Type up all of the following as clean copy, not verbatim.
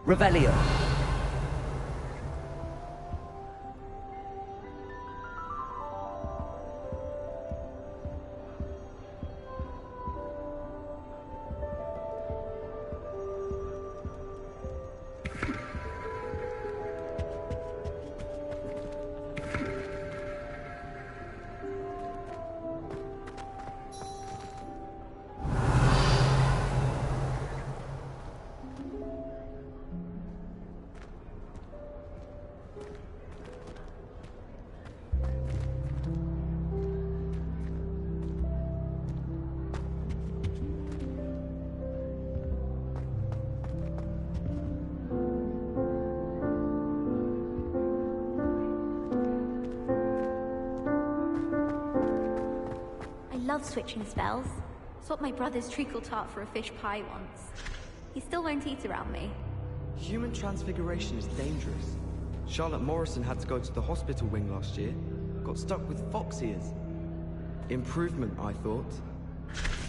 Revelio. I love switching spells. Swapped my brother's treacle tart for a fish pie once. He still won't eat around me. Human transfiguration is dangerous. Charlotte Morrison had to go to the hospital wing last year. Got stuck with fox ears. Improvement, I thought.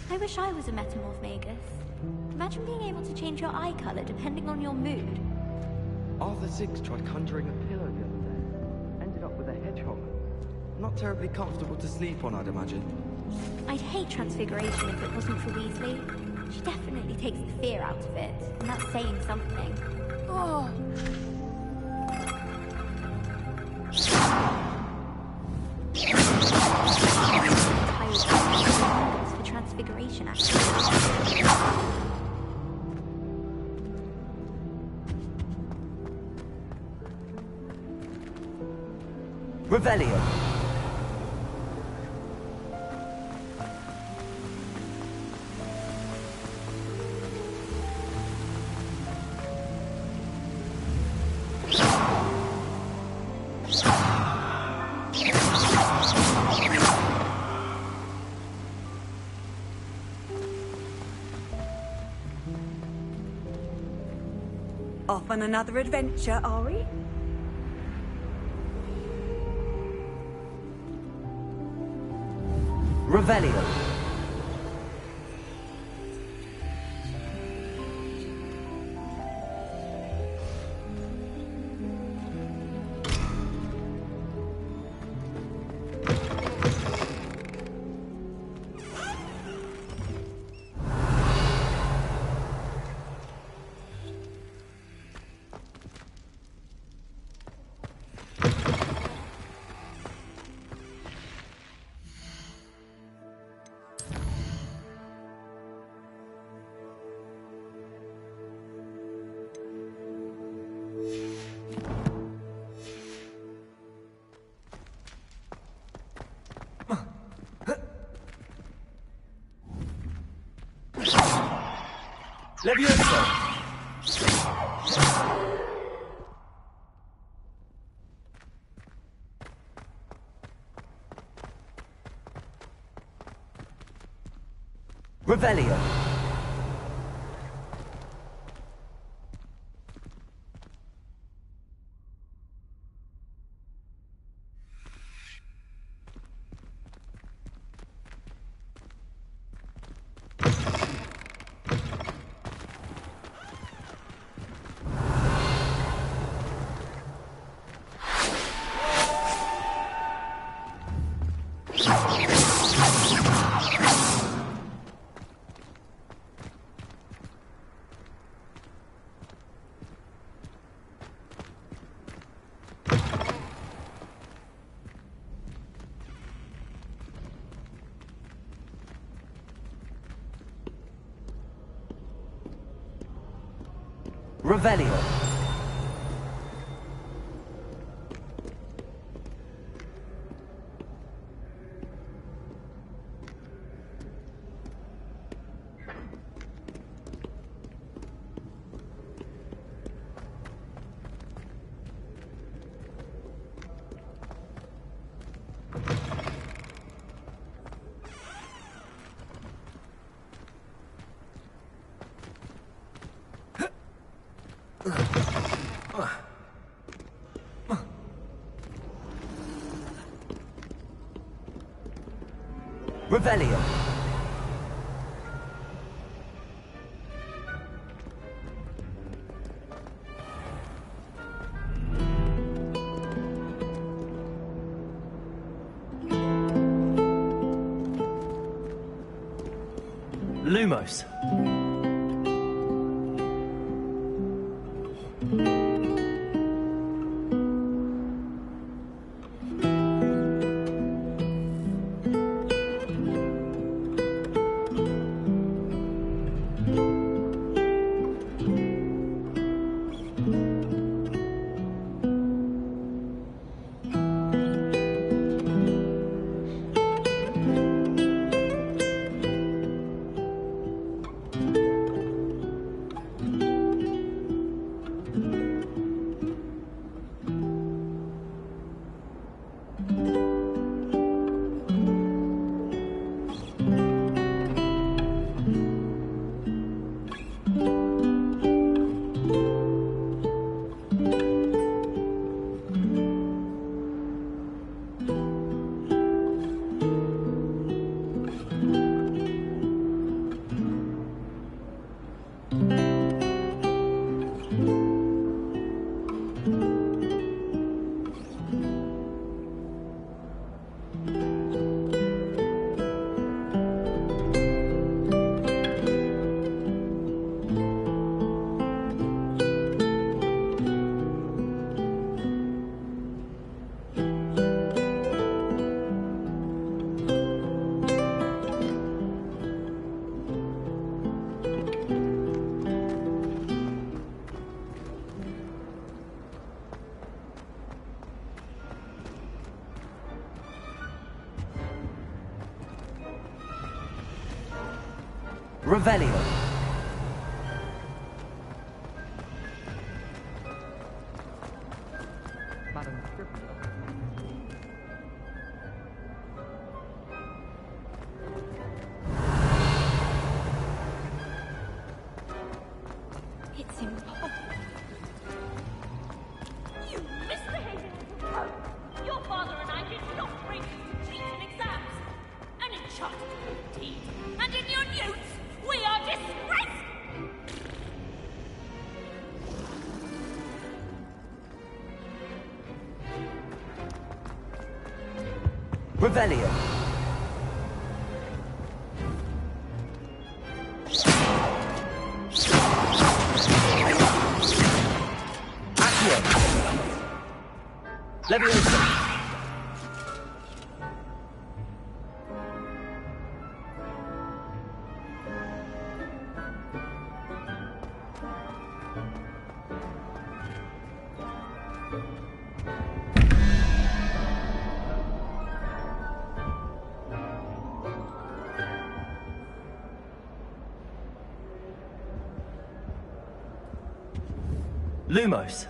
I wish I was a metamorph magus. Imagine being able to change your eye color depending on your mood. Arthur Six tried conjuring a pillow the other day. Ended up with a hedgehog. Not terribly comfortable to sleep on, I'd imagine. I'd hate transfiguration if it wasn't for Weasley. She definitely takes the fear out of it, and that's saying something. Oh. For transfiguration, actually. Revelio. Off on another adventure, are we? Revelio. Levioso! Revelio. Revelio. Revelio. Lumos. Revelio. It's impossible. You misbehaving little crow! Your father and I did not raise you to cheat in exams! And in charter deeds, and in your newts, we are disgraced! Revelio. Leviosa. Lumos.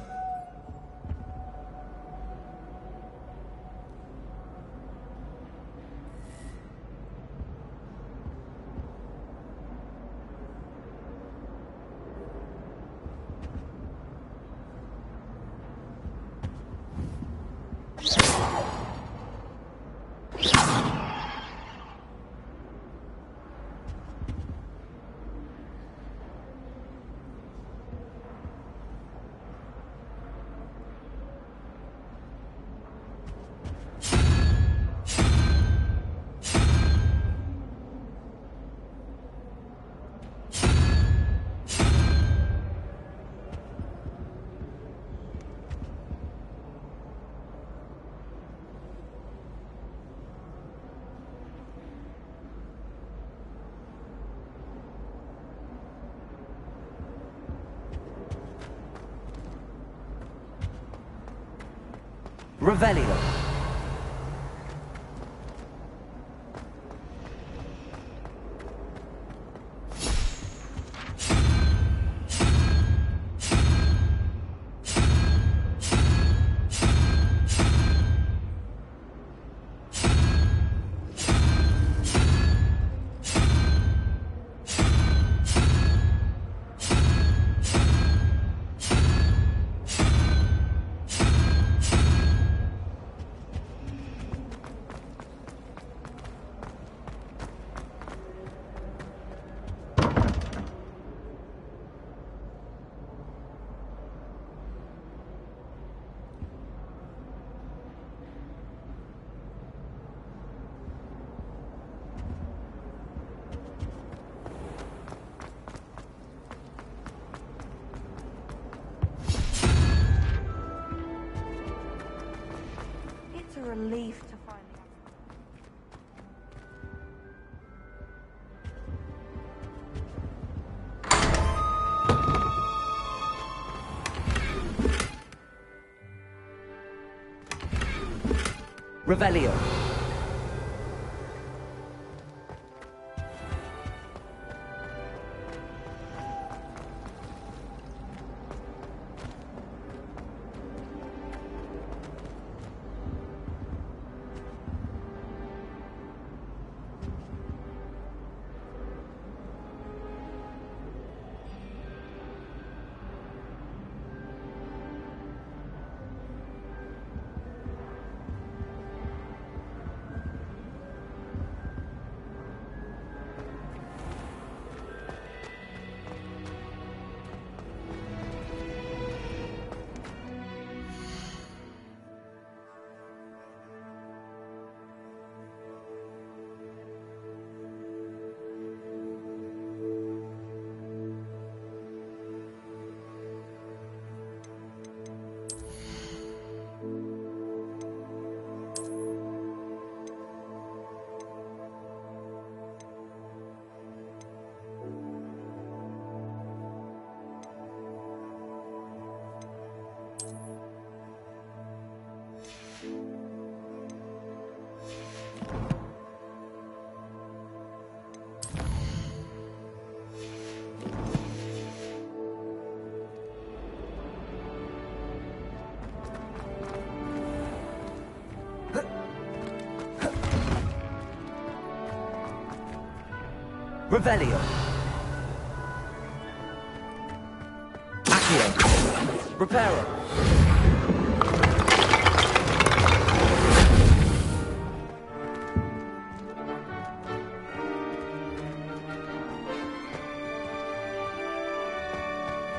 Revelio. relief to finally... Revelio. Revelio. Accio. Reparo.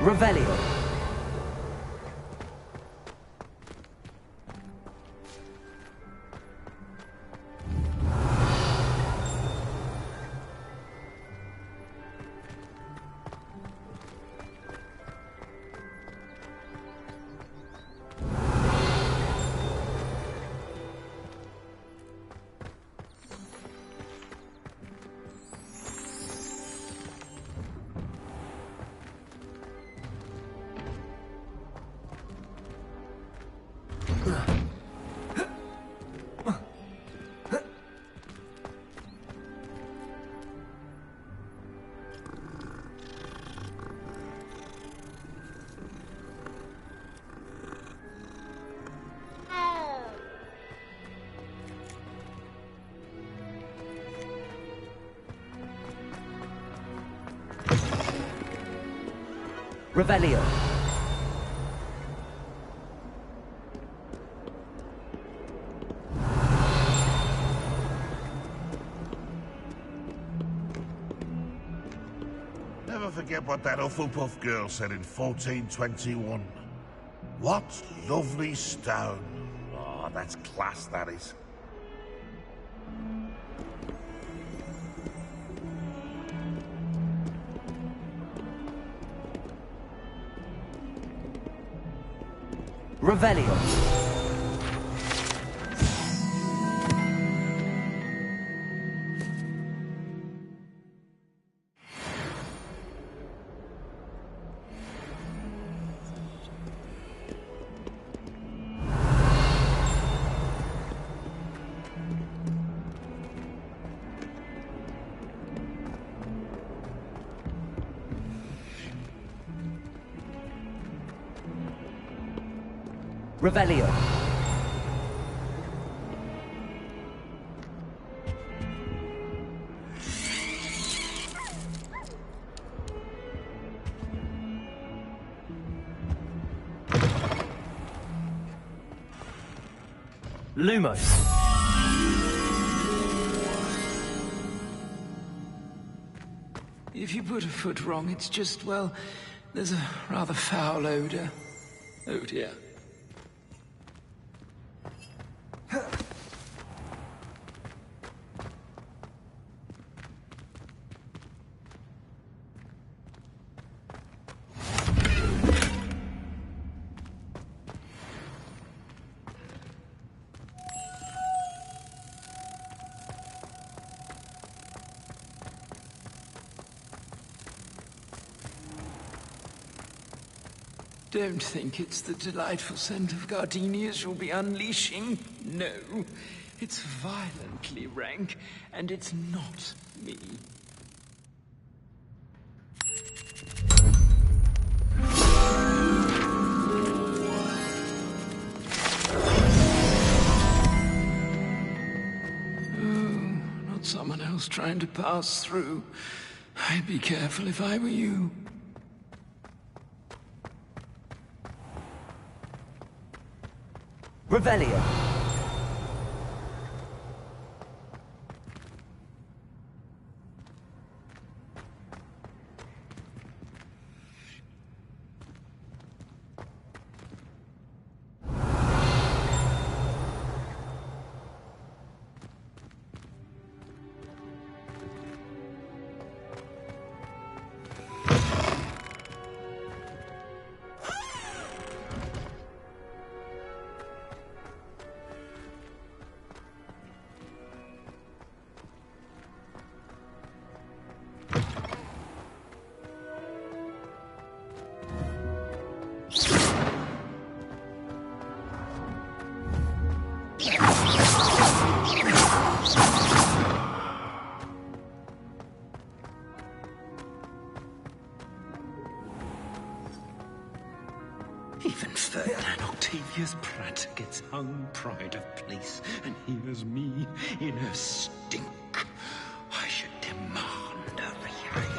Revelio. Revelio. Never forget what that Hufflepuff girl said in 1421. What lovely stone. Oh, that's class, that is. Revelio. Revelio. Lumos. If you put a foot wrong, it's just, well, there's a rather foul odor. Oh dear. Don't think it's the delightful scent of gardenias you'll be unleashing. No, it's violently rank, and it's not me. Oh, not someone else trying to pass through. I'd be careful if I were you. Revelio. Even Ferdinand Octavius Pratt gets hung pride of place, and here's me in a stink. I should demand a rehearing.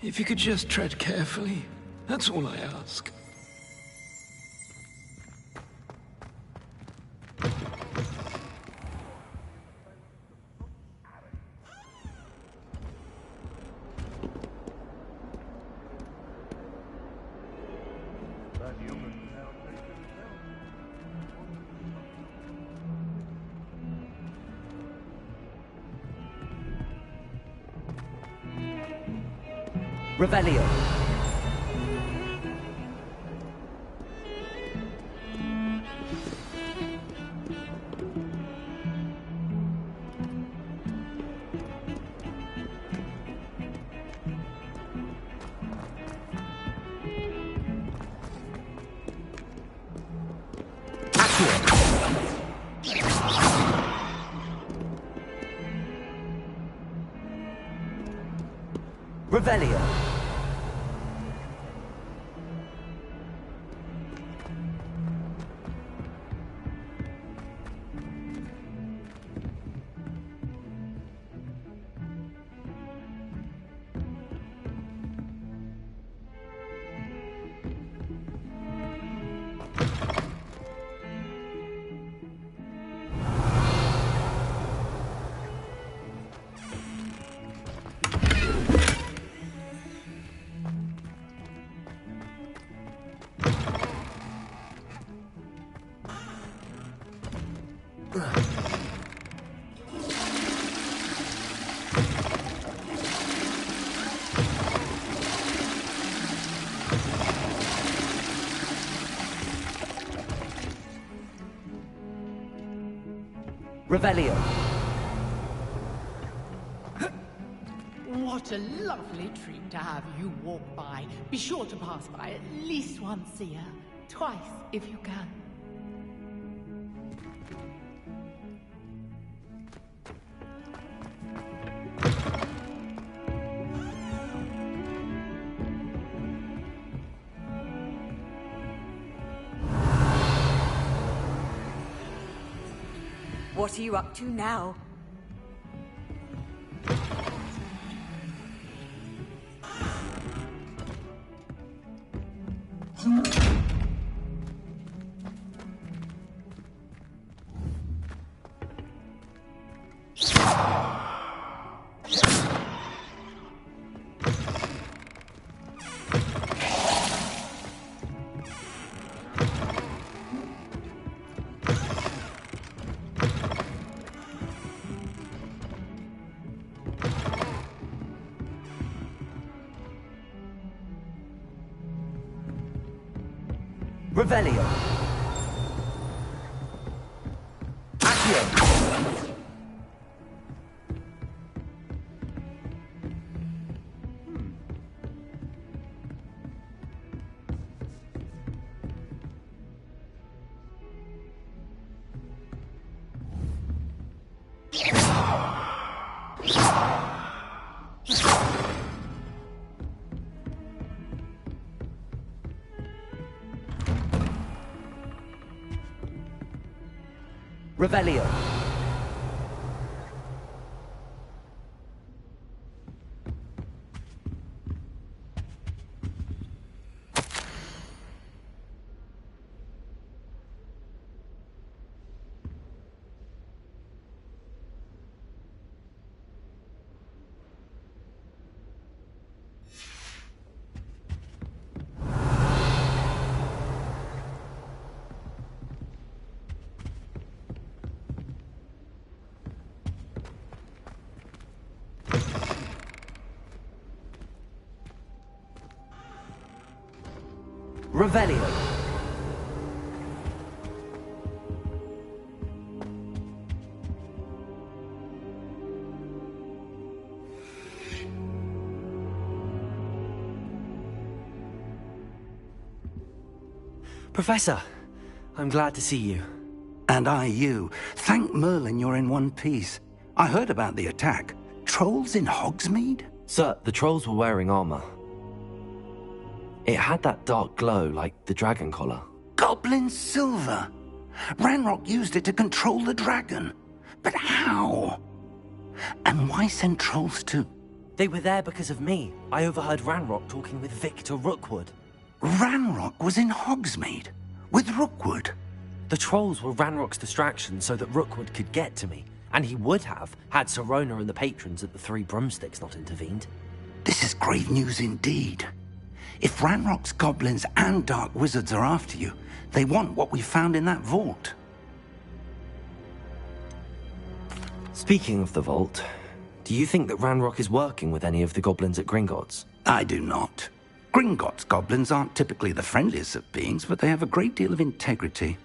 If you could just tread carefully, that's all I ask. Revelio. Revelio. Revelio. What a lovely treat to have you walk by. Be sure to pass by at least once a year. Twice, if you can. What are you up to now? Revelio. Accio. Revelio. Revelio. Professor, I'm glad to see you. And I you. Thank Merlin you're in one piece. I heard about the attack. Trolls in Hogsmeade? Sir, the trolls were wearing armor. It had that dark glow like the dragon collar. Goblin silver. Ranrock used it to control the dragon. But how? And why send trolls too? They were there because of me. I overheard Ranrock talking with Victor Rookwood. Ranrock was in Hogsmeade? With Rookwood? The trolls were Ranrock's distraction so that Rookwood could get to me. And he would have, had Sirona and the patrons at the Three Broomsticks not intervened. This is grave news indeed. If Ranrock's goblins and dark wizards are after you, they want what we found in that vault. Speaking of the vault, do you think that Ranrock is working with any of the goblins at Gringotts? I do not. Gringotts goblins aren't typically the friendliest of beings, but they have a great deal of integrity.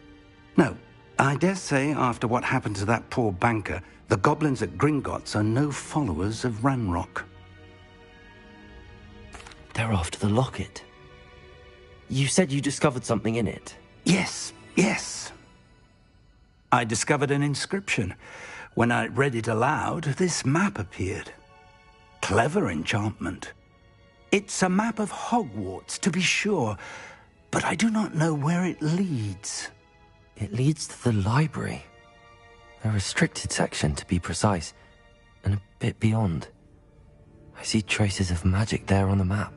No, I dare say after what happened to that poor banker, the goblins at Gringotts are no followers of Ranrock. They're after the locket. You said you discovered something in it. Yes. I discovered an inscription. When I read it aloud, this map appeared. Clever enchantment. It's a map of Hogwarts, to be sure, but I do not know where it leads. It leads to the library. A restricted section, to be precise, and a bit beyond. I see traces of magic there on the map.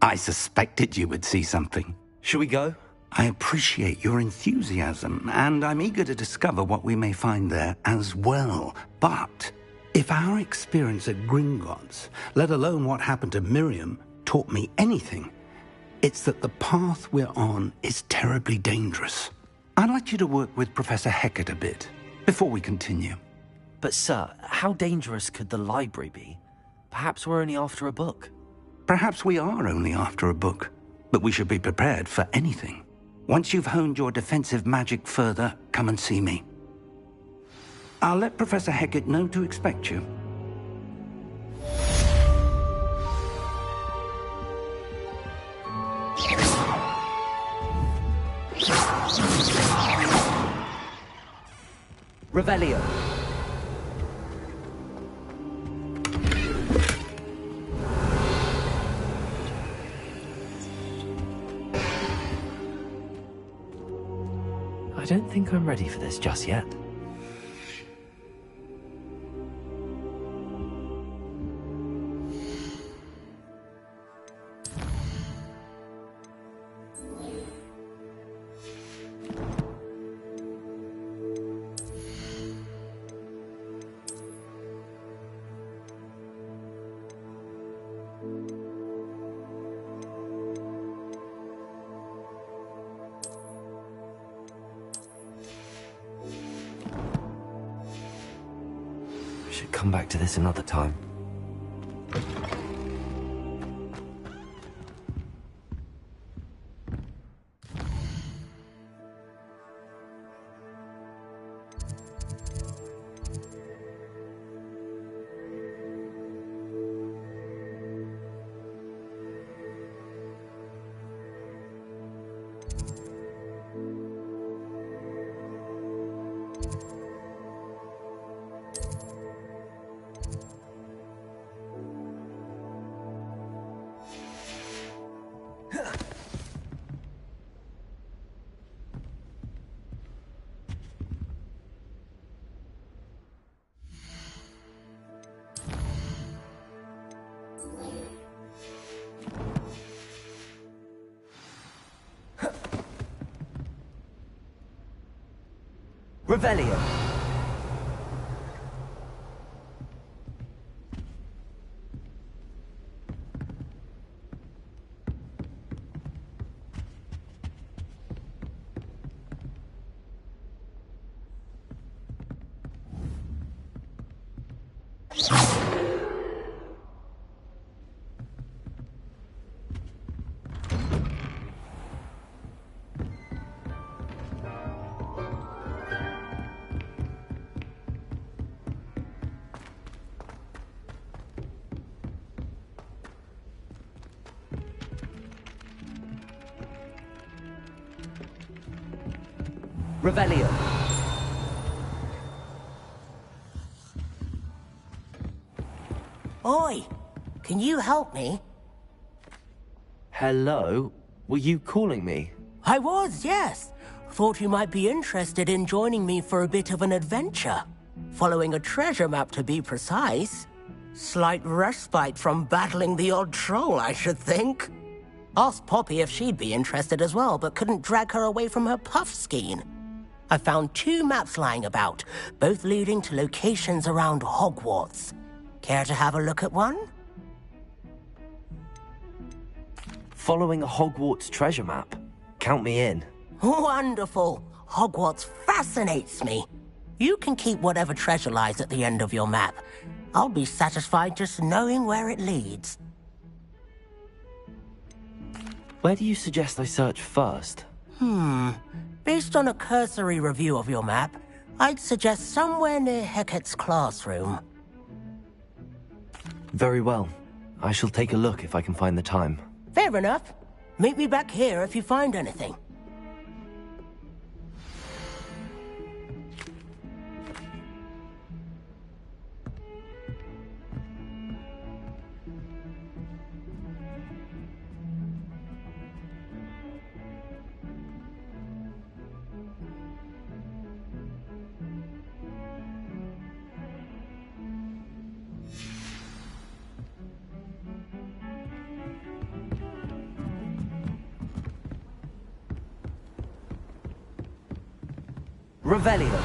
I suspected you would see something. Shall we go? I appreciate your enthusiasm, and I'm eager to discover what we may find there as well. But if our experience at Gringotts, let alone what happened to Miriam, taught me anything, it's that the path we're on is terribly dangerous. I'd like you to work with Professor Hecat a bit before we continue. But sir, how dangerous could the library be? Perhaps we're only after a book. Perhaps we are only after a book, but we should be prepared for anything. Once you've honed your defensive magic further, come and see me. I'll let Professor Hecat know to expect you. Revelio. I don't think I'm ready for this just yet. Come back to this another time. Revelio. Revelio. Oi, can you help me? Hello? Were you calling me? I was, yes. Thought you might be interested in joining me for a bit of an adventure. Following a treasure map, to be precise. Slight respite from battling the odd troll, I should think. Asked Poppy if she'd be interested as well, but couldn't drag her away from her puff skein. I found 2 maps lying about, both leading to locations around Hogwarts. Care to have a look at one? Following a Hogwarts treasure map? Count me in. Wonderful. Hogwarts fascinates me. You can keep whatever treasure lies at the end of your map. I'll be satisfied just knowing where it leads. Where do you suggest I search first? Based on a cursory review of your map, I'd suggest somewhere near Hecat's classroom. Very well. I shall take a look if I can find the time. Fair enough. Meet me back here if you find anything. Revelio.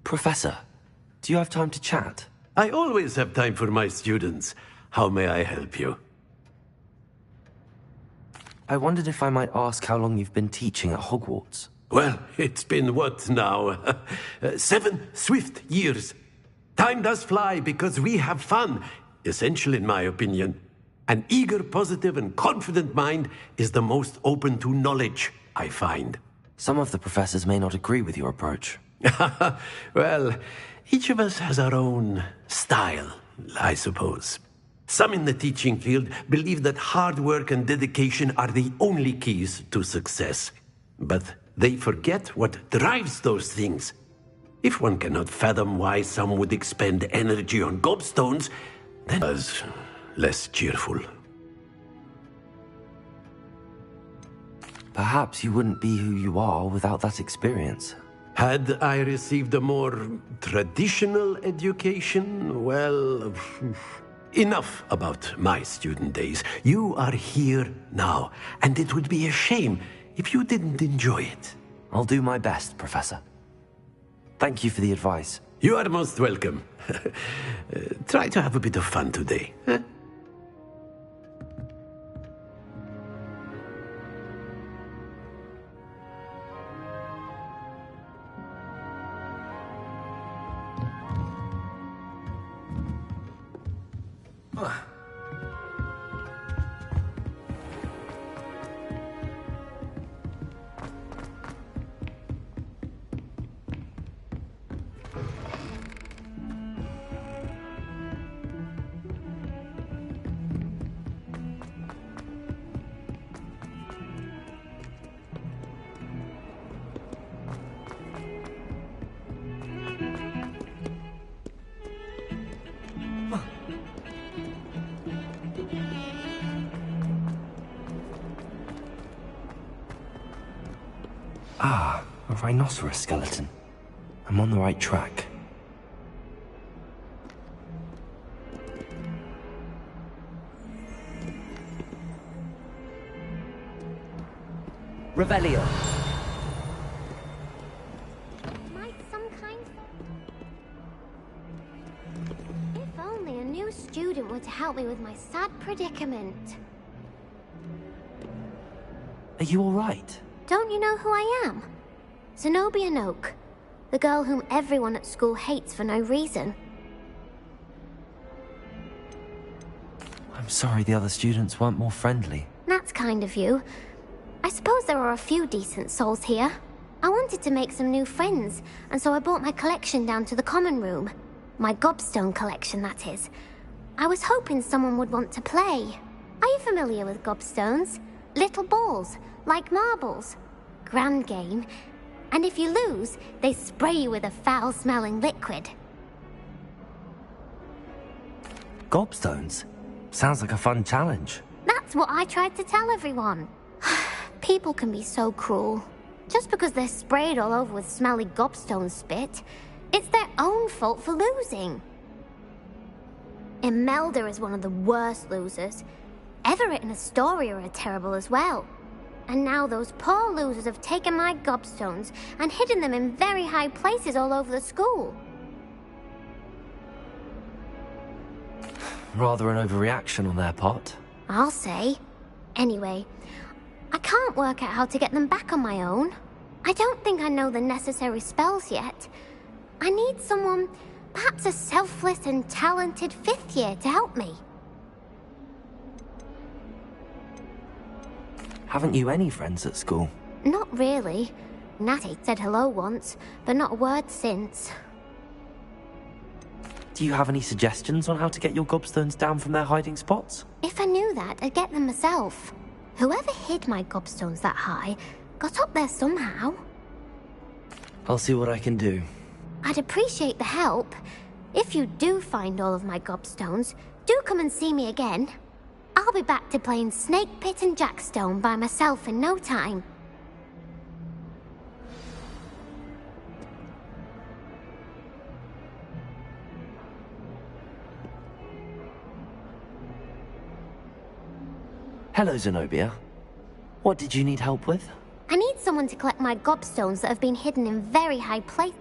Professor, do you have time to chat? I always have time for my students. How may I help you? I wondered if I might ask how long you've been teaching at Hogwarts. Well, it's been what now? 7 swift years. Time does fly because we have fun. Essential in my opinion. An eager, positive, and confident mind is the most open to knowledge, I find. Some of the professors may not agree with your approach. Well, each of us has our own style, I suppose. Some in the teaching field believe that hard work and dedication are the only keys to success. But they forget what drives those things. If one cannot fathom why some would expend energy on gobstones, then it was less cheerful. Perhaps you wouldn't be who you are without that experience. Had I received a more traditional education, well, enough about my student days. You are here now, and it would be a shame if you didn't enjoy it. I'll do my best, Professor. Thank you for the advice. You are most welcome. Try to have a bit of fun today. Huh? Ah, a rhinoceros skeleton. I'm on the right track. Revelio. Might some kind... If only a new student were to help me with my sad predicament. Are you all right? Don't you know who I am? Zenobia Noak, the girl whom everyone at school hates for no reason. I'm sorry the other students weren't more friendly. That's kind of you. I suppose there are a few decent souls here. I wanted to make some new friends, and so I brought my collection down to the common room. My gobstone collection, that is. I was hoping someone would want to play. Are you familiar with gobstones? Little balls, like marbles. Grand game. And if you lose, they spray you with a foul-smelling liquid. Gobstones? Sounds like a fun challenge. That's what I tried to tell everyone. People can be so cruel. Just because they're sprayed all over with smelly gobstone spit, it's their own fault for losing. Imelda is one of the worst losers. Everett and Astoria are terrible as well. And now those poor losers have taken my gobstones and hidden them in very high places all over the school. Rather an overreaction on their part. I'll say. Anyway, I can't work out how to get them back on my own. I don't think I know the necessary spells yet. I need someone, perhaps a selfless and talented fifth year to help me. Haven't you any friends at school? Not really. Natty said hello once, but not a word since. Do you have any suggestions on how to get your gobstones down from their hiding spots? If I knew that, I'd get them myself. Whoever hid my gobstones that high got up there somehow. I'll see what I can do. I'd appreciate the help. If you do find all of my gobstones, do come and see me again. I'll be back to playing Snake Pit and Jackstone by myself in no time. Hello, Zenobia. What did you need help with? I need someone to collect my gobstones that have been hidden in very high places.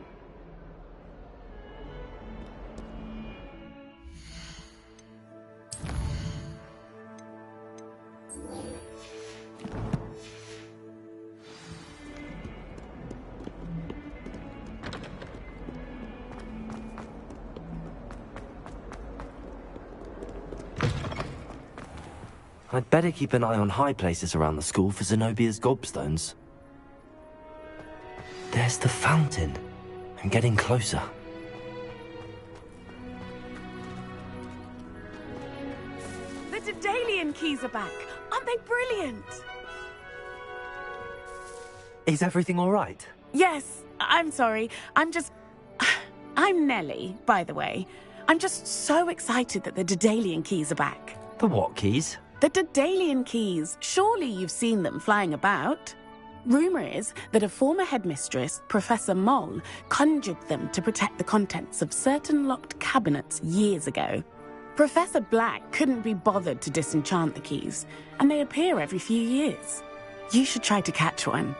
I'd better keep an eye on high places around the school for Zenobia's gobstones. There's the fountain. I'm getting closer. The Daedalian keys are back. Aren't they brilliant? Is everything all right? Yes, I'm sorry. I'm Nellie, by the way. I'm just so excited that the Daedalian keys are back. The what keys? The Daedalian keys. Surely you've seen them flying about. Rumour is that a former headmistress, Professor Moll, conjured them to protect the contents of certain locked cabinets years ago. Professor Black couldn't be bothered to disenchant the keys, and they appear every few years. You should try to catch one.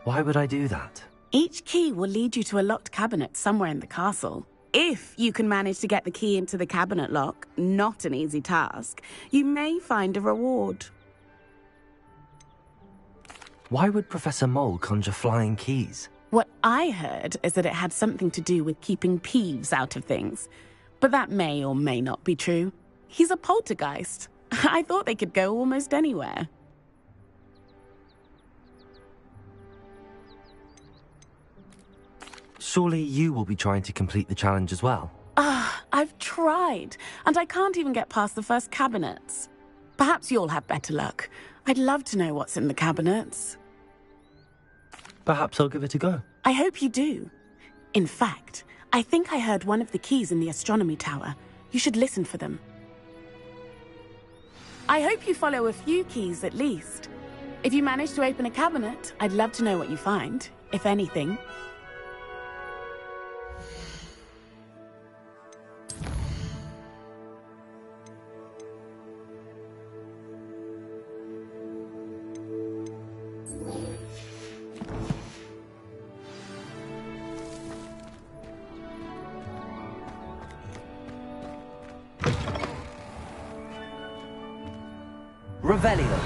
Why would I do that? Each key will lead you to a locked cabinet somewhere in the castle. If you can manage to get the key into the cabinet lock, not an easy task, you may find a reward. Why would Professor Moll conjure flying keys? What I heard is that it had something to do with keeping Peeves out of things. But that may or may not be true. He's a poltergeist. I thought they could go almost anywhere. Surely you will be trying to complete the challenge as well? I've tried, and I can't even get past the first cabinets. Perhaps you'll have better luck. I'd love to know what's in the cabinets. Perhaps I'll give it a go. I hope you do. In fact, I think I heard one of the keys in the astronomy tower. You should listen for them. I hope you follow a few keys at least. If you manage to open a cabinet, I'd love to know what you find, if anything. Revelio.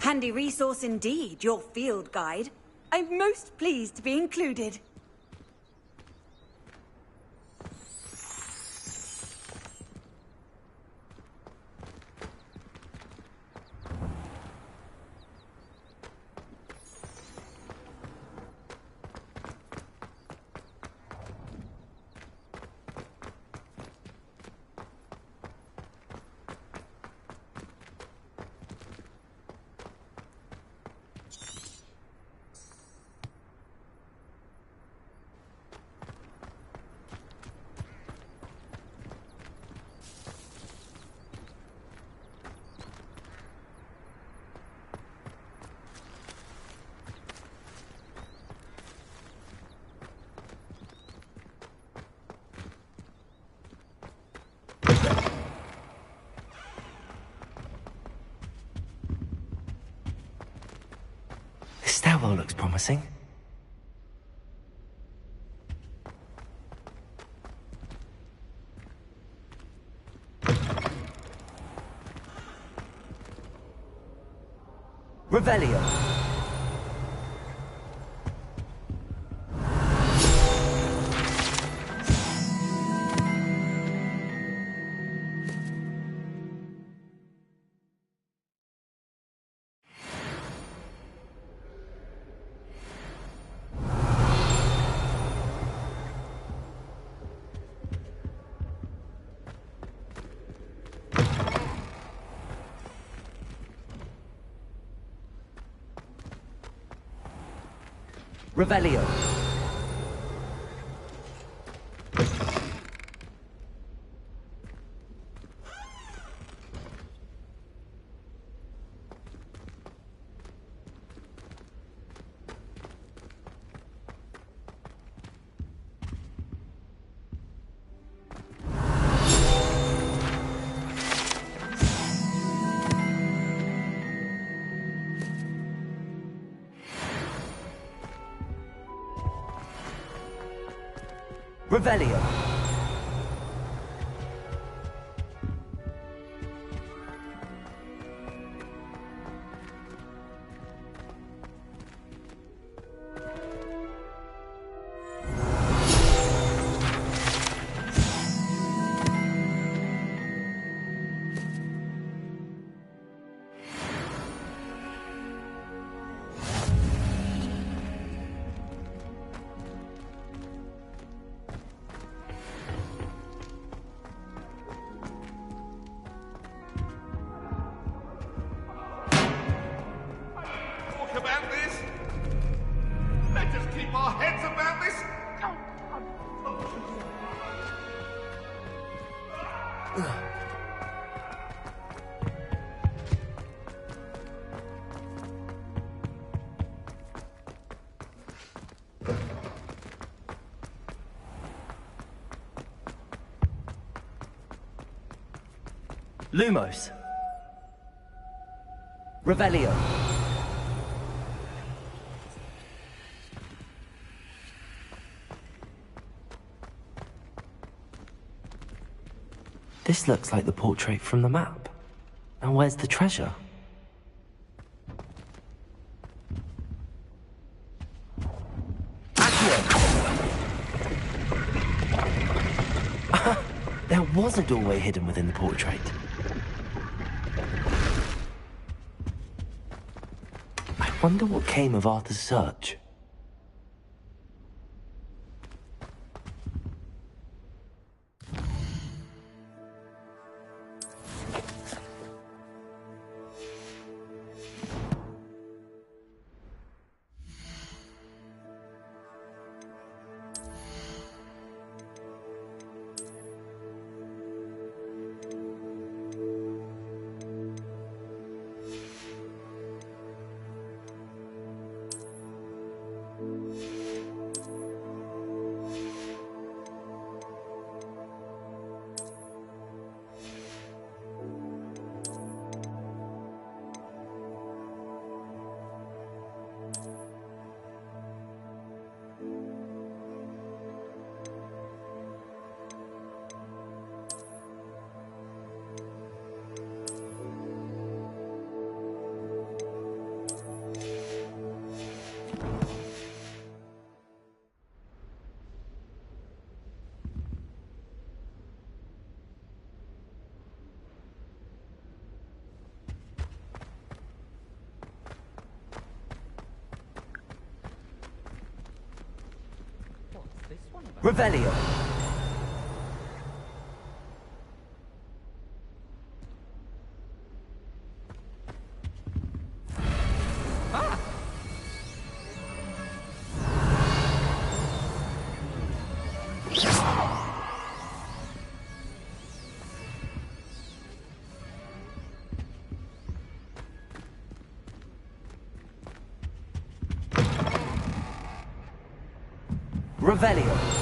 Handy resource indeed, your field guide. I'm most pleased to be included. This stairwell looks promising. Revelio. Revelio. Revelio. About this? Let us keep our heads about this. Lumos. Revelio. This looks like the portrait from the map. And where's the treasure? There was a doorway hidden within the portrait. I wonder what came of Arthur's search. Revelio. Revelio.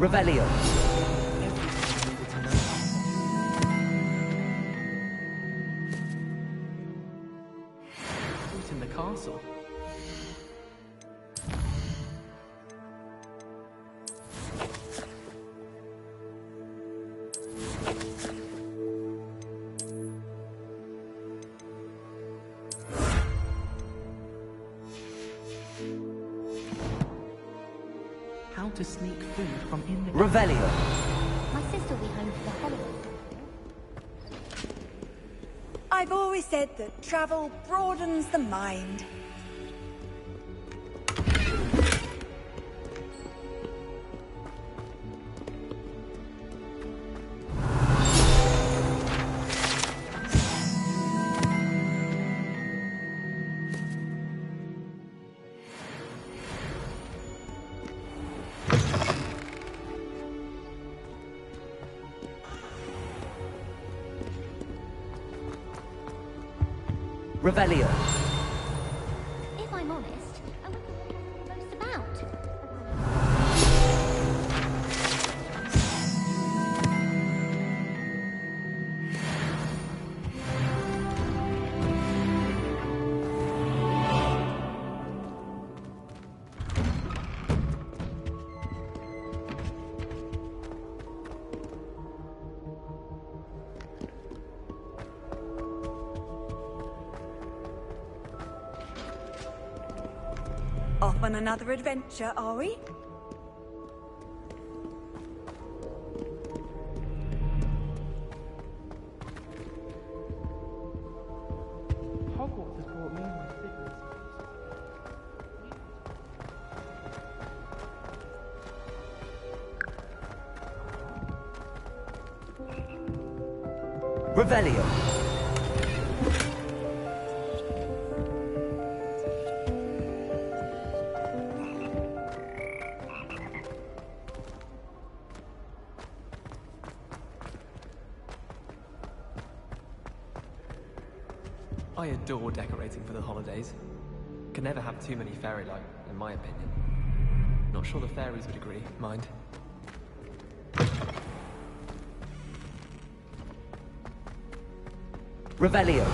Revelio. Who's in the castle? How to sneak food from in the... Revelio. My sister will be home for the holiday. I've always said that travel broadens the mind. Revelio. If I'm honest, I wonder what they're most about. Off on another adventure, are we? Hogwarts has brought me and my siblings. Revelio. I adore decorating for the holidays. Can never have too many fairy light, in my opinion. Not sure the fairies would agree, mind. Revelio.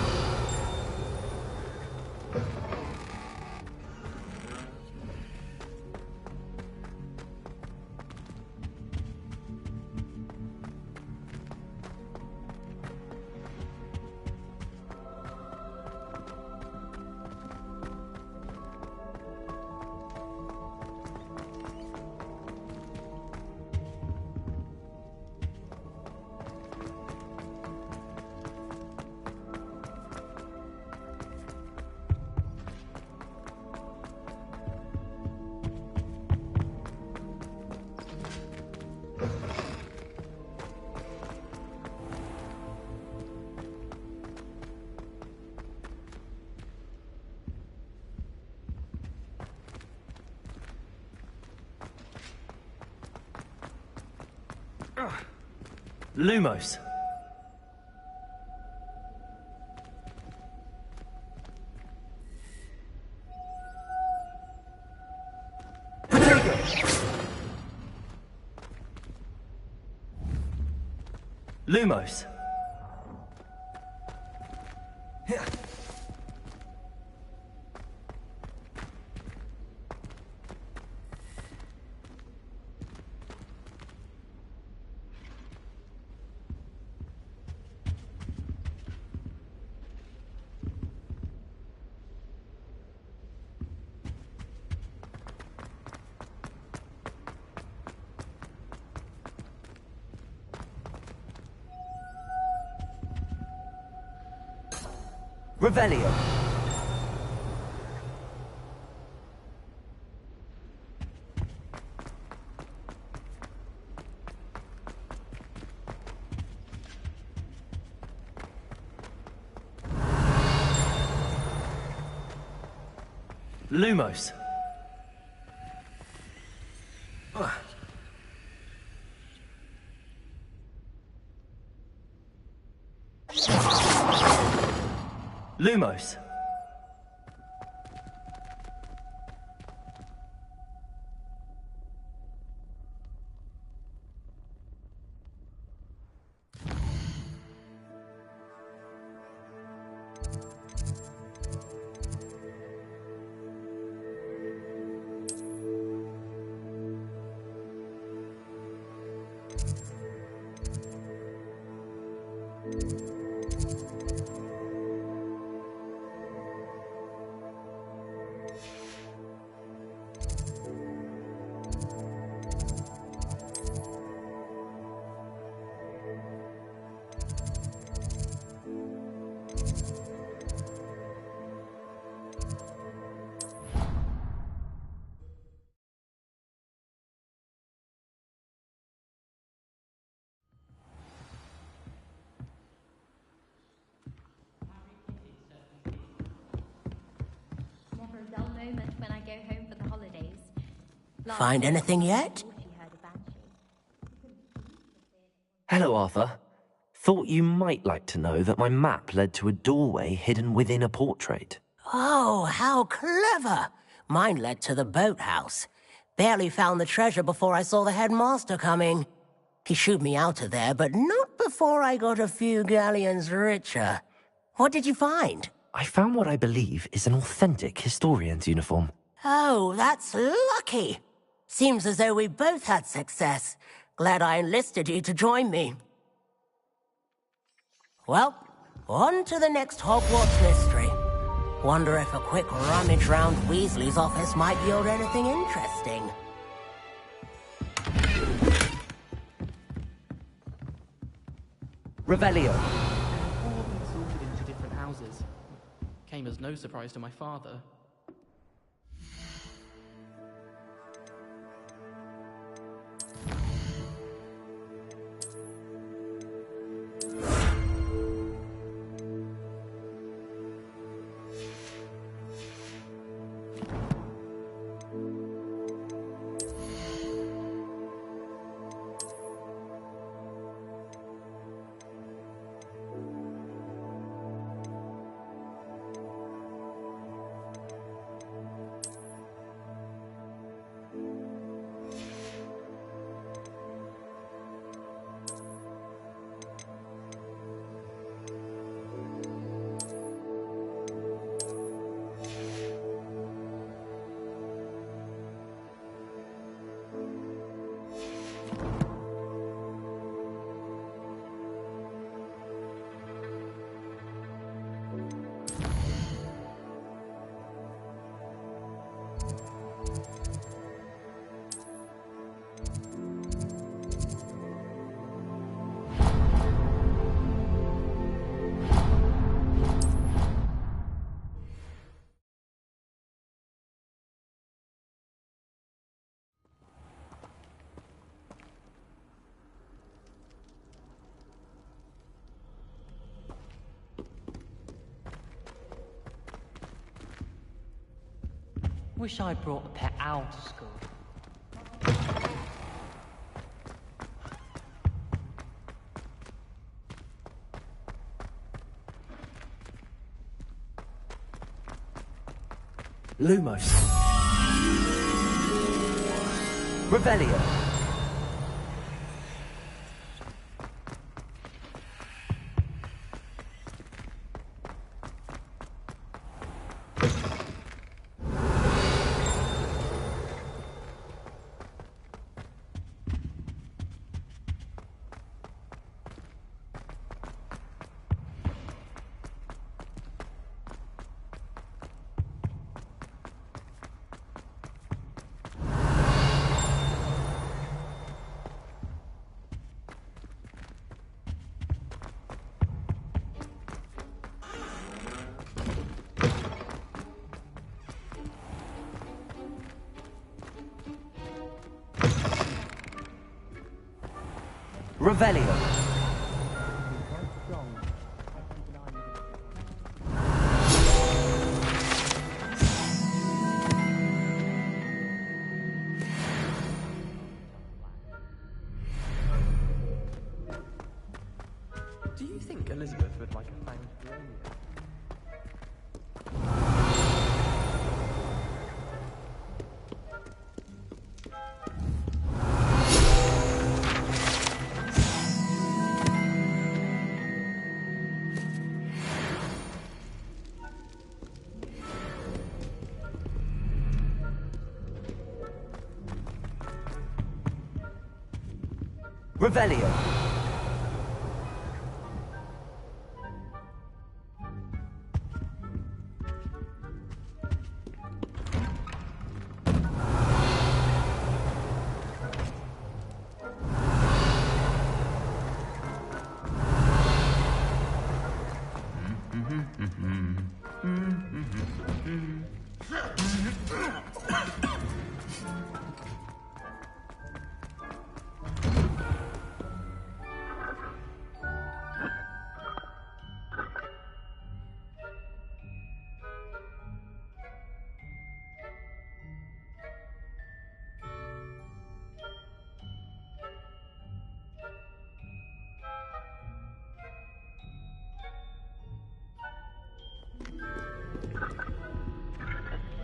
Lumos. Lumos. Revelio. Lumos. Lumos. Never a dull moment when I go home for the holidays. Find anything yet? Hello, Arthur. Thought you might like to know that my map led to a doorway hidden within a portrait. Oh, how clever! Mine led to the boathouse. Barely found the treasure before I saw the headmaster coming. He shooed me out of there, but not before I got a few galleons richer. What did you find? I found what I believe is an authentic historian's uniform. Oh, that's lucky. Seems as though we both had success. Glad I enlisted you to join me. Well, on to the next Hogwarts mystery. Wonder if a quick rummage round Weasley's office might yield anything interesting. Revelio. All been sorted into different houses. Came as no surprise to my father. Wish I brought a pet owl to school. Lumos. Revelio. Revelio. Do you think Elizabeth would like a fanged Romeo? Revelio.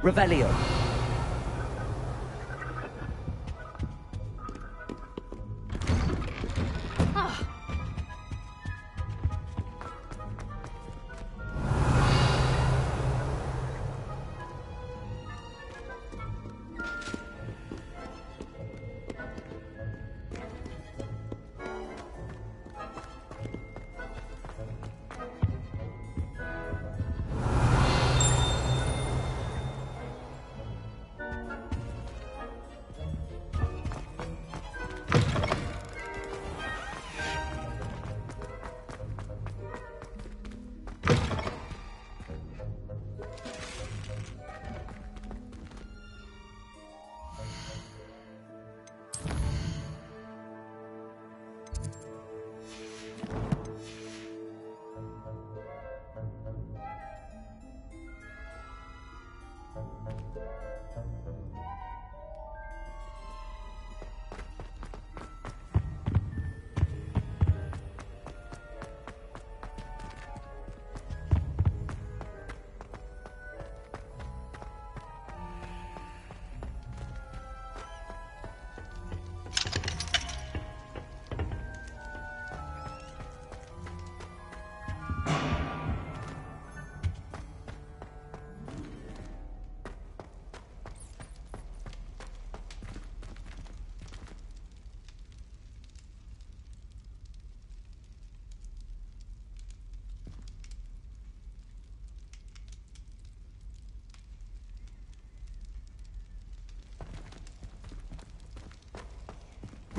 Revelio.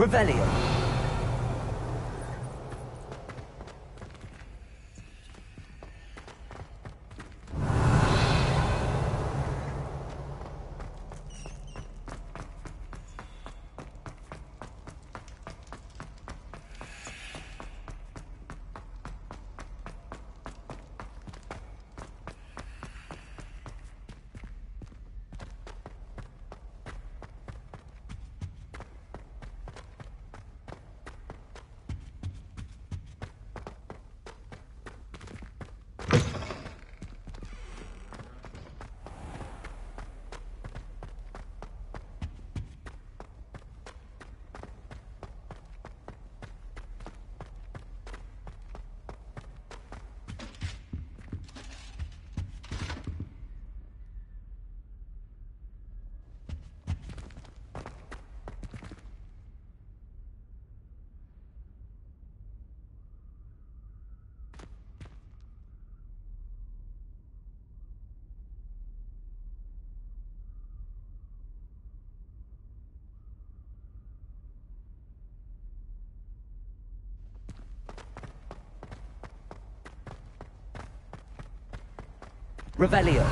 Revelio. Revelio.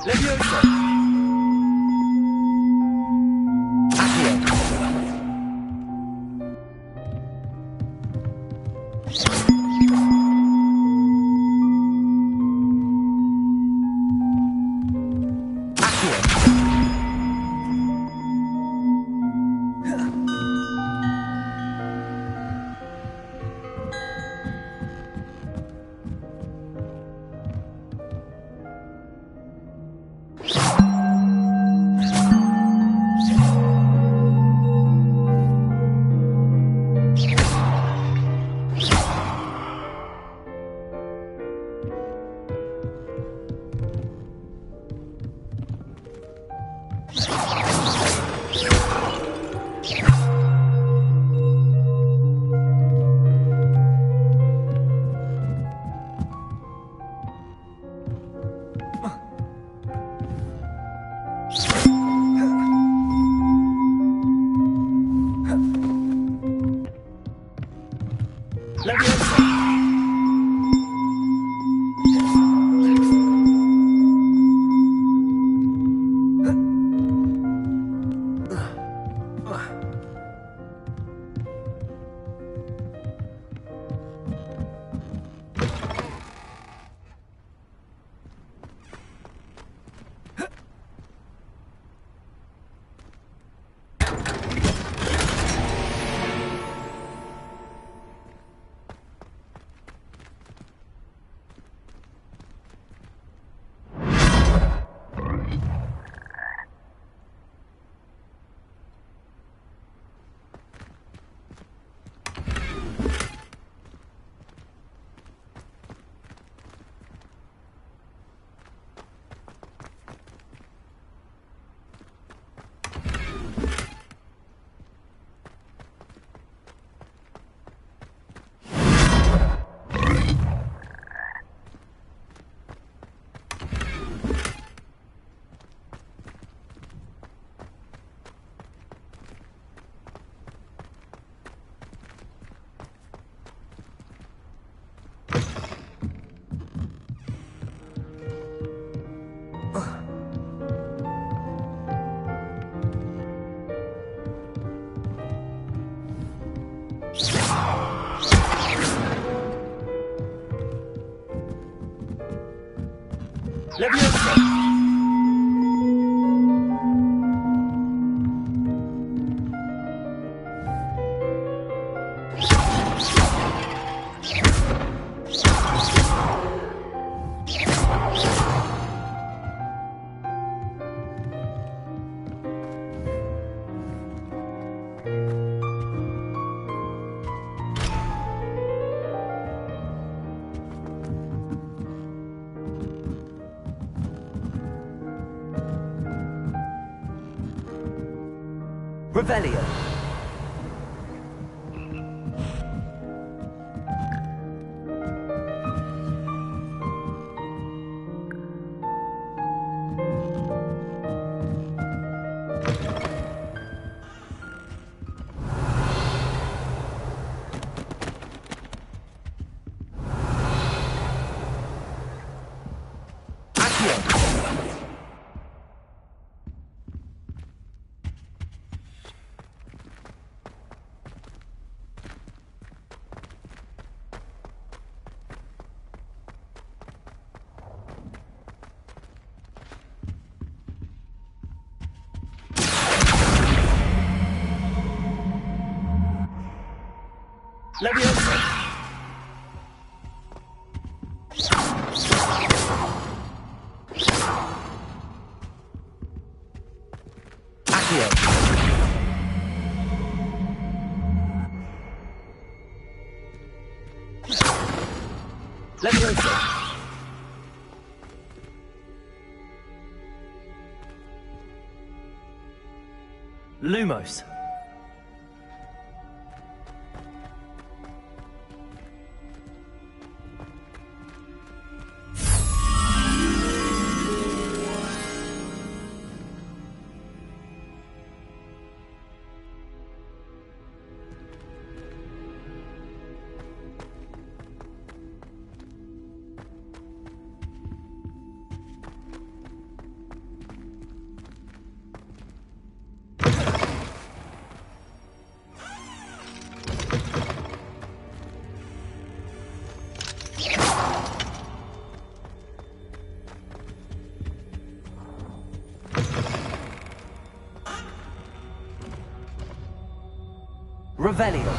Levioso. Accio. Levioso. Revelio. Leviosa. Accio. Leviosa. Lumos. Revelio.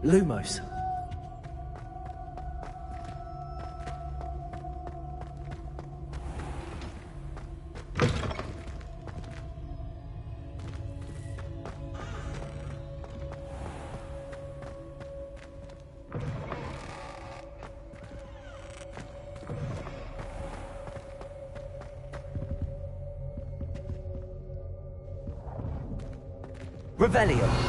Lumos. Revelio.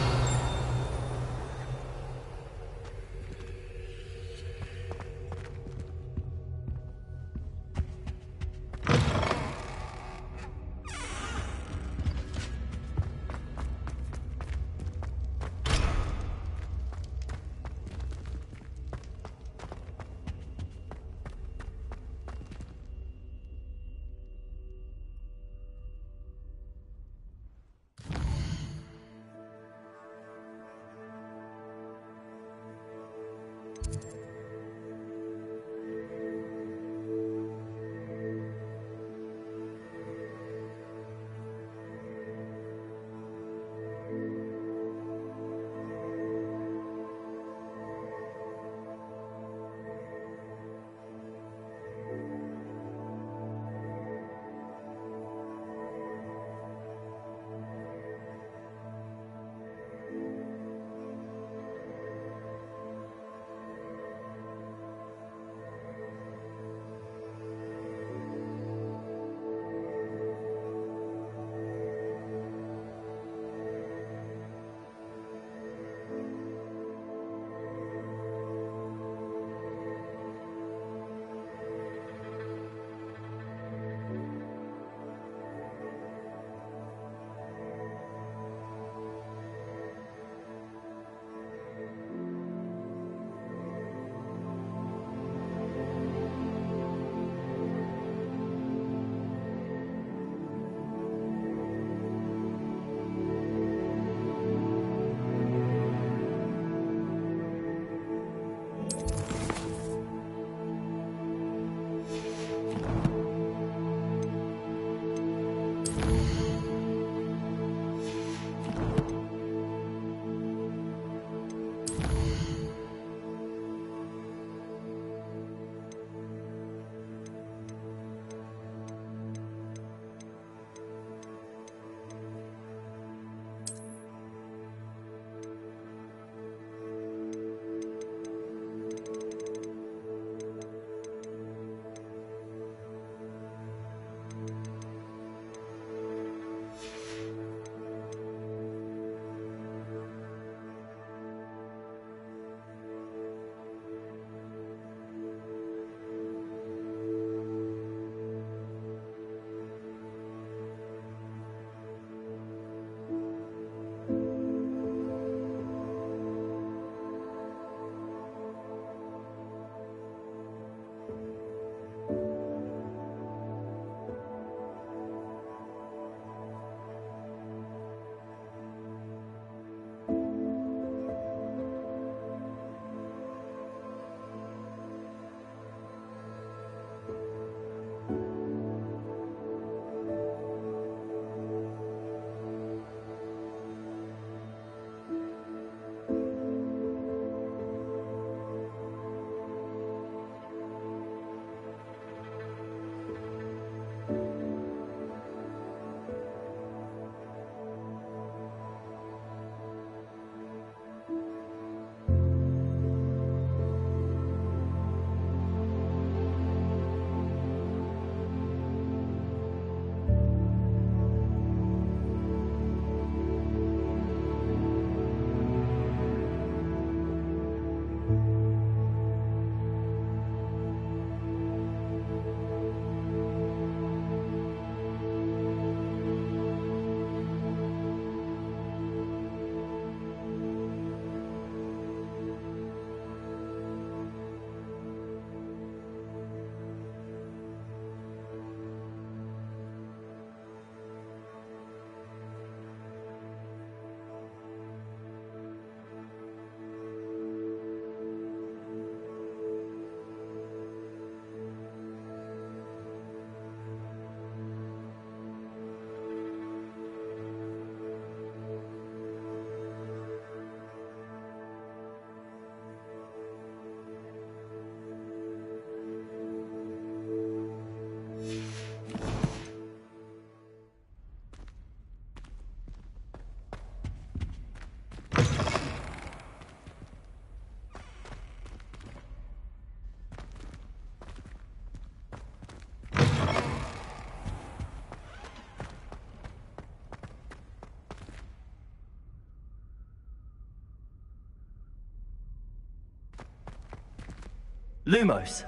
Lumos.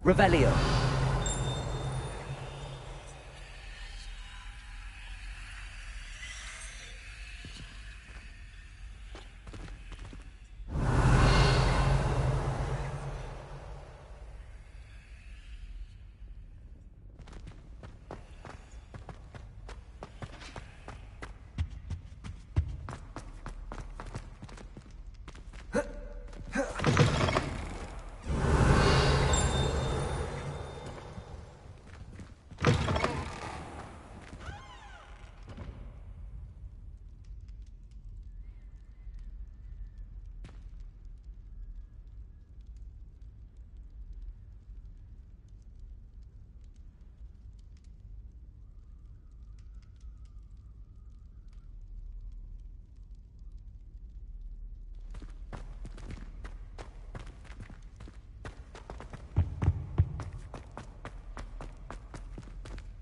Revelio.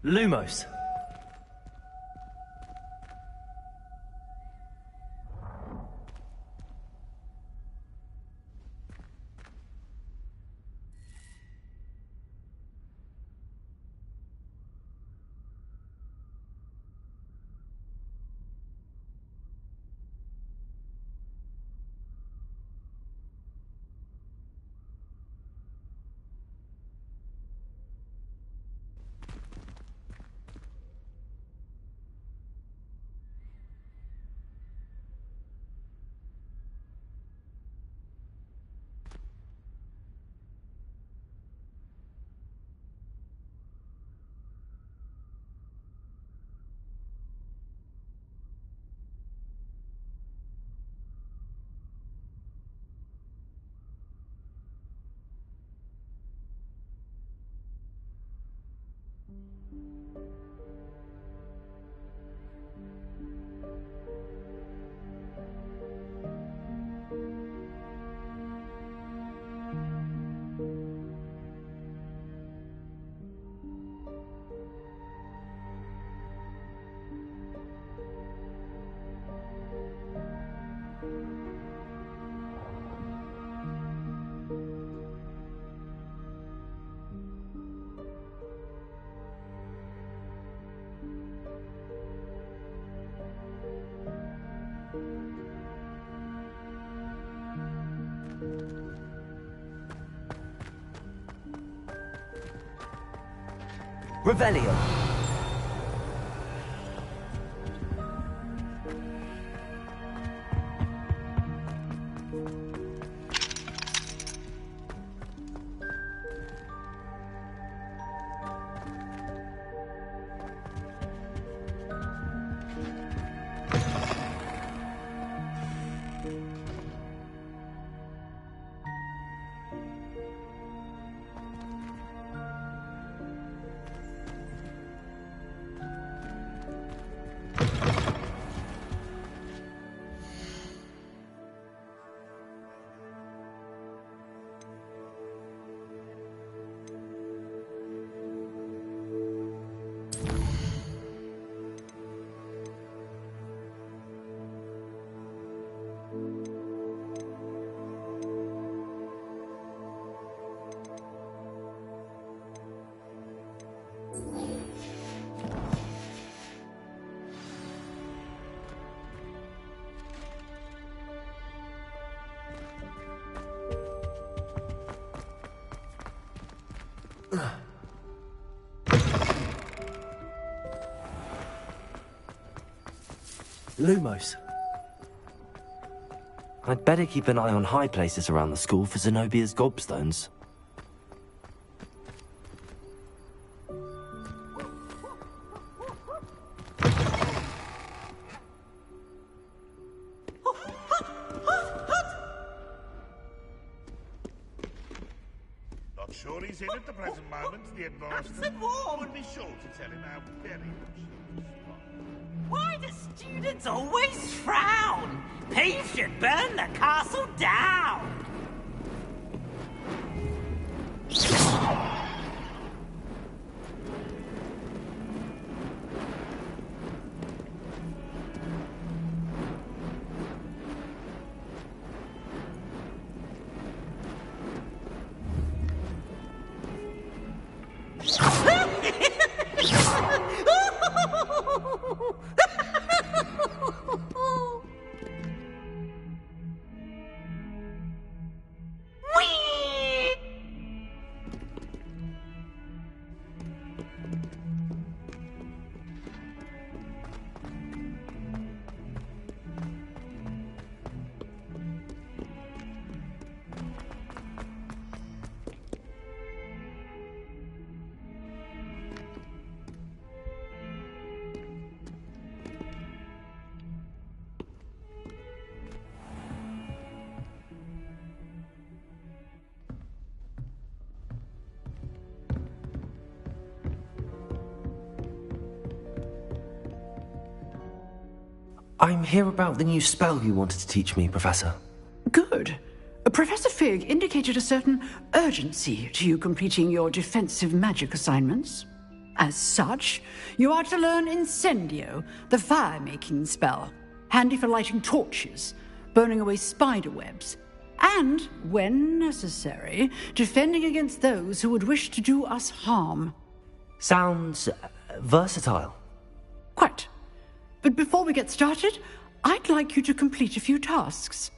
Lumos. Revelio. Lumos. I'd better keep an eye on high places around the school for Zenobia's gobstones. Not sure he's in at the present moment, the headmaster. Would be sure to tell him how very much he was fun. Why do students always frown? Peeves should burn the castle down! I'm here about the new spell you wanted to teach me, Professor. Good. Professor Fig indicated a certain urgency to you completing your defensive magic assignments. As such, you are to learn Incendio, the fire-making spell, handy for lighting torches, burning away spider webs, and, when necessary, defending against those who would wish to do us harm. Sounds versatile. Quite. But before we get started, I'd like you to complete a few tasks.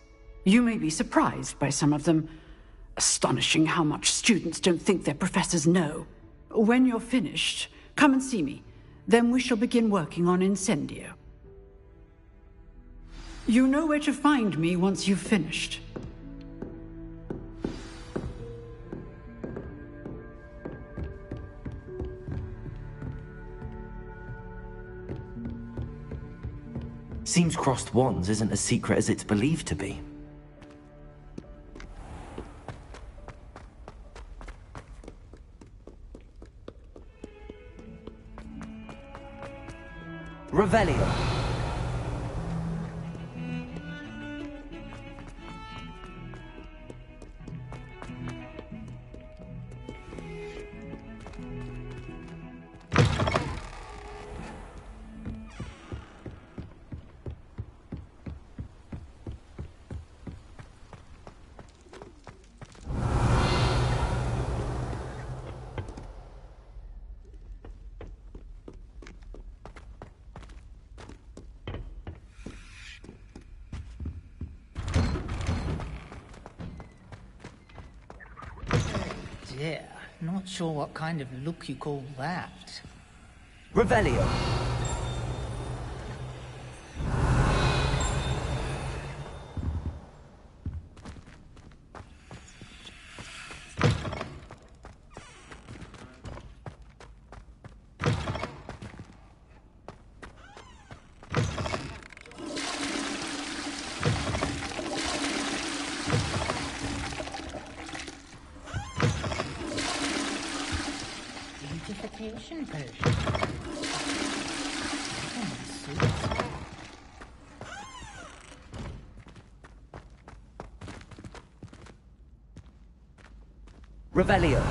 You may be surprised by some of them. Astonishing how much students don't think their professors know. When you're finished, come and see me. Then we shall begin working on Incendio. You know where to find me once you've finished. Seems crossed wands isn't as secret as it's believed to be. Revelio. Dear, not sure what kind of look you call that. Revelio. Beautification potion. Revelio.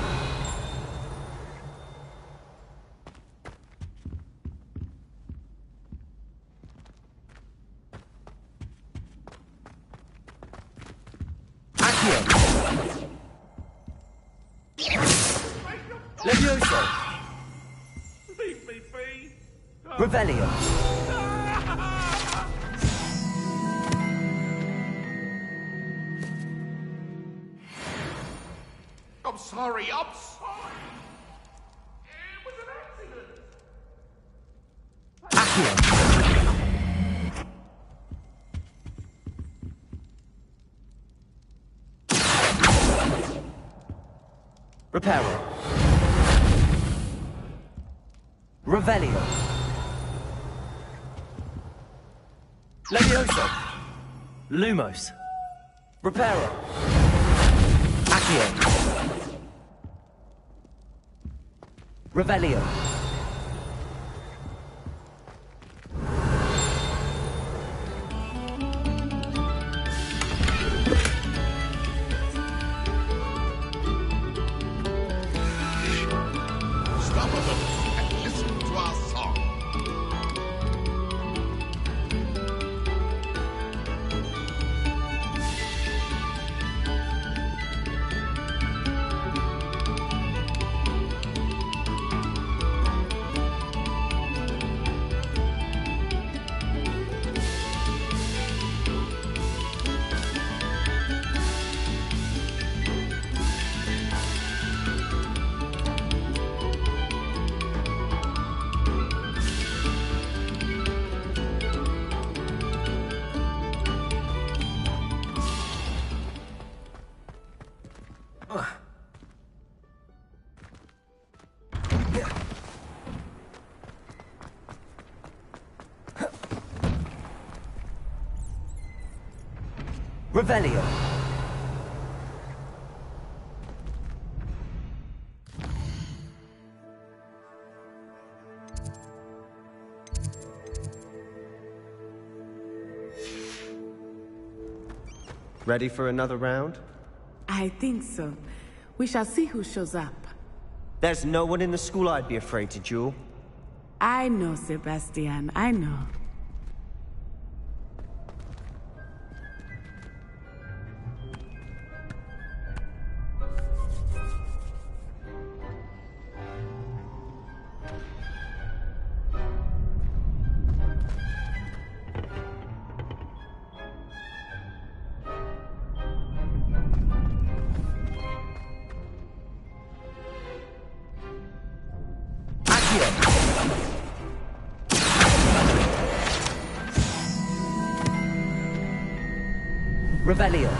Accio. Levioso. Leave me be. Revelio. I'm sorry. It was an accident. Accio. Reparo. Revelio. Levioso. Lumos. Reparo. Accio. Revelio. Stop a minute and listen to our song. Revelio. Ready for another round? I think so. We shall see who shows up. There's no one in the school I'd be afraid to duel. I know, Sebastian, I know. Revelio.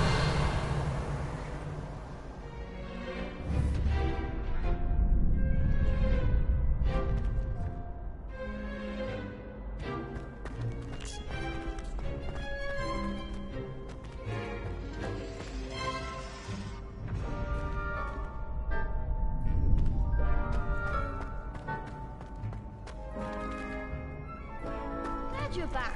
Glad you're back.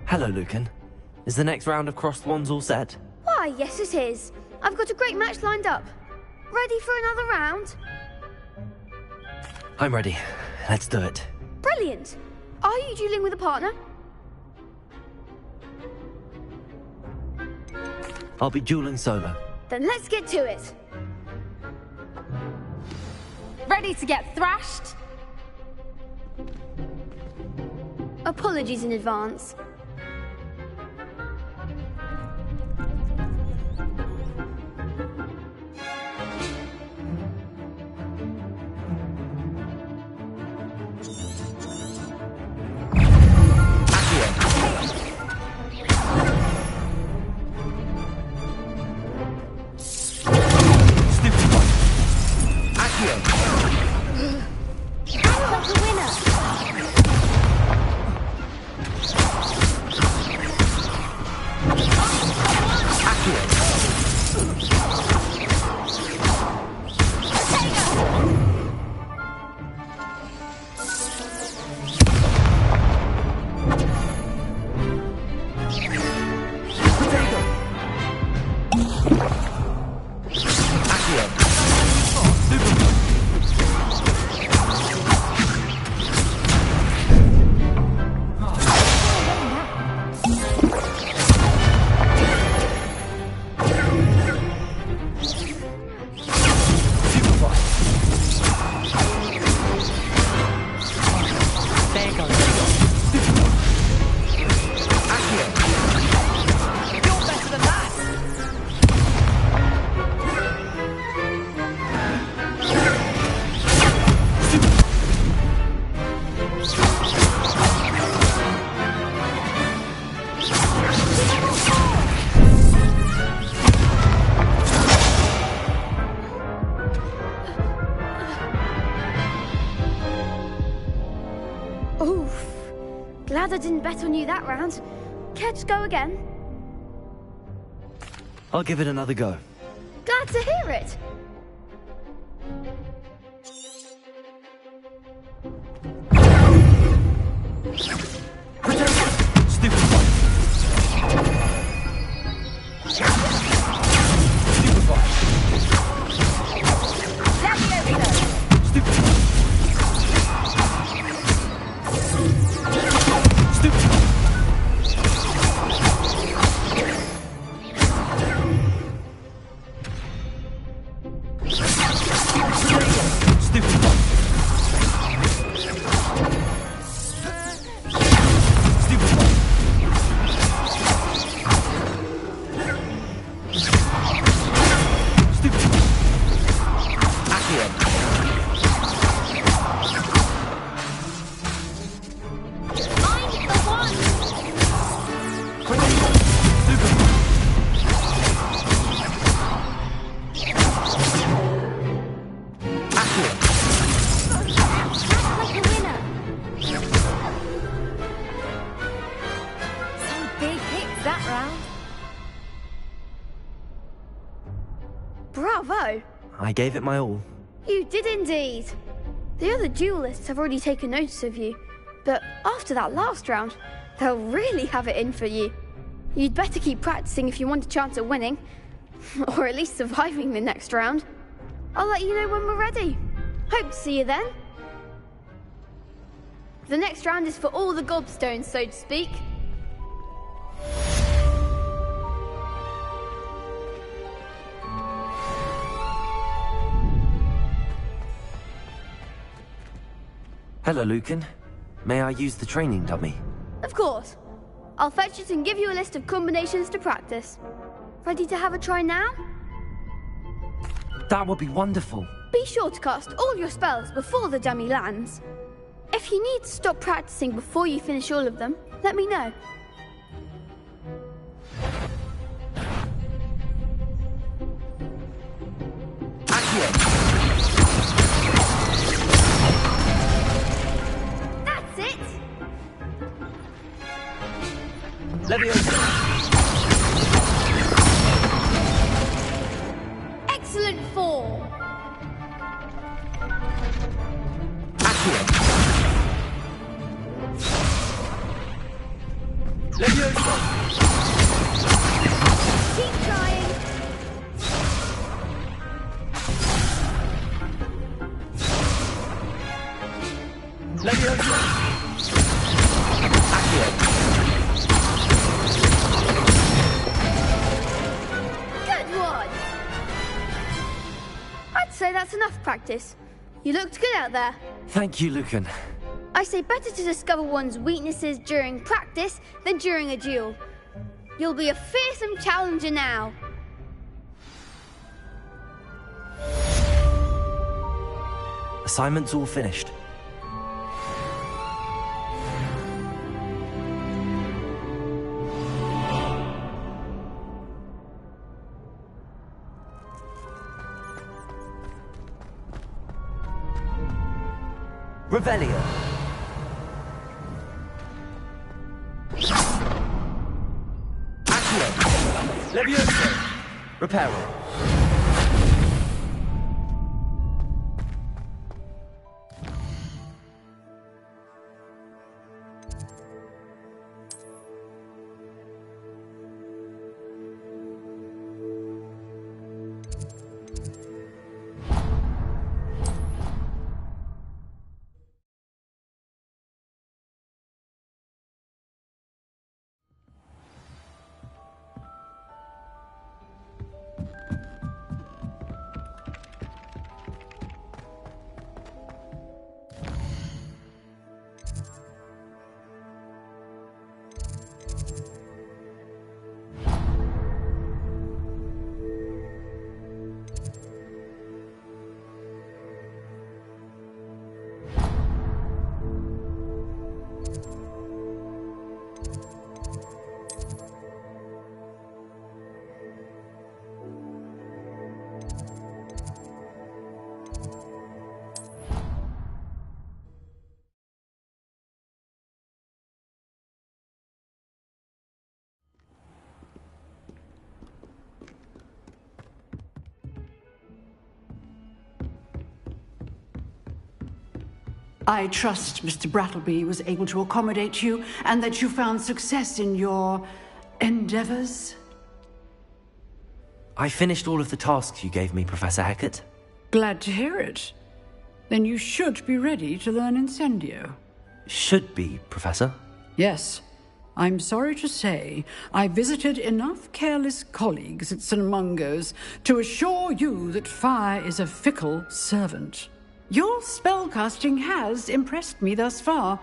Hello, Lucan. Is the next round of crossed wands all set? Why, yes it is. I've got a great match lined up. Ready for another round? I'm ready. Let's do it. Brilliant. Are you dueling with a partner? I'll be dueling solo. Then let's get to it. Ready to get thrashed? Apologies in advance. Oof. Glad I didn't bet on you that round. Care to go again? I'll give it another go. Glad to hear it. I gave it my all. You did indeed. The other duelists have already taken notice of you, but after that last round, they'll really have it in for you. You'd better keep practicing if you want a chance at winning, or at least surviving the next round. I'll let you know when we're ready. Hope to see you then. The next round is for all the gobstones, so to speak. Hello, Lucan. May I use the training dummy? Of course. I'll fetch it and give you a list of combinations to practice. Ready to have a try now? That would be wonderful. Be sure to cast all your spells before the dummy lands. If you need to stop practicing before you finish all of them, let me know. That's it! Excellent form! Keep trying! Good one! I'd say that's enough practice. You looked good out there. Thank you, Lucan. I say better to discover one's weaknesses during practice than during a duel. You'll be a fearsome challenger now. Assignment's all finished. Revelio. Accio. Levioso. Reparo. I trust Mr. Brattleby was able to accommodate you and that you found success in your endeavors. I finished all of the tasks you gave me, Professor Hecat. Glad to hear it. Then you should be ready to learn Incendio. Should be, Professor. Yes. I'm sorry to say, I visited enough careless colleagues at St. Mungo's to assure you that fire is a fickle servant. Your spellcasting has impressed me thus far,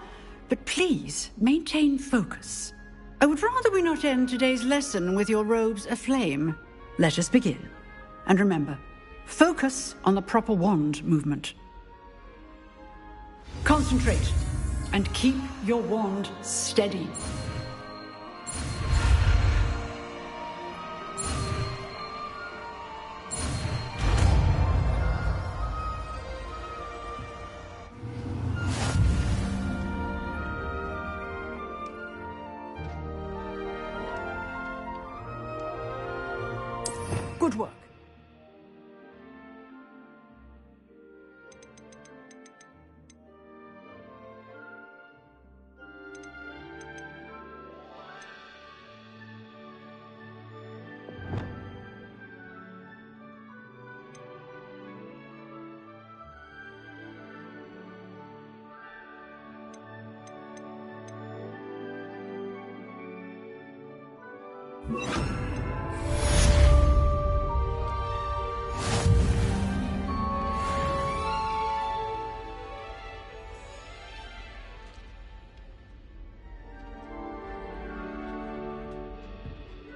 but please maintain focus. I would rather we not end today's lesson with your robes aflame. Let us begin. And remember, focus on the proper wand movement. Concentrate, and keep your wand steady. Good work.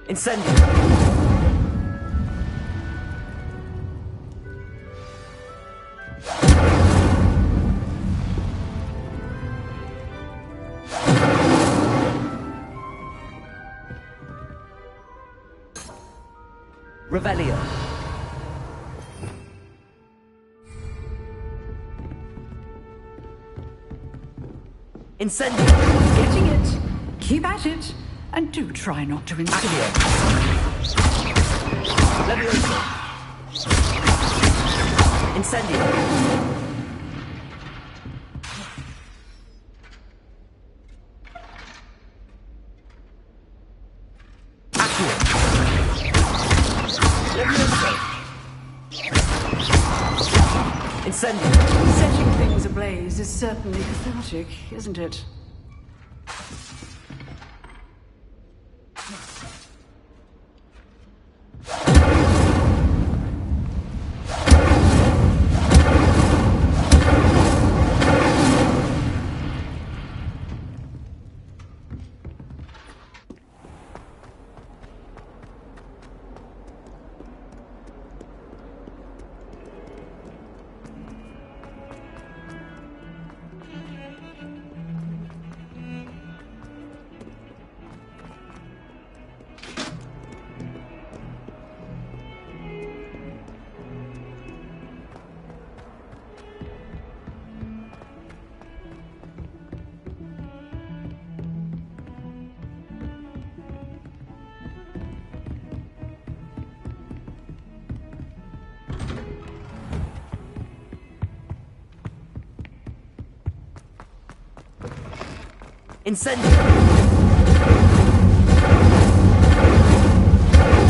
Incendio. Revelio. Incendio. Getting it. Keep at it. And do try not to incendio. Levioso. Incendio. Incendio. Setting things ablaze is certainly cathartic, isn't it? Incendio.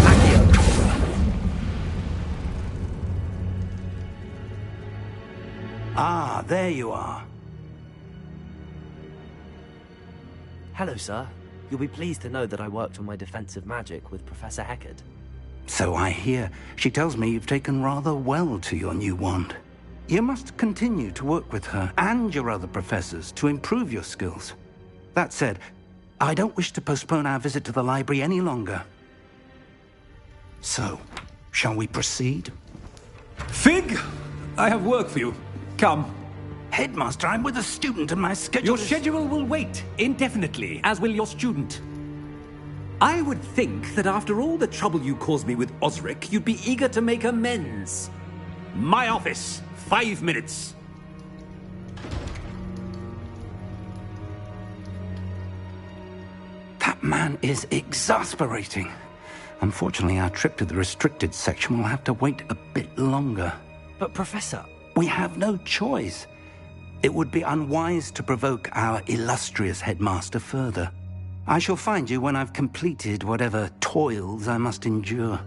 Accio. Ah, there you are. Hello, sir. You'll be pleased to know that I worked on my defensive magic with Professor Eckert. So I hear. She tells me you've taken rather well to your new wand. You must continue to work with her and your other professors to improve your skills. That said, I don't wish to postpone our visit to the library any longer. So, shall we proceed? Fig, I have work for you. Come. Headmaster, I'm with a student and my schedule Your schedule will wait indefinitely, as will your student. I would think that after all the trouble you caused me with Osric, you'd be eager to make amends. My office, 5 minutes. That man is exasperating. Unfortunately, our trip to the restricted section will have to wait a bit longer. But, Professor... We have no choice. It would be unwise to provoke our illustrious headmaster further. I shall find you when I've completed whatever toils I must endure.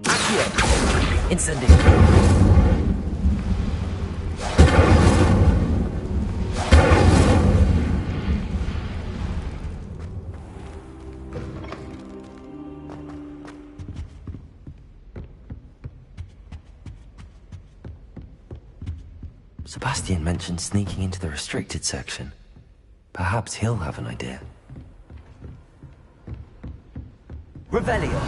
Accio. Incendio. Sebastian mentioned sneaking into the restricted section. Perhaps he'll have an idea. Revelio.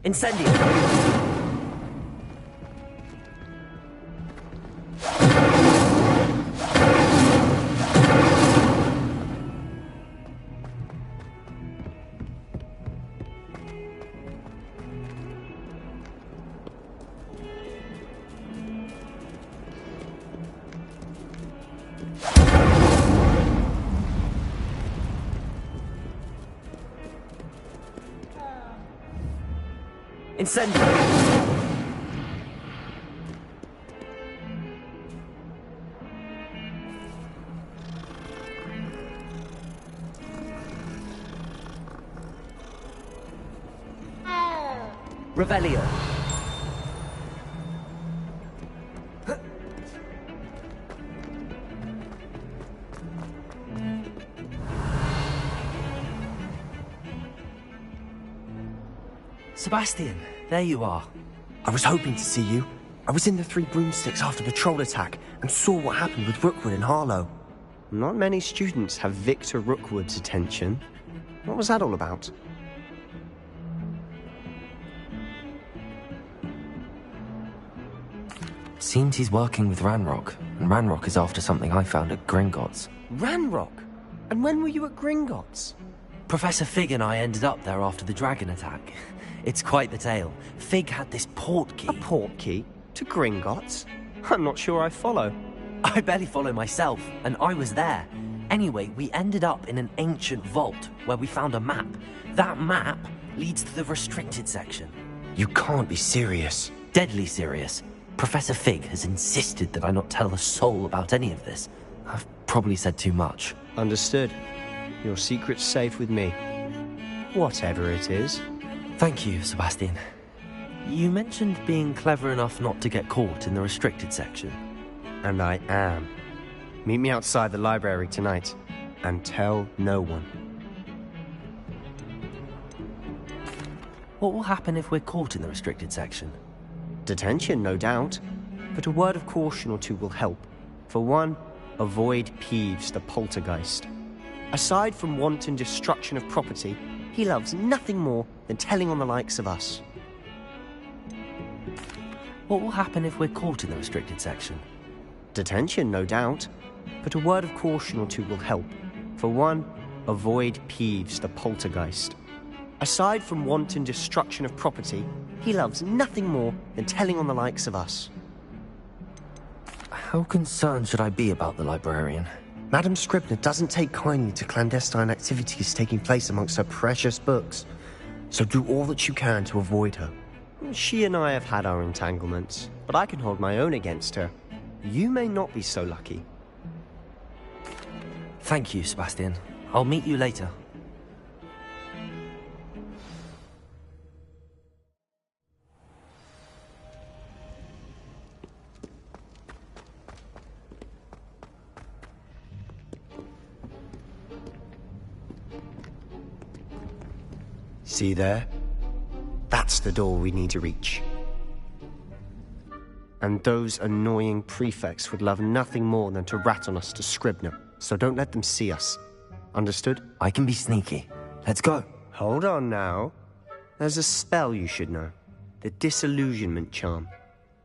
Incendio. Incendio. Revelio. Sebastian, there you are. I was hoping to see you. I was in the Three Broomsticks after the troll attack and saw what happened with Rookwood and Harlow. Not many students have Victor Rookwood's attention. What was that all about? Seems he's working with Ranrock, and Ranrock is after something I found at Gringotts. Ranrock? And when were you at Gringotts? Professor Fig and I ended up there after the dragon attack. It's quite the tale. Fig had this port key. A port key? To Gringotts? I'm not sure I follow. I barely follow myself, and I was there. Anyway, we ended up in an ancient vault where we found a map. That map leads to the restricted section. You can't be serious. Deadly serious. Professor Fig has insisted that I not tell a soul about any of this. I've probably said too much. Understood. Your secret's safe with me. Whatever it is. Thank you, Sebastian. You mentioned being clever enough not to get caught in the restricted section. And I am. Meet me outside the library tonight, and tell no one. What will happen if we're caught in the restricted section? Detention, no doubt. But a word of caution or two will help. For one, avoid Peeves the poltergeist. Aside from wanton destruction of property, he loves nothing more than telling on the likes of us. What will happen if we're caught in the restricted section? Detention, no doubt. But a word of caution or two will help. For one, avoid Peeves the poltergeist. Aside from wanton destruction of property, he loves nothing more than telling on the likes of us. How concerned should I be about the librarian? Madam Scribner doesn't take kindly to clandestine activities taking place amongst her precious books, so do all that you can to avoid her. She and I have had our entanglements, but I can hold my own against her. You may not be so lucky. Thank you, Sebastian. I'll meet you later. See there? That's the door we need to reach. And those annoying prefects would love nothing more than to rat on us to Scribner, so don't let them see us. Understood? I can be sneaky. Let's go. Hold on now. There's a spell you should know. The Disillusionment Charm.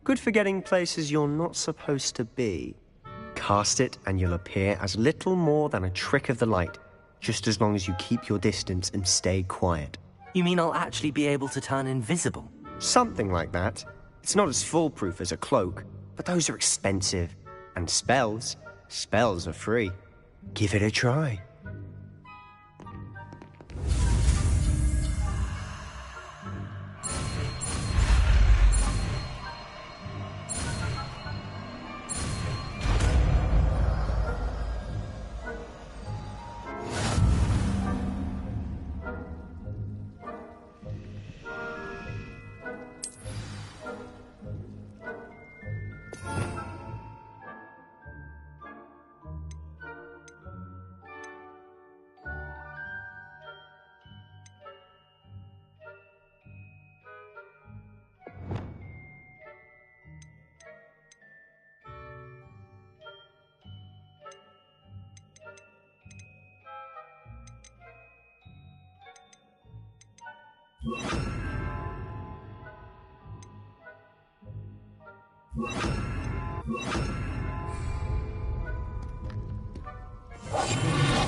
Good for getting places you're not supposed to be. Cast it and you'll appear as little more than a trick of the light, just as long as you keep your distance and stay quiet. You mean I'll actually be able to turn invisible? Something like that. It's not as foolproof as a cloak, but those are expensive. And spells are free. Give it a try.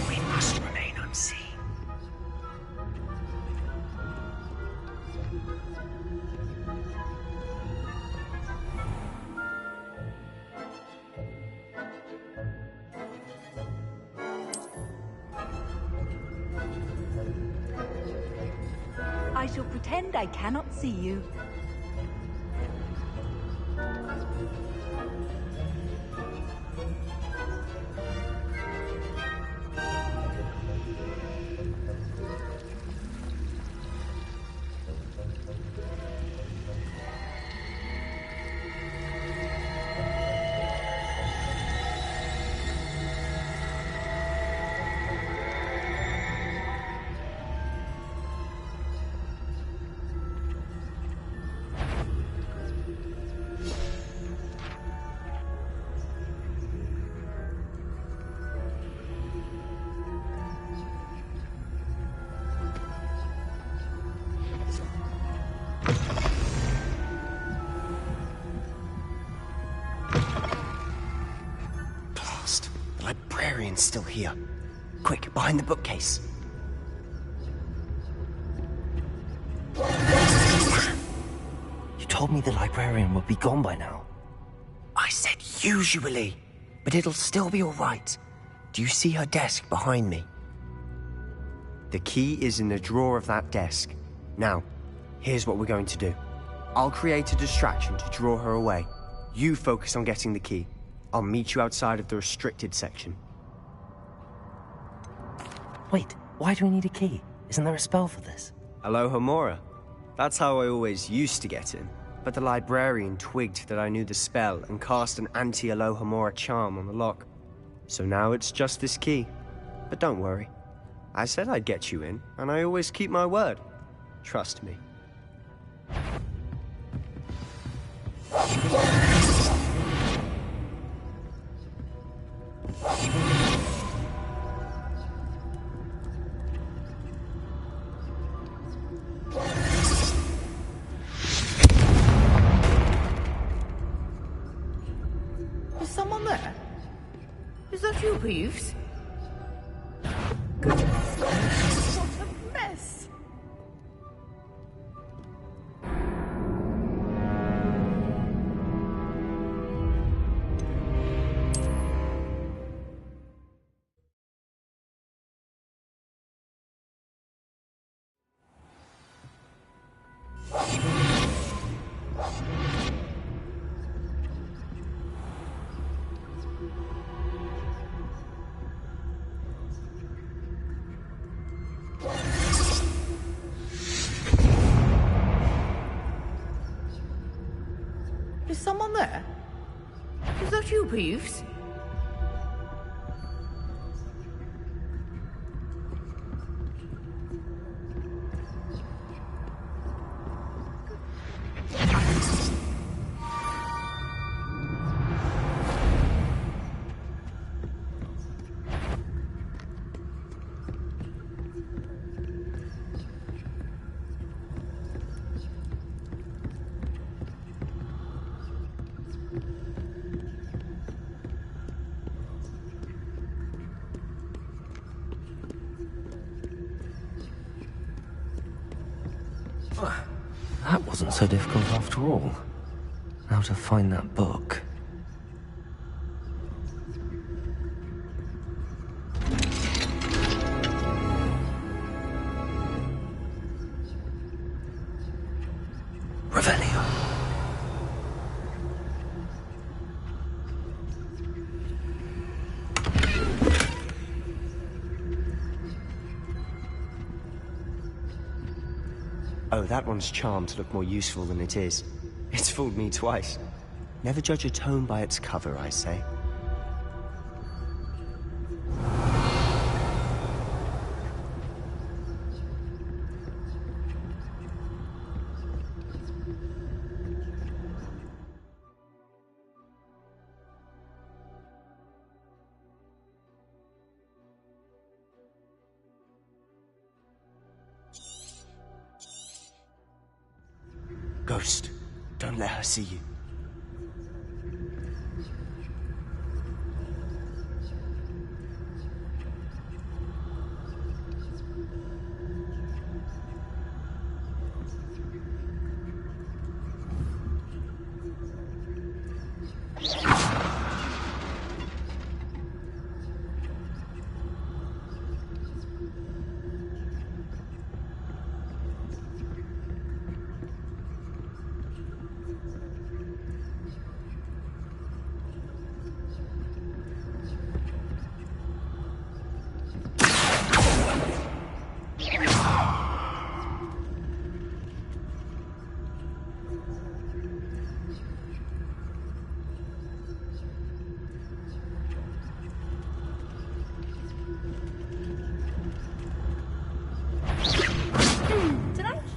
We must remain unseen. I shall pretend I cannot see you. last. The librarian's still here. Quick, behind the bookcase. You told me the librarian would be gone by now. I said usually, but it'll still be all right. Do you see her desk behind me? The key is in the drawer of that desk. Now, here's what we're going to do. I'll create a distraction to draw her away. You focus on getting the key. I'll meet you outside of the restricted section. Wait, why do we need a key? Isn't there a spell for this? Alohomora. That's how I always used to get in. But the librarian twigged that I knew the spell and cast an anti-Alohomora charm on the lock. So now it's just this key. But don't worry. I said I'd get you in, and I always keep my word. Trust me. Is someone there? Is that you, Peeves? Goodness, what a mess! Is someone there? Is that you, Peeves? That wasn't so difficult after all. Now to find that book. Revelio. Oh, that one's charmed to look more useful than it is. It's fooled me twice. Never judge a tome by its cover, I say. Ghost, don't let her see you.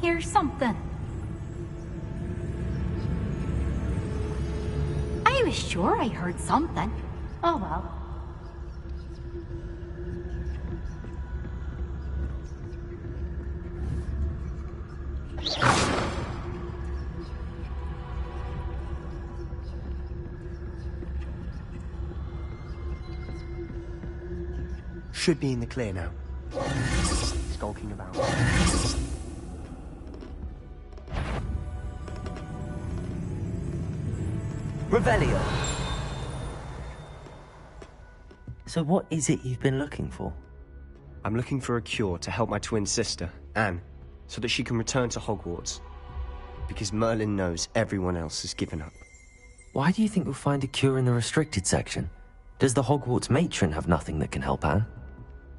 Hear something. I was sure I heard something. Oh well. should be in the clear now. Skulking about. Revelio. So what is it you've been looking for? I'm looking for a cure to help my twin sister, Anne, so that she can return to Hogwarts. Because Merlin knows everyone else has given up. Why do you think you'll find a cure in the restricted section? Does the Hogwarts matron have nothing that can help Anne?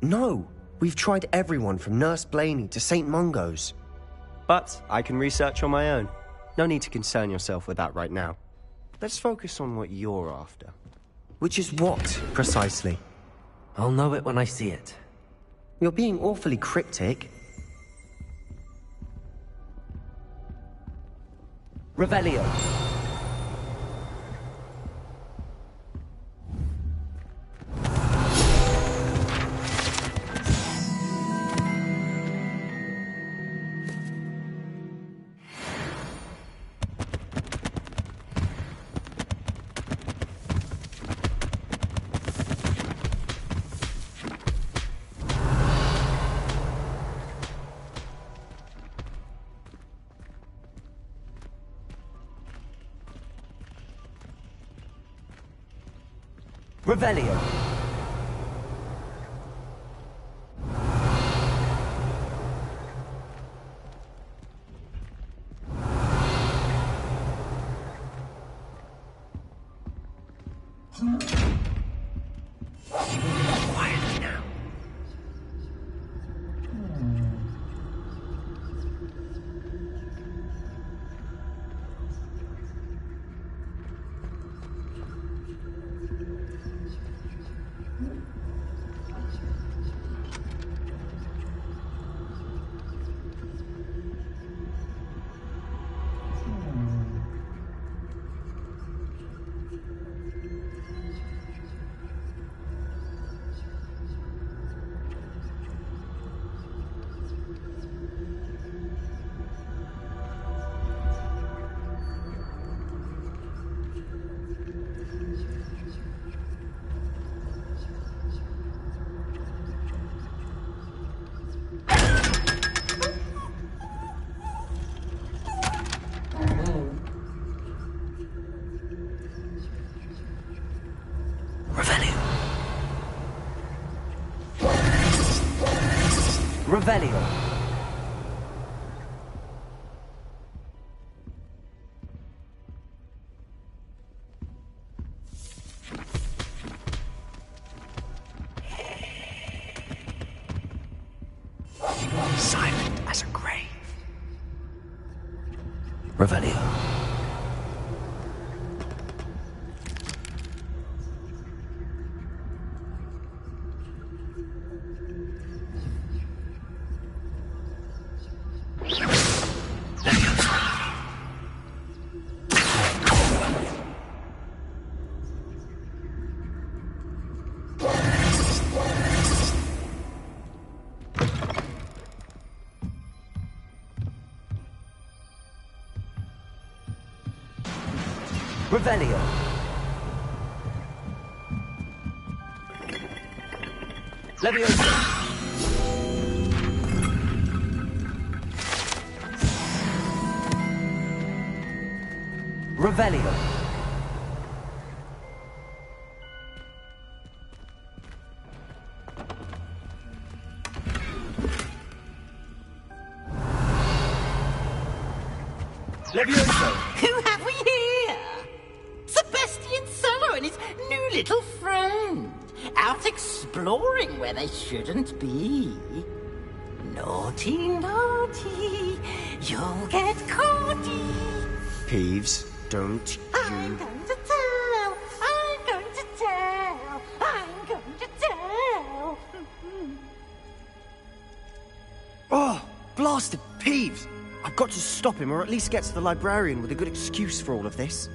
No! We've tried everyone from Nurse Blaney to St. Mungo's. But I can research on my own. No need to concern yourself with that right now. Let's focus on what you're after. Which is what, precisely? I'll know it when I see it. You're being awfully cryptic. Revelio. Revelio. Quiet now. Revelio. Silent as a grave. Revelio. Revelio. Leviosa. Revelio. Leviosa. Who have we here? Sebastian Suller and his new little friend. Out exploring where they shouldn't be. Naughty, naughty. You'll get caughty. Peeves, don't I'm you... going to tell. I'm going to tell. I'm going to tell. Oh, blasted Peeves! I've got to stop him, or at least get to the librarian with a good excuse for all of this.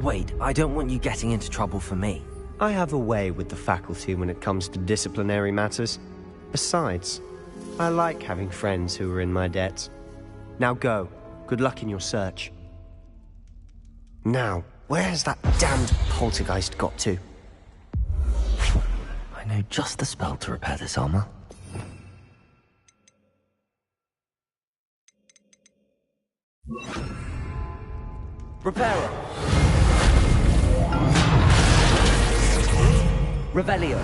Wait, I don't want you getting into trouble for me. I have a way with the faculty when it comes to disciplinary matters. Besides, I like having friends who are in my debt. Now go. Good luck in your search. Now, where has that damned poltergeist got to? I know just the spell to repair this armor. Reparo. Revelio.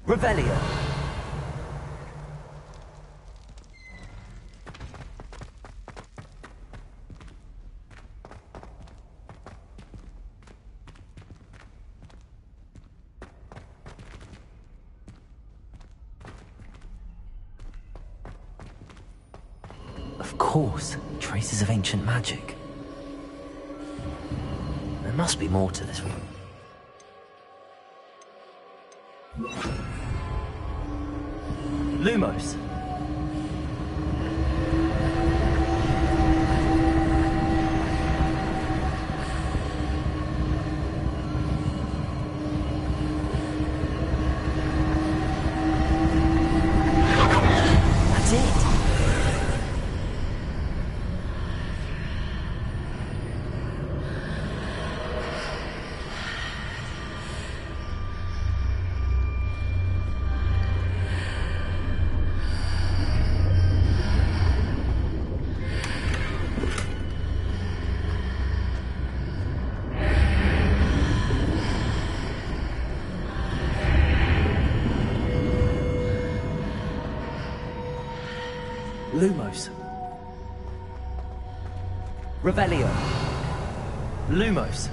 Revelio. Of course, traces of ancient magic. There must be more to this room. Lumos. That's it. Lumos. Revelio. Lumos.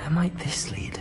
Where might this lead?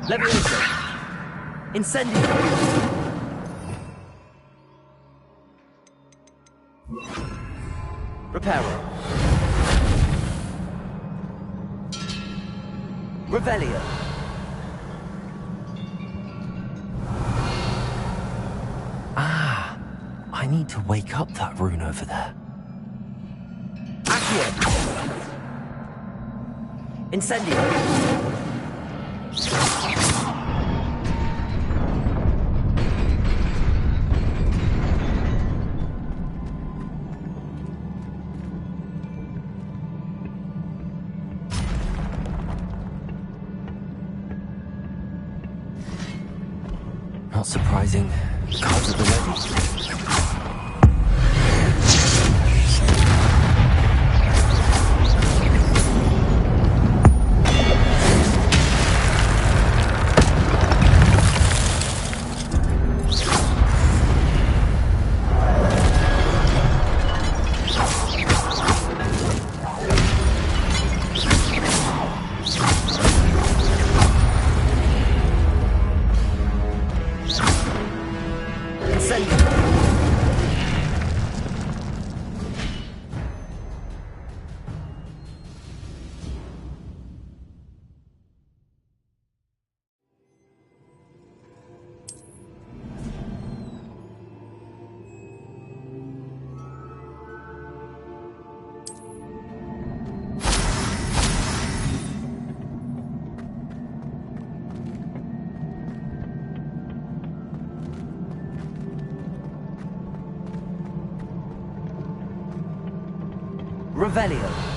Levioso. Incendio. Reparo. Revelio. Ah, I need to wake up that rune over there. Accio. Incendio. Not surprising. Cards at the ready. Revelio.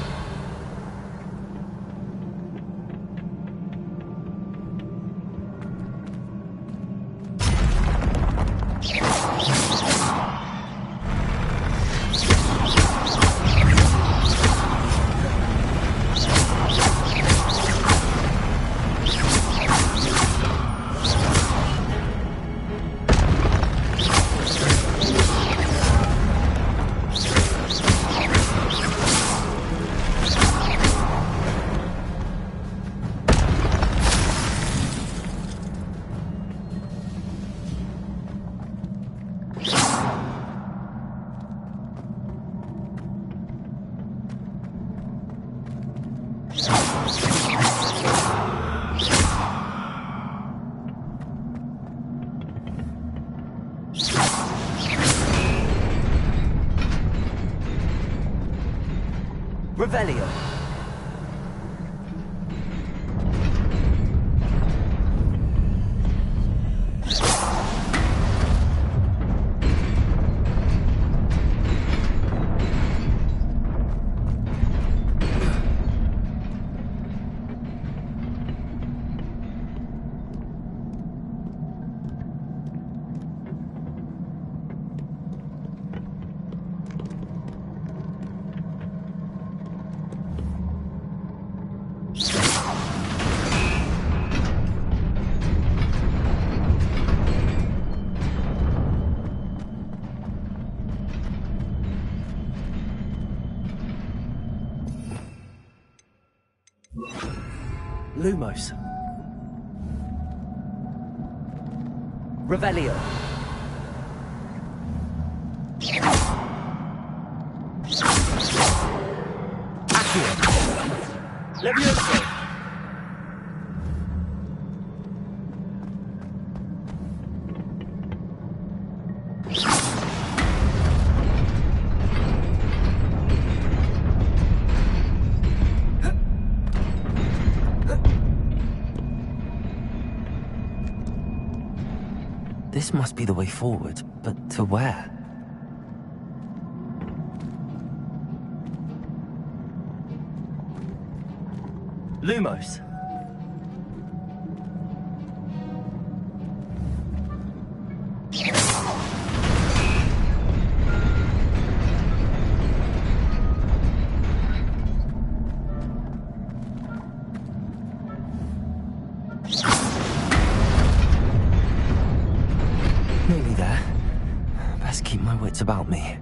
Revelio. Lumos. Revelio. Accio. Levioso. This must be the way forward, but to where? Lumos. Nearly there. Best keep my wits about me.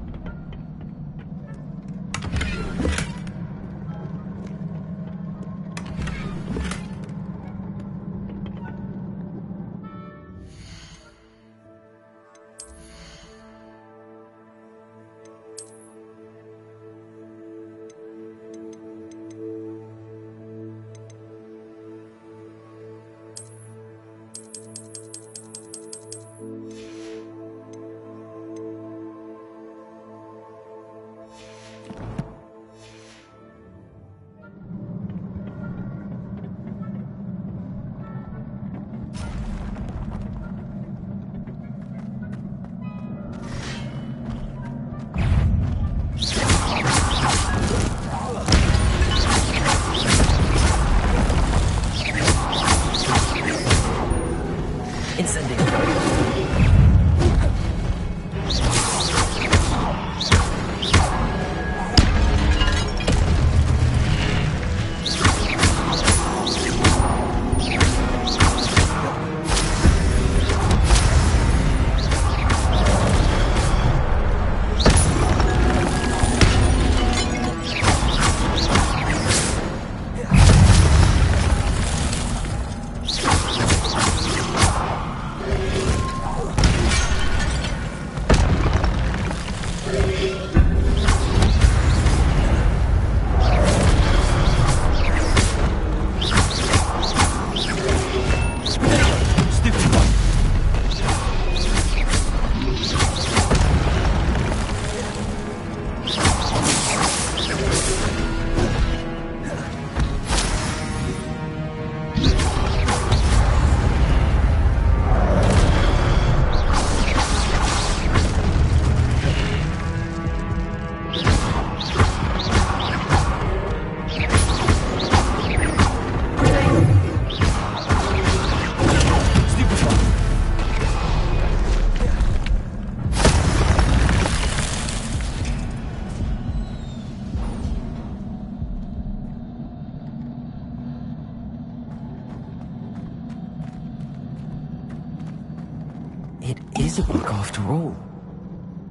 It is a book after all.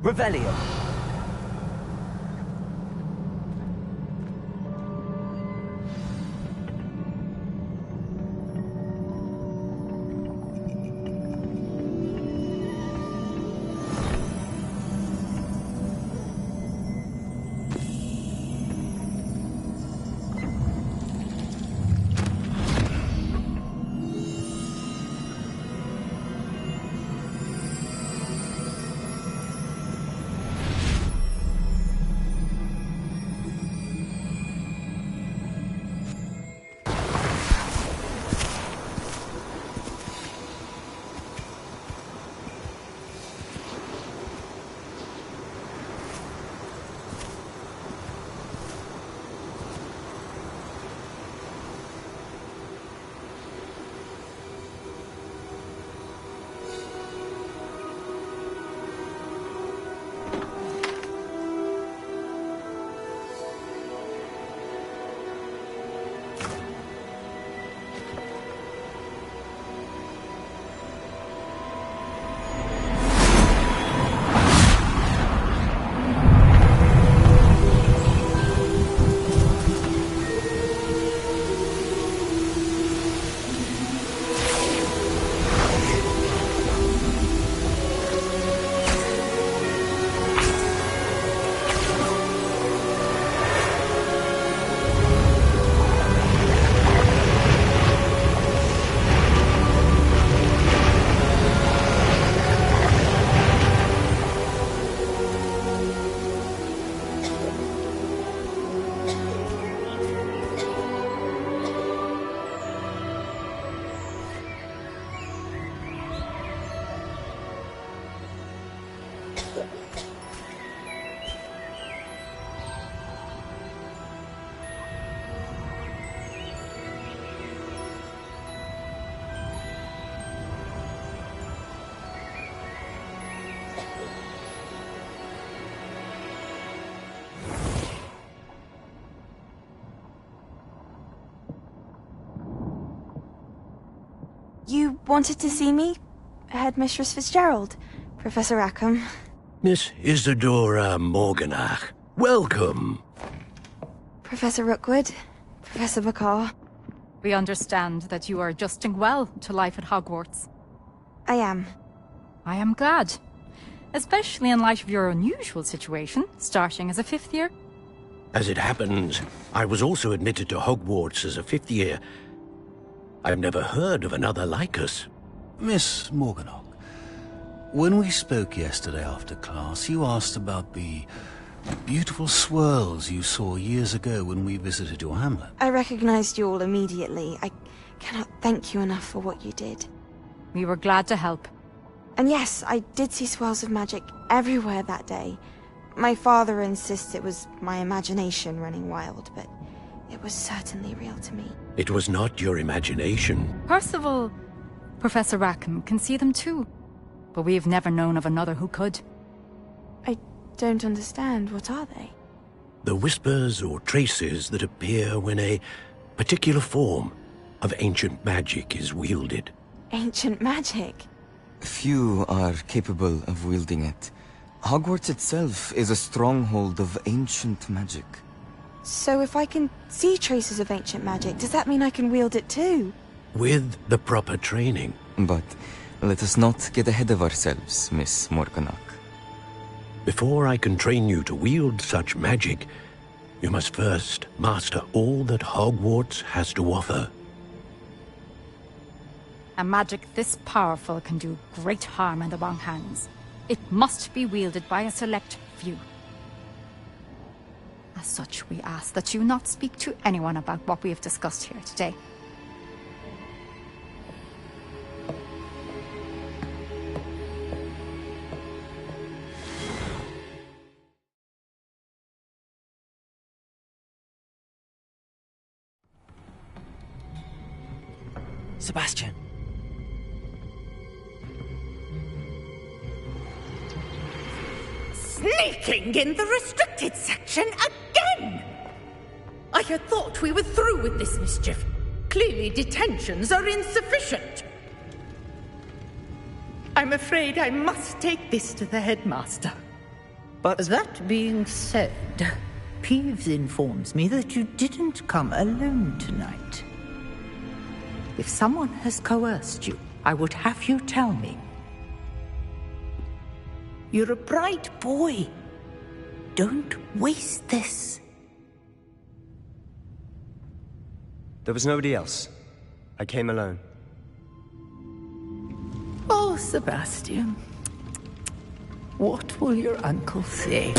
Revelio. You wanted to see me? Headmistress Fitzgerald, Professor Rackham. Miss Isadora Morganach, welcome. Professor Rookwood, Professor Bakar. We understand that you are adjusting well to life at Hogwarts. I am. I am glad. Especially in light of your unusual situation, starting as a 5th year. As it happens, I was also admitted to Hogwarts as a 5th year. I've never heard of another like us. Miss Morganach, when we spoke yesterday after class, you asked about the beautiful swirls you saw years ago when we visited your hamlet. I recognized you all immediately. I cannot thank you enough for what you did. We were glad to help. And yes, I did see swirls of magic everywhere that day. My father insists it was my imagination running wild, but it was certainly real to me. It was not your imagination. Percival, Professor Rackham can see them too. But we have never known of another who could. I don't understand. What are they? The whispers or traces that appear when a particular form of ancient magic is wielded. Ancient magic? Few are capable of wielding it. Hogwarts itself is a stronghold of ancient magic. So if I can see traces of ancient magic, does that mean I can wield it too? With the proper training. But let us not get ahead of ourselves, Miss Morganach. Before I can train you to wield such magic, you must first master all that Hogwarts has to offer. A magic this powerful can do great harm in the wrong hands. It must be wielded by a select few. As such, we ask that you not speak to anyone about what we have discussed here today. Sebastian. Sneaking in the restricted section again! I had thought we were through with this mischief. Clearly detentions are insufficient. I'm afraid I must take this to the headmaster. But that being said, Peeves informs me that you didn't come alone tonight. If someone has coerced you, I would have you tell me. You're a bright boy. Don't waste this. There was nobody else. I came alone. Oh, Sebastian. What will your uncle say?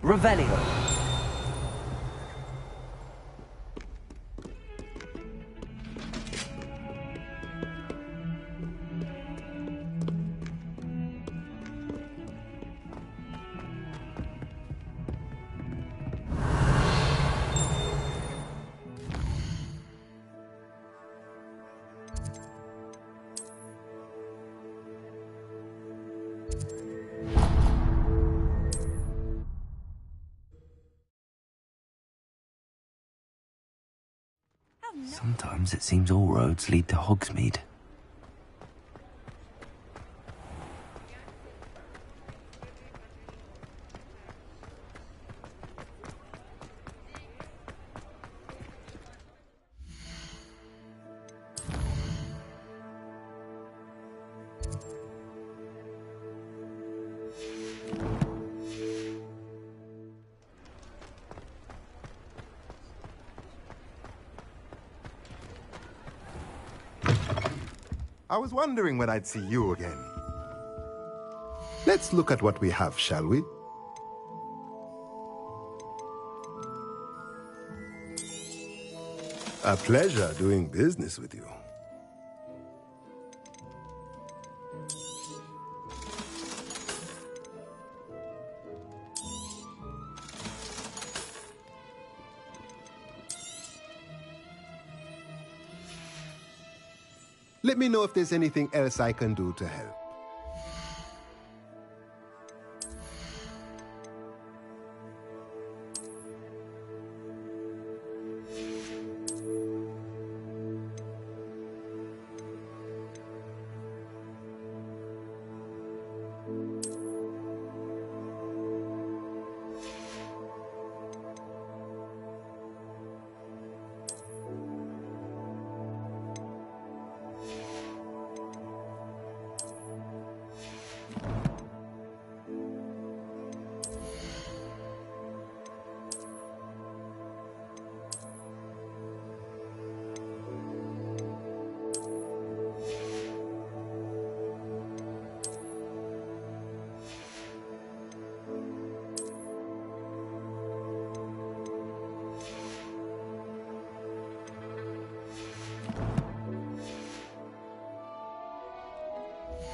Revelio. Sometimes it seems all roads lead to Hogsmeade. I was wondering when I'd see you again. Let's look at what we have, shall we? A pleasure doing business with you. Let me know if there's anything else I can do to help.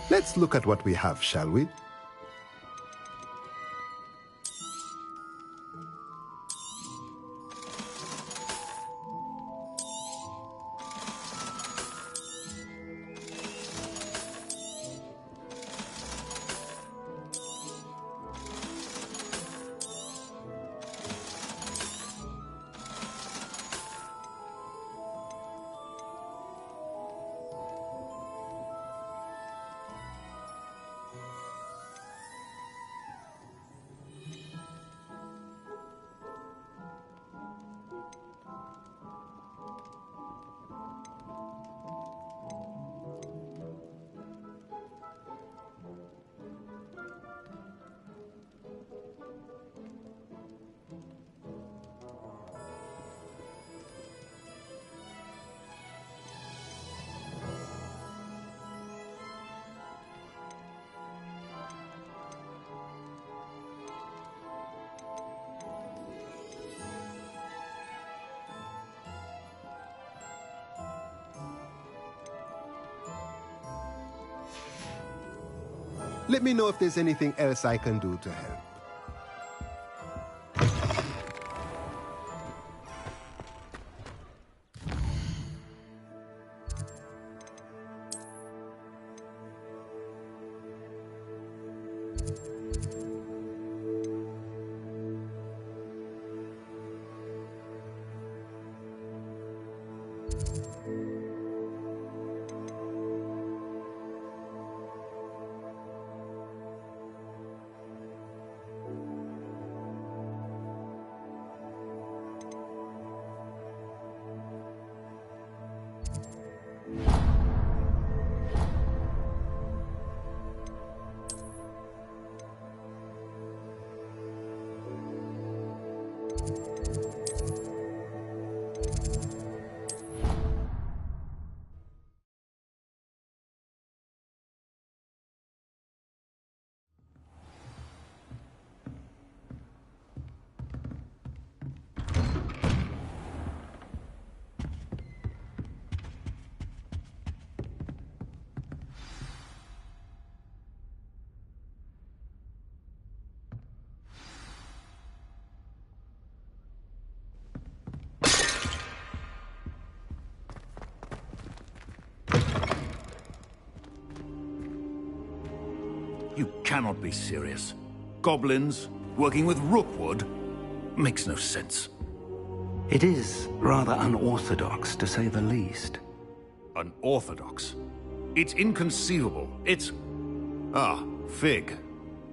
Let's look at what we have, shall we? Let me know if there's anything else I can do to help. You cannot be serious. Goblins working with Rookwood makes no sense. It is rather unorthodox, to say the least. Unorthodox? It's inconceivable. It's... Ah, Fig.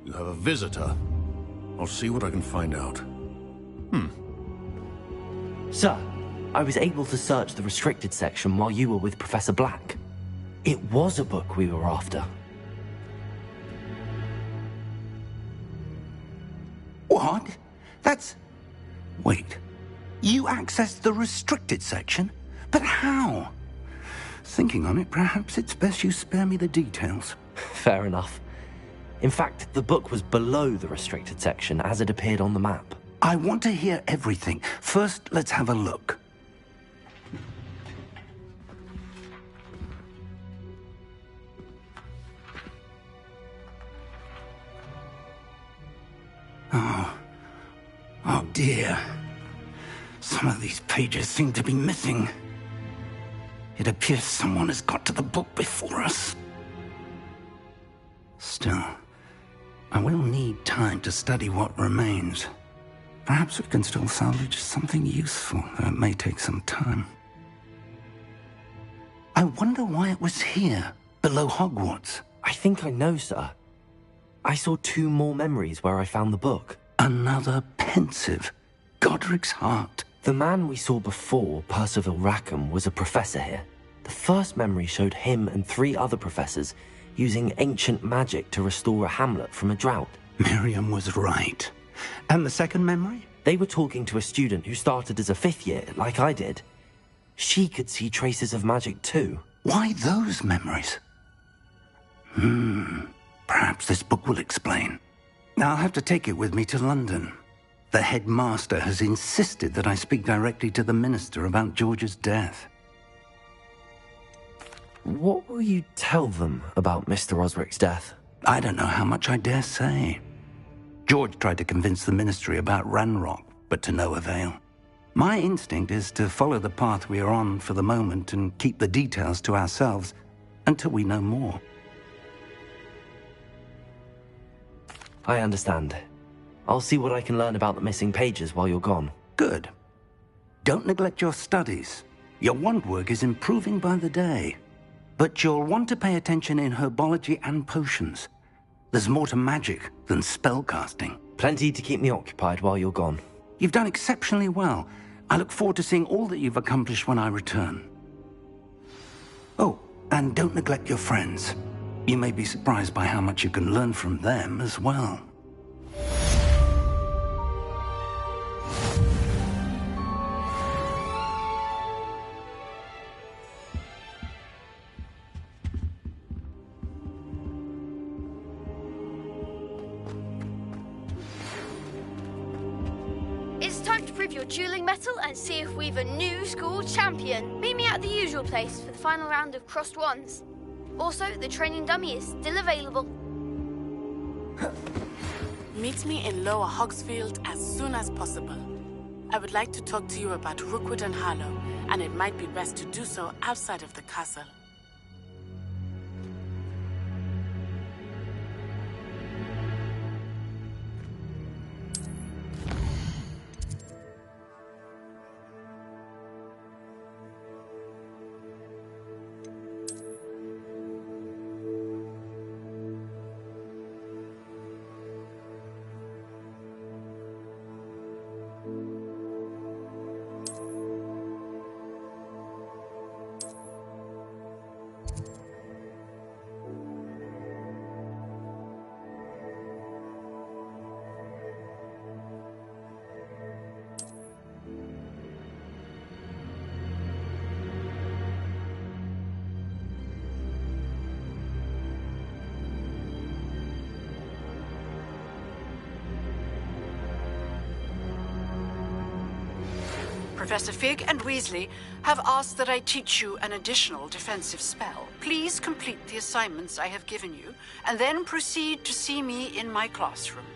You have a visitor. I'll see what I can find out. Sir, I was able to search the restricted section while you were with Professor Black. It was a book we were after. What? That's... Wait. You accessed the restricted section? But how? Thinking on it, perhaps it's best you spare me the details. Fair enough. In fact, the book was below the restricted section as it appeared on the map. I want to hear everything. First, let's have a look. Oh dear. Some of these pages seem to be missing. It appears someone has got to the book before us. Still, I will need time to study what remains. Perhaps we can still salvage something useful, though it may take some time. I wonder why it was here, below Hogwarts. I think I know, sir. I saw 2 more memories where I found the book. Another pensive. Godric's heart. The man we saw before, Percival Rackham, was a professor here. The first memory showed him and 3 other professors using ancient magic to restore a hamlet from a drought. Miriam was right. And the second memory? They were talking to a student who started as a 5th year, like I did. She could see traces of magic too. Why those memories? Perhaps this book will explain. I'll have to take it with me to London. The headmaster has insisted that I speak directly to the minister about George's death. What will you tell them about Mr. Osric's death? I don't know how much I dare say. George tried to convince the ministry about Ranrock, but to no avail. My instinct is to follow the path we are on for the moment and keep the details to ourselves until we know more. I understand. I'll see what I can learn about the missing pages while you're gone. Good. Don't neglect your studies. Your wand work is improving by the day. But you'll want to pay attention in herbology and potions. There's more to magic than spellcasting. Plenty to keep me occupied while you're gone. You've done exceptionally well. I look forward to seeing all that you've accomplished when I return. Oh, and don't neglect your friends. You may be surprised by how much you can learn from them as well. It's time to prove your dueling mettle and see if we've a new school champion. Meet me at the usual place for the final round of crossed wands. Also, the training dummy is still available. Meet me in Lower Hogsfield as soon as possible. I would like to talk to you about Rookwood and Harlow, and it might be best to do so outside of the castle. Professor Fig and Weasley have asked that I teach you an additional defensive spell. Please complete the assignments I have given you, and then proceed to see me in my classroom.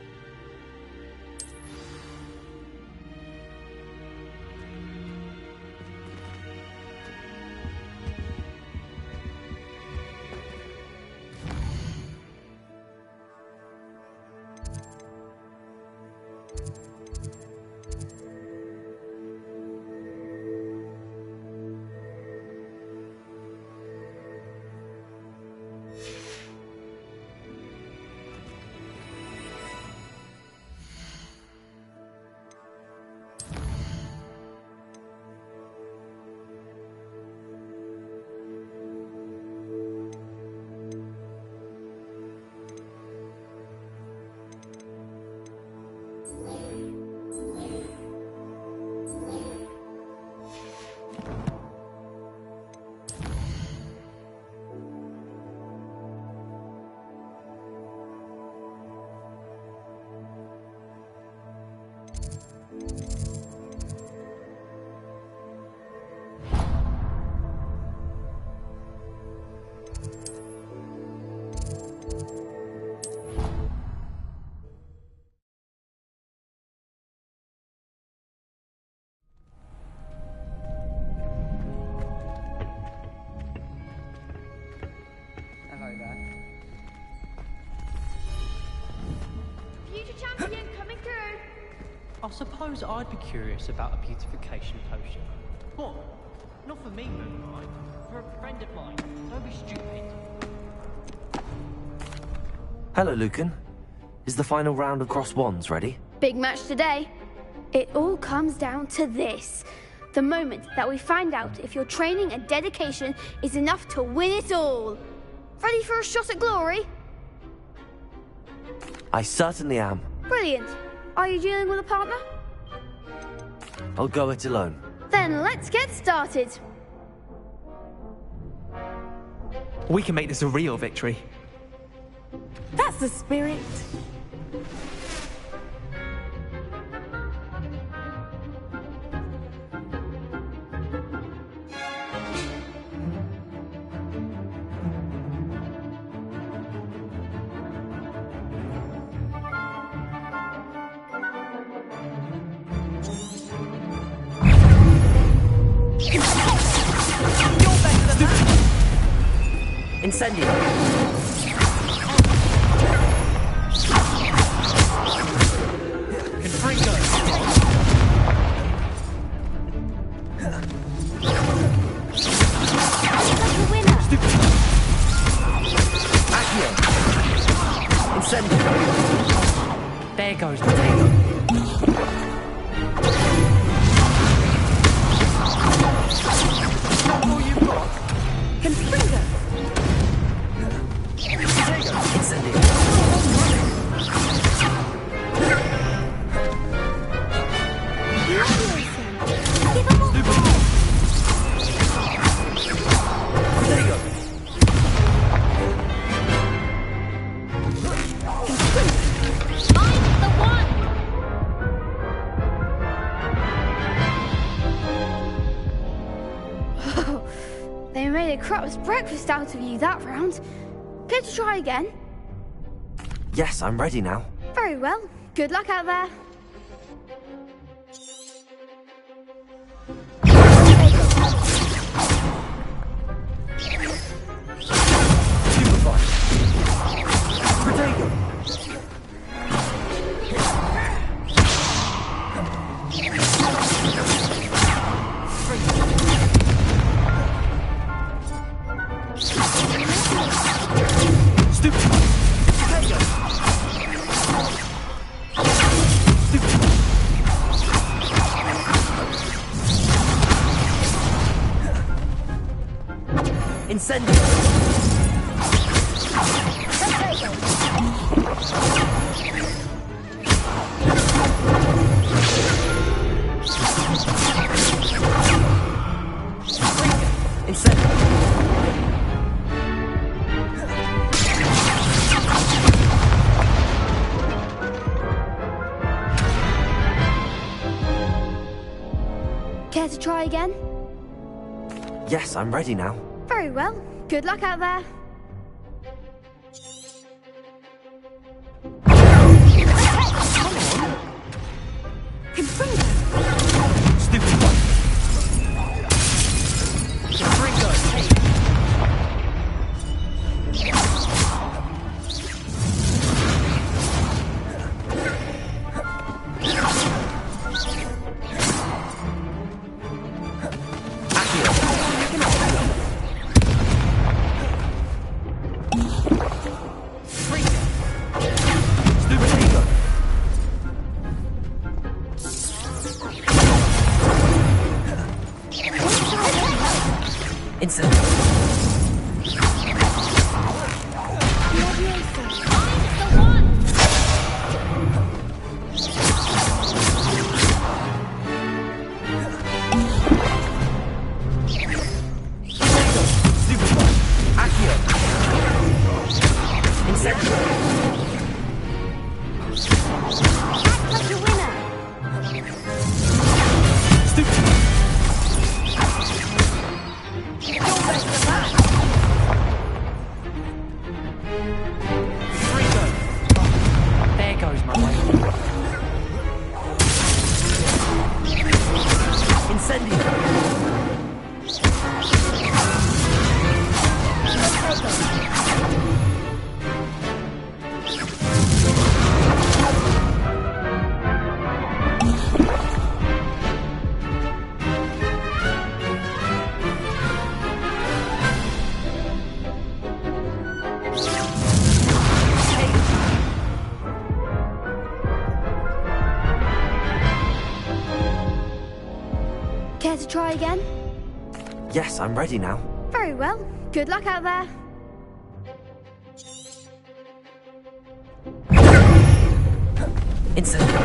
I suppose I'd be curious about a beautification potion. What? Not for me, Moonlight. For a friend of mine. Don't be stupid. Hello, Lucan. Is the final round of cross wands ready? Big match today. It all comes down to this. The moment that we find out if your training and dedication is enough to win it all. Ready for a shot at glory? I certainly am. Brilliant. Are you dealing with a partner? I'll go it alone. Then let's get started. We can make this a real victory. That's the spirit. Incendio. There goes Potato. Not all you've got. Confringo. Incendio. They made a crap's breakfast out of you that round. Care to try again? Yes, I'm ready now. Very well. Good luck out there. Incendio. Care to try again? Yes, I'm ready now. Very well. Good luck out there. Stupid one. Stupid. Care to try again? Yes, I'm ready now. Very well. Good luck out there. Incendio.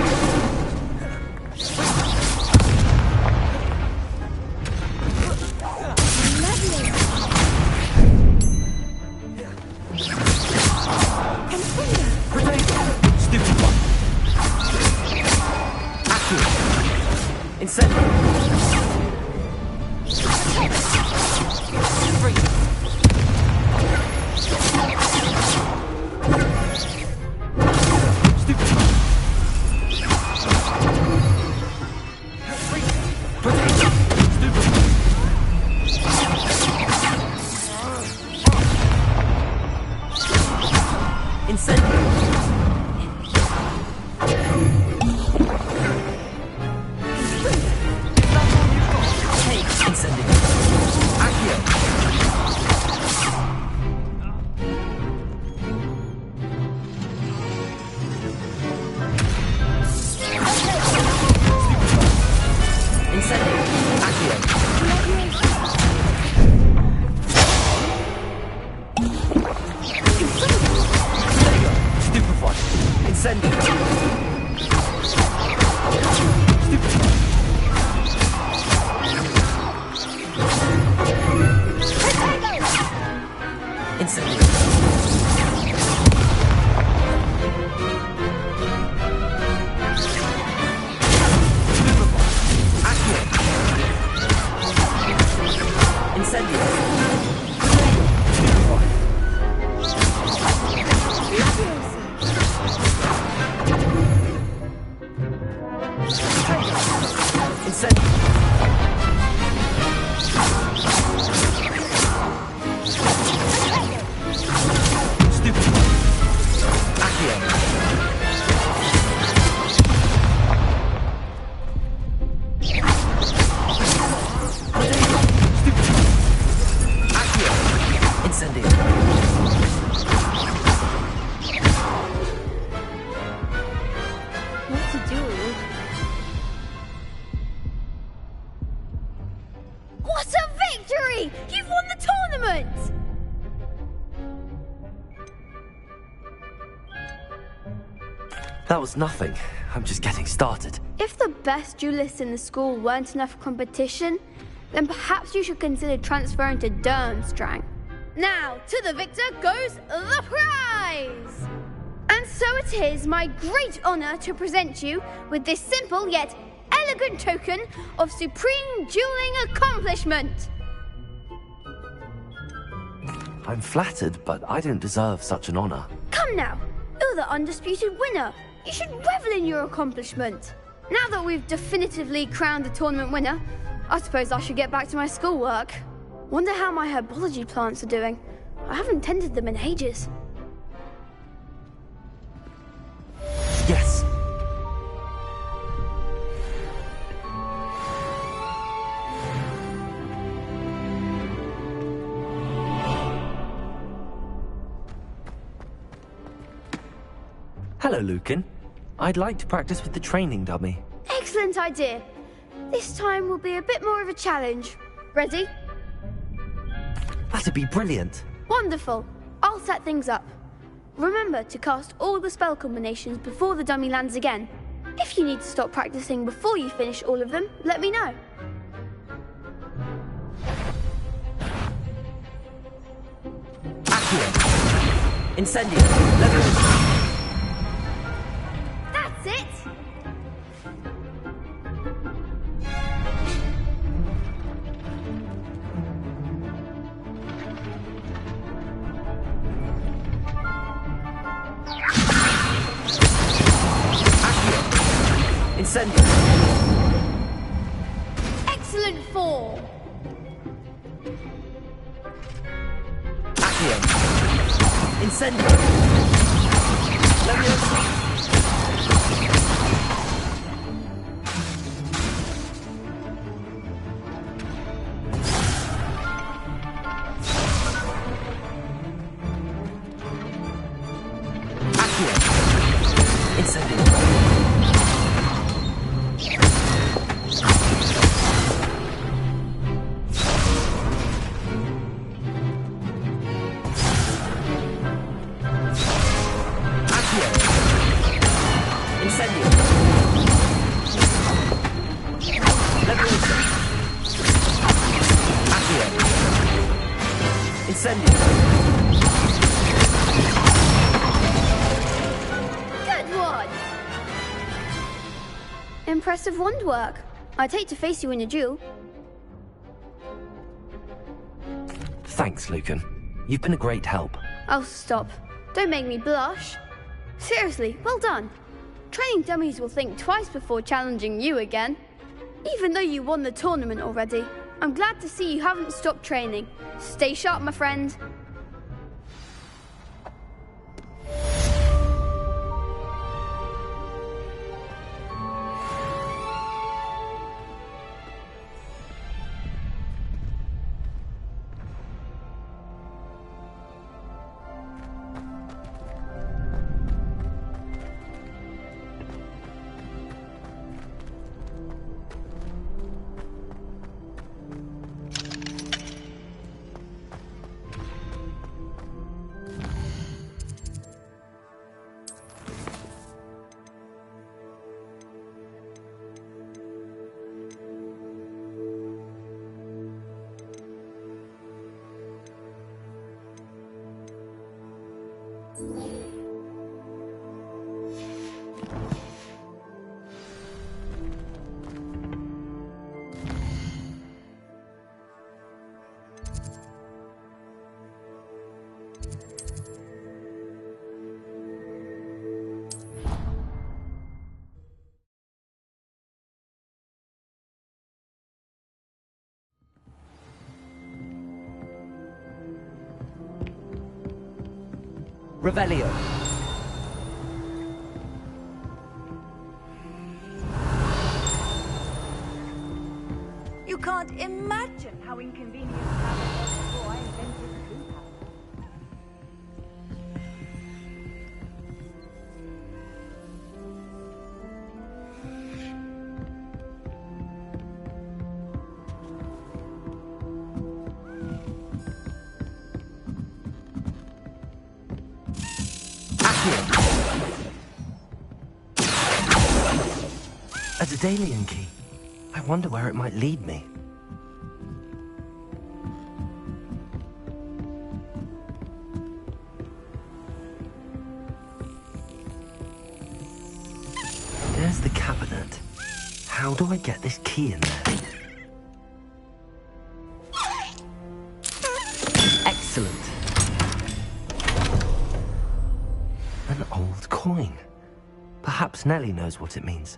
That was nothing. I'm just getting started. If the best duelists in the school weren't enough for competition, then perhaps you should consider transferring to Durmstrang. Now, to the victor goes the prize! And so it is my great honor to present you with this simple yet elegant token of supreme dueling accomplishment. I'm flattered, but I don't deserve such an honor. Come now, you're the undisputed winner. You should revel in your accomplishment. Now that we've definitively crowned the tournament winner, I suppose I should get back to my schoolwork. Wonder how my herbology plants are doing. I haven't tended them in ages. Yes. Hello, Lucan. I'd like to practice with the training dummy. Excellent idea. This time will be a bit more of a challenge. Ready? That'd be brilliant. Wonderful. I'll set things up. Remember to cast all the spell combinations before the dummy lands again. If you need to stop practicing before you finish all of them, let me know. Accio. Incendio. Level. That's it! Incendio. Excellent form. Accio. Incendio. Leviosa. Incendio. Good one! Impressive wand work. I'd hate to face you in a duel. Thanks, Lucan. You've been a great help. Oh, stop. Don't make me blush. Seriously, well done. Training dummies will think twice before challenging you again. Even though you won the tournament already, I'm glad to see you haven't stopped training. Stay sharp, my friend. Revelio. You can't imagine how inconvenient that was before I invented the coup powder. A Daedalian key. I wonder where it might lead me. There's the cabinet. How do I get this key in there? Excellent. An old coin. Perhaps Nellie knows what it means.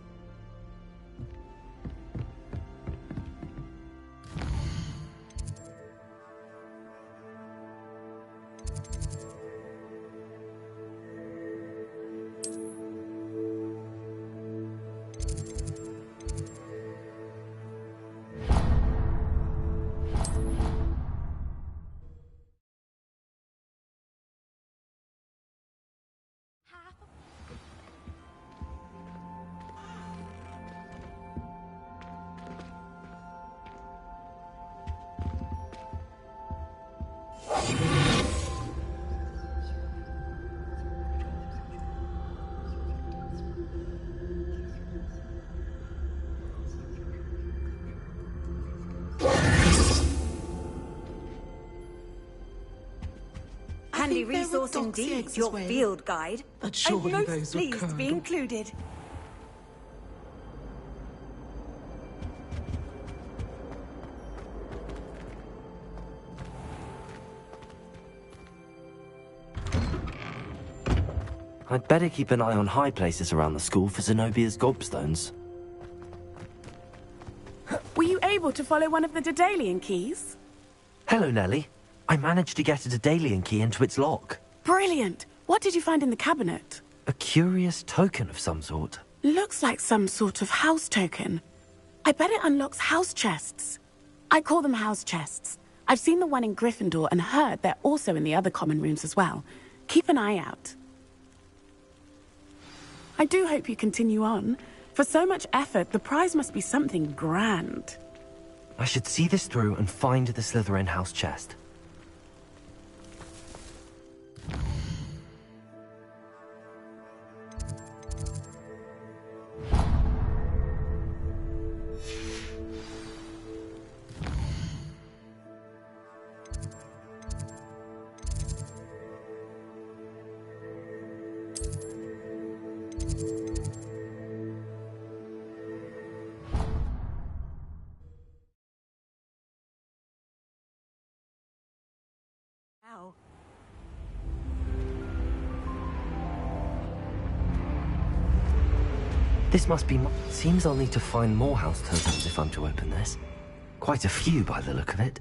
Handy resource indeed, your field guide. But surely I'm those most were pleased to be Colonel. included. I'd better keep an eye on high places around the school for Zenobia's gobstones. Were you able to follow one of the Daedalian keys? Hello, Nellie. I managed to get a Daedalian key into its lock. Brilliant! What did you find in the cabinet? A curious token of some sort. Looks like some sort of house token. I bet it unlocks house chests. I call them house chests. I've seen the one in Gryffindor and heard they're also in the other common rooms as well. Keep an eye out. I do hope you continue on. For so much effort, the prize must be something grand. I should see this through and find the Slytherin house chest. now. This must be... Seems I'll need to find more house tokens if I'm to open this. Quite a few by the look of it.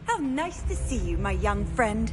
How nice to see you, my young friend.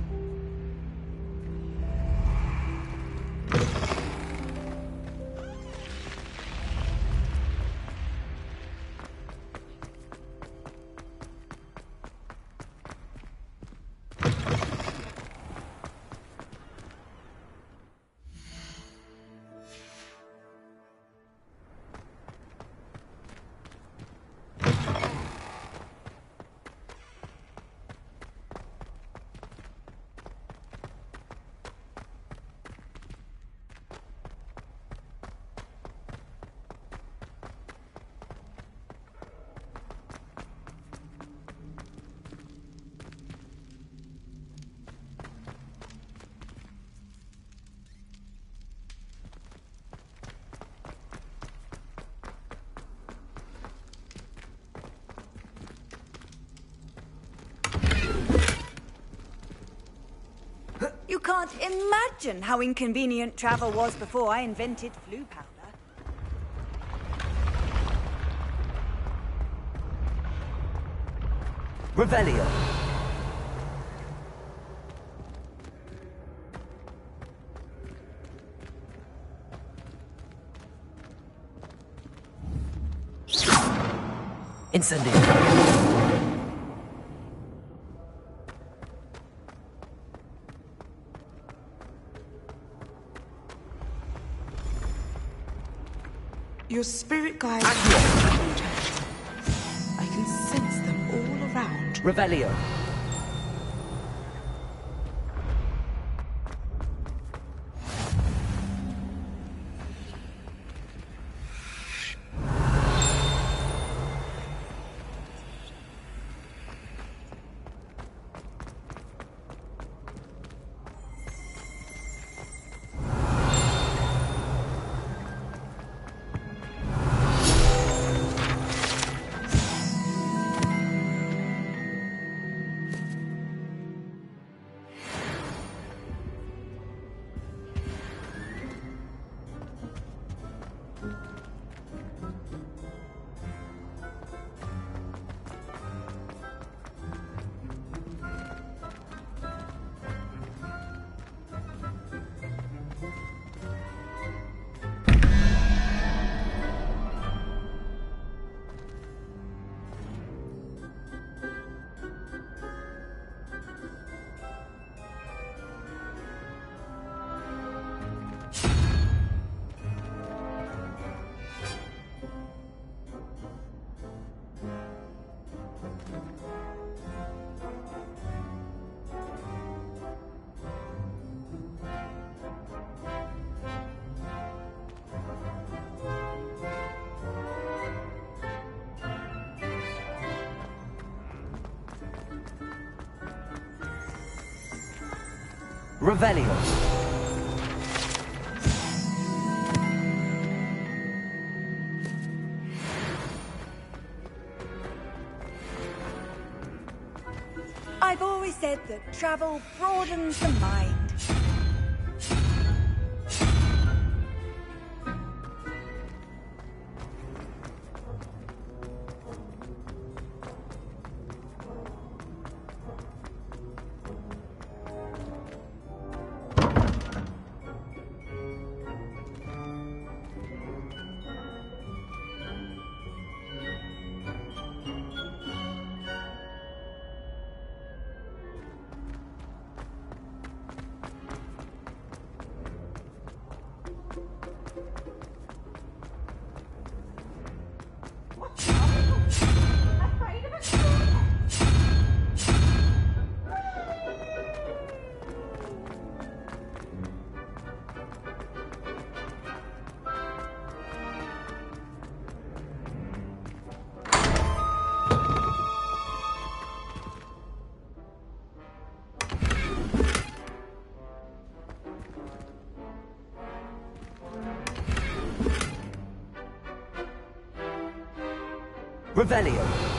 You can't imagine how inconvenient travel was before I invented flu powder. Revelio. Incendio. Your spirit guides. I can sense them all around. Revelio. Revelio. I've always said that travel broadens the mind. Revelio.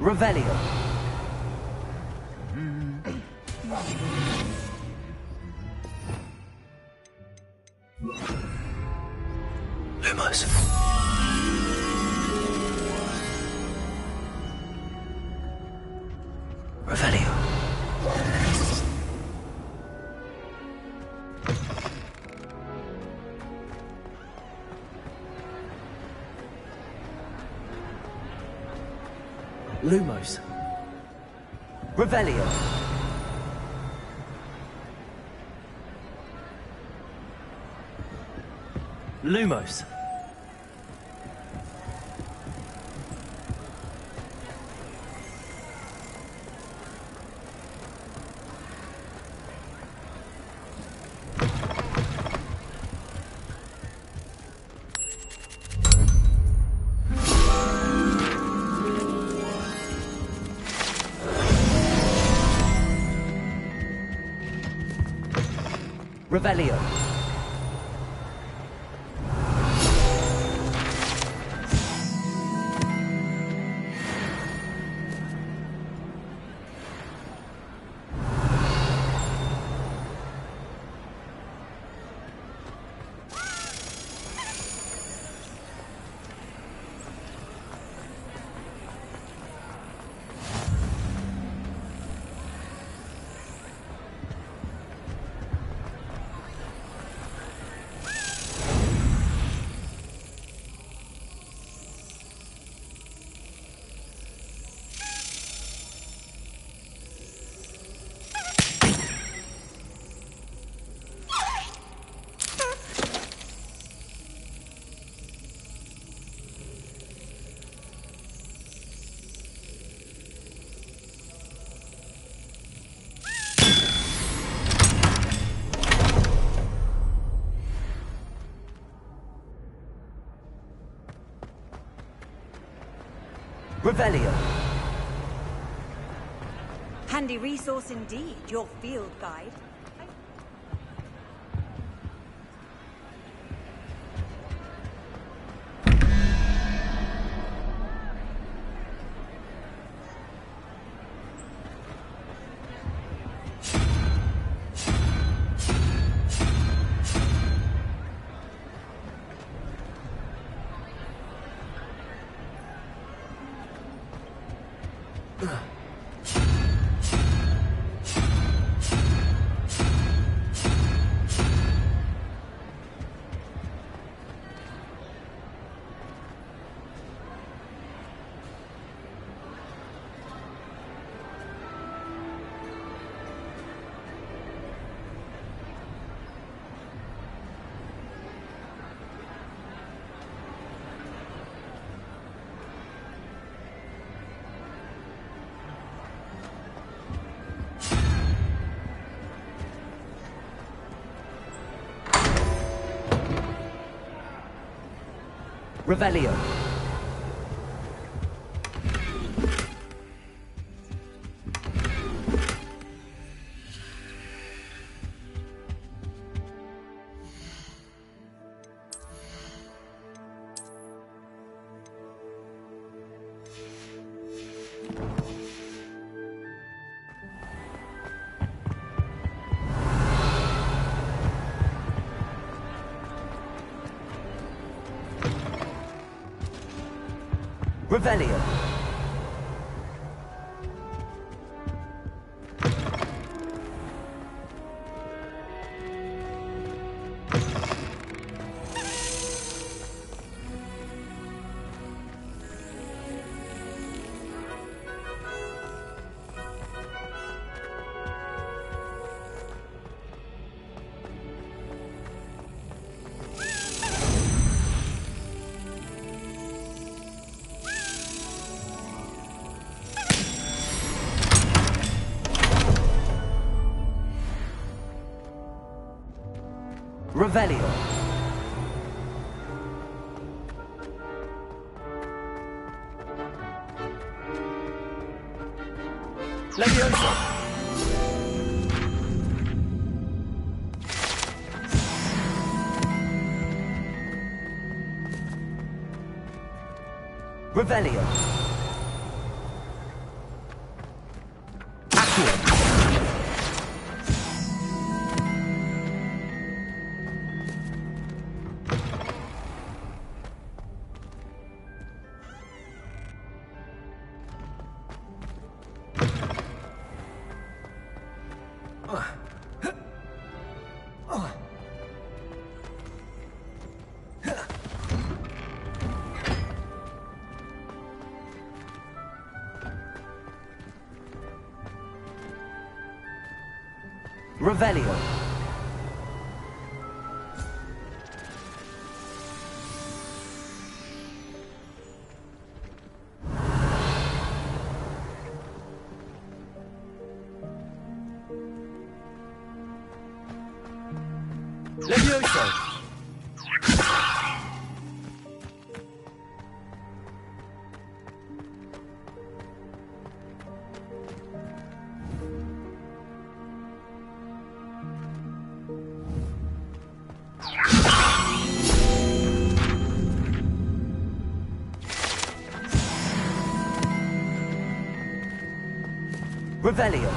Revelio. Lumos. Revelio. Lumos. Revelio. Lumos. Revelio. Revelio. Handy resource indeed, your field guide. Revelio. Revelio. Revelio. Leviosa. Revelio. Revelio. Levioso. Revelio.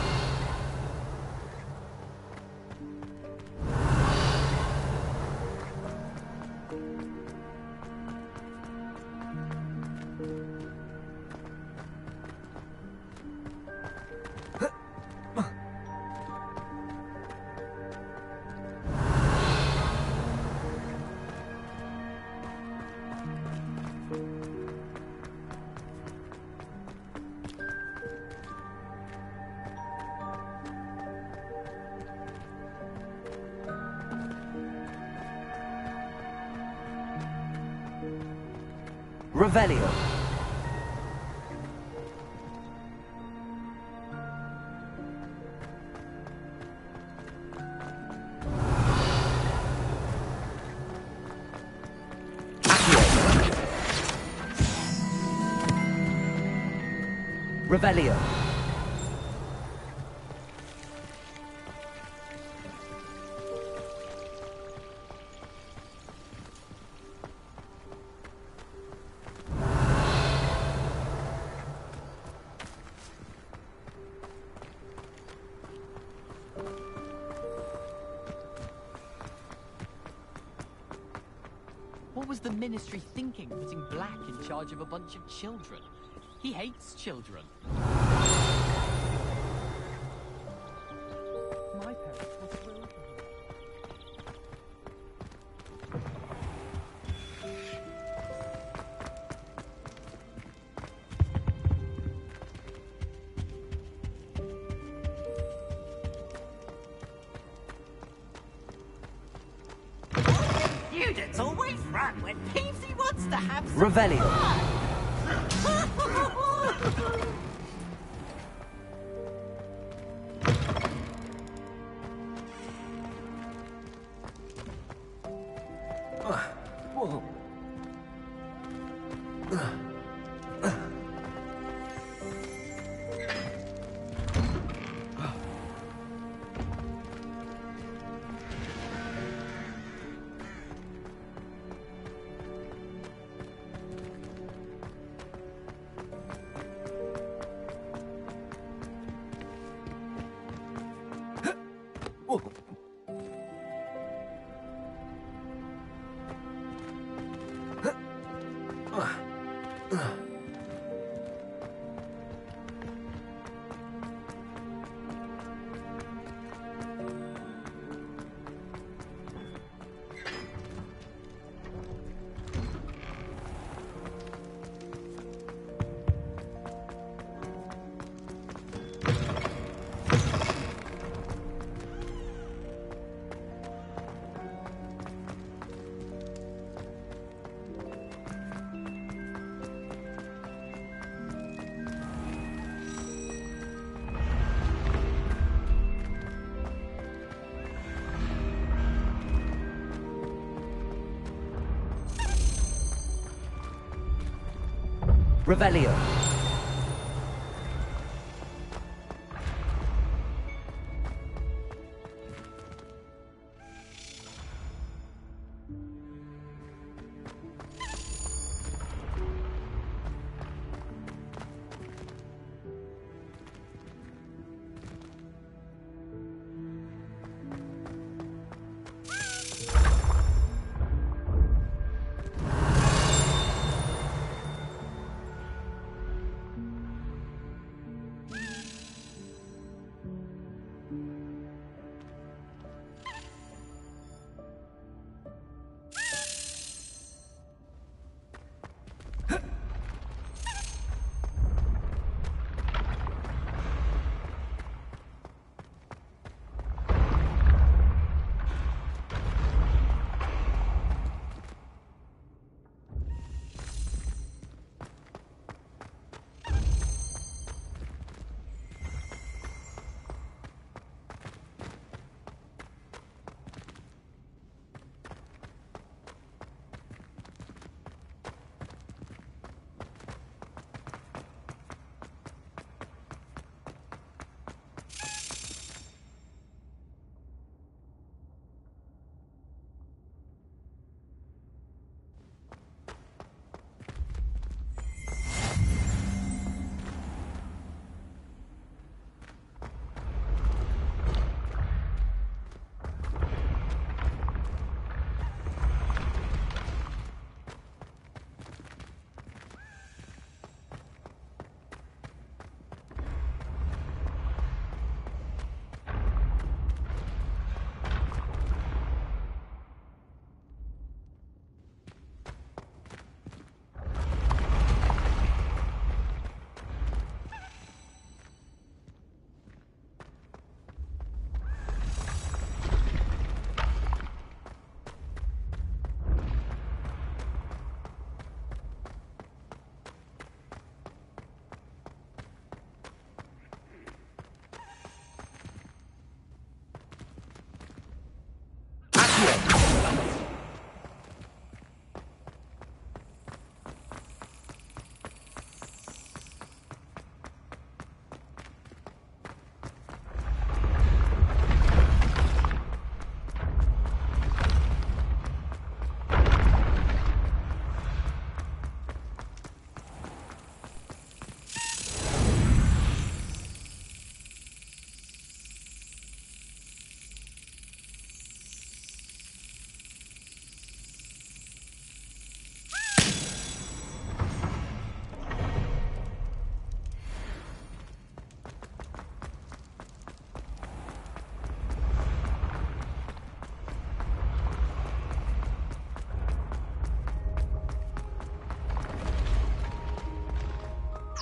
Revelio. Revelio. What was the Ministry thinking, putting Black in charge of a bunch of children? He hates children. My parents were thrilled to hear Students always run when Peavesy wants to have some Revelio. Whoa. Revelio.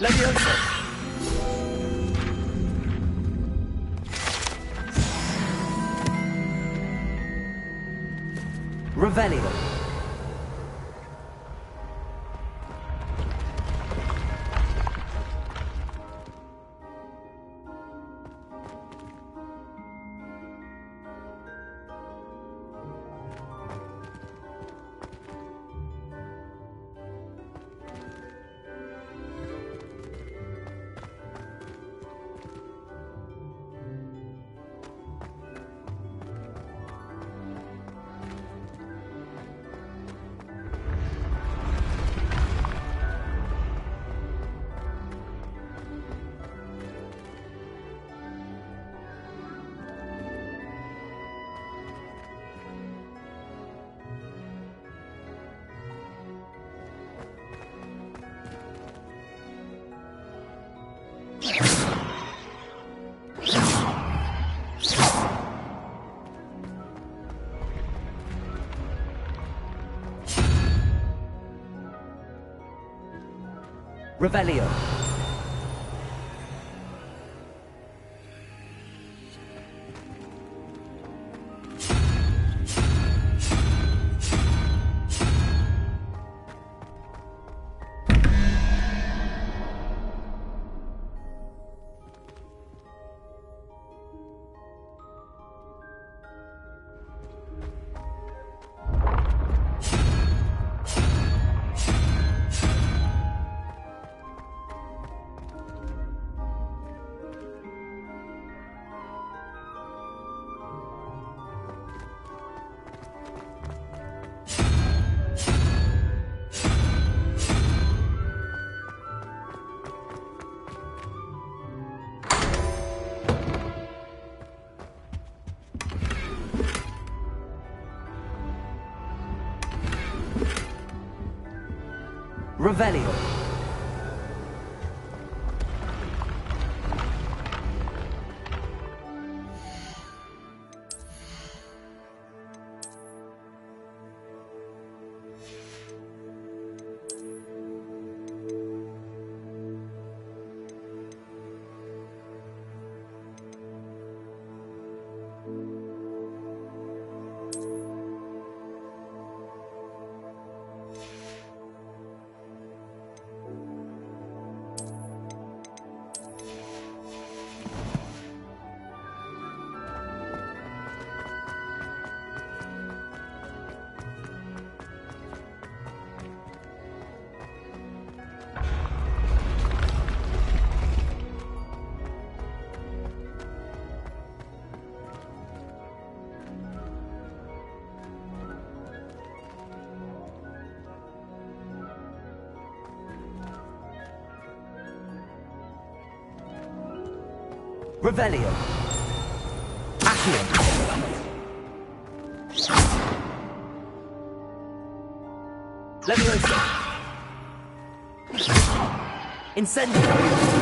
Levioso. Revelio. Revelio. Revelio. Revelio. Accio. Leviosa. Incendio.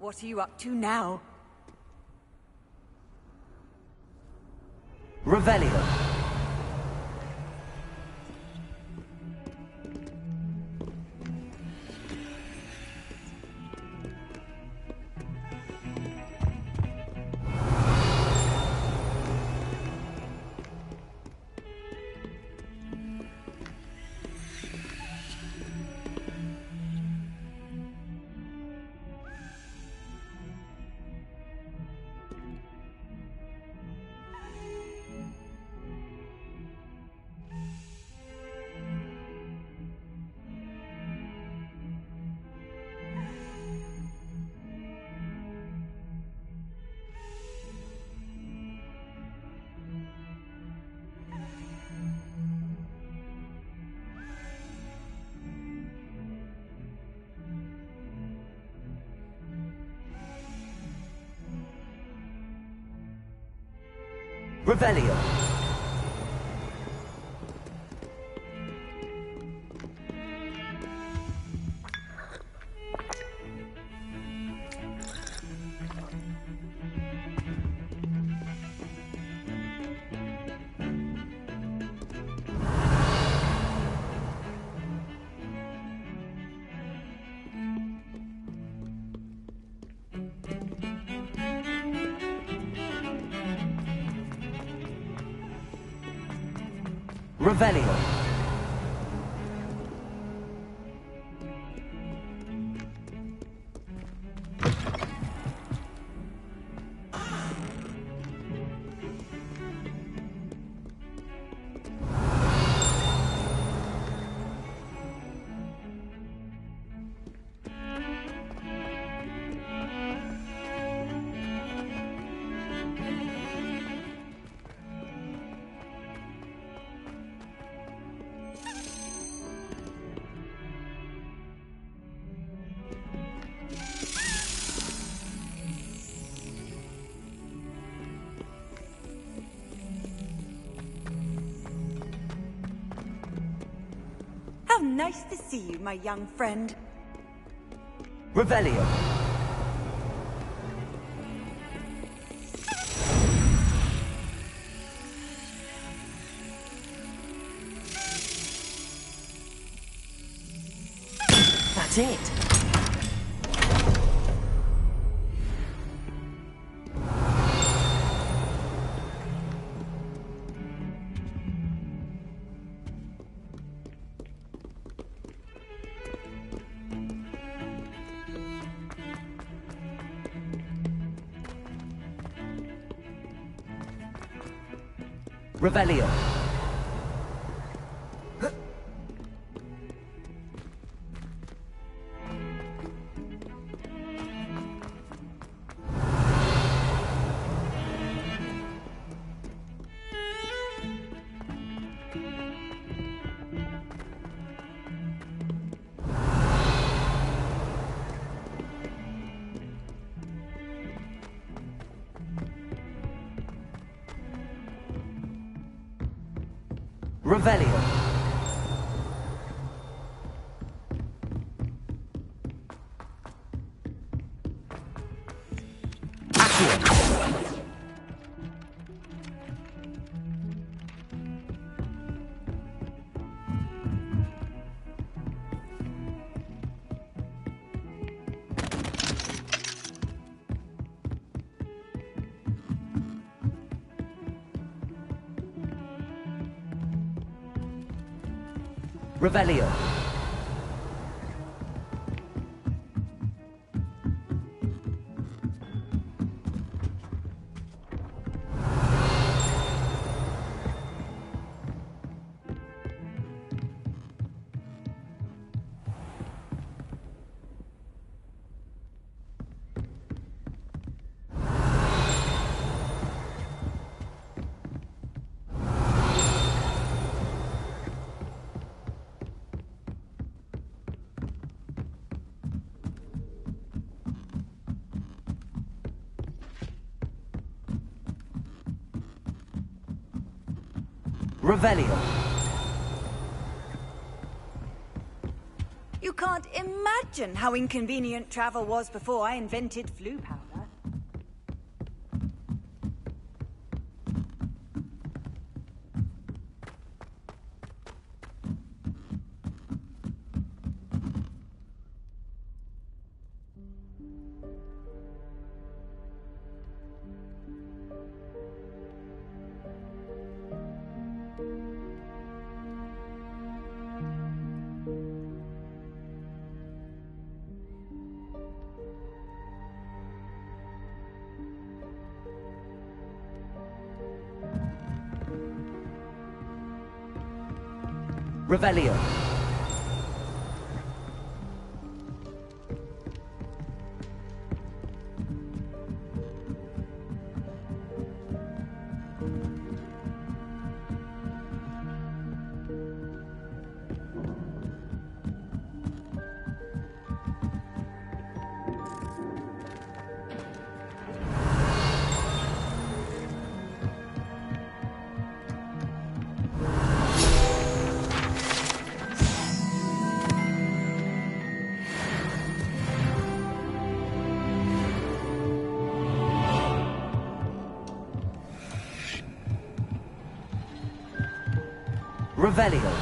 What are you up to now? Revelio. Revelio. Revelio. How nice to see you, my young friend. Revelio. That's it. Revelio. Revelio. Revelio. Revelio. You can't imagine how inconvenient travel was before I invented flu powder. Revelio. Revelio.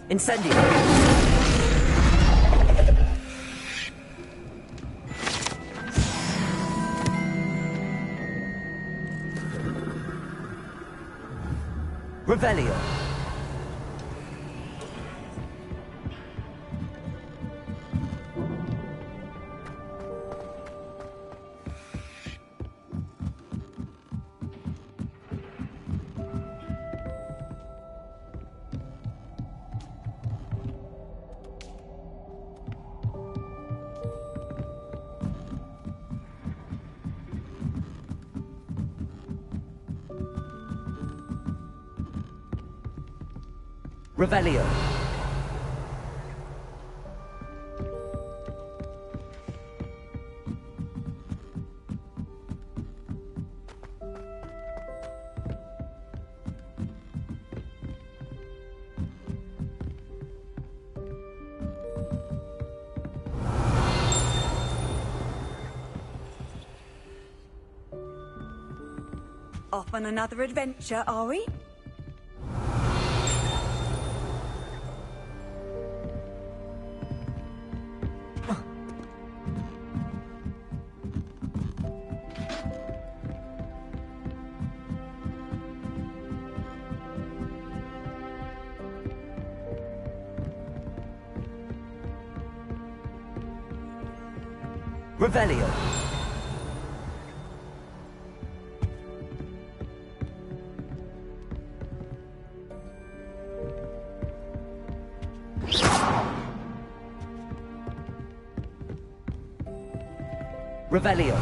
Incendio. Revelio. Revelio. Off on another adventure, are we? Revelio. Revelio.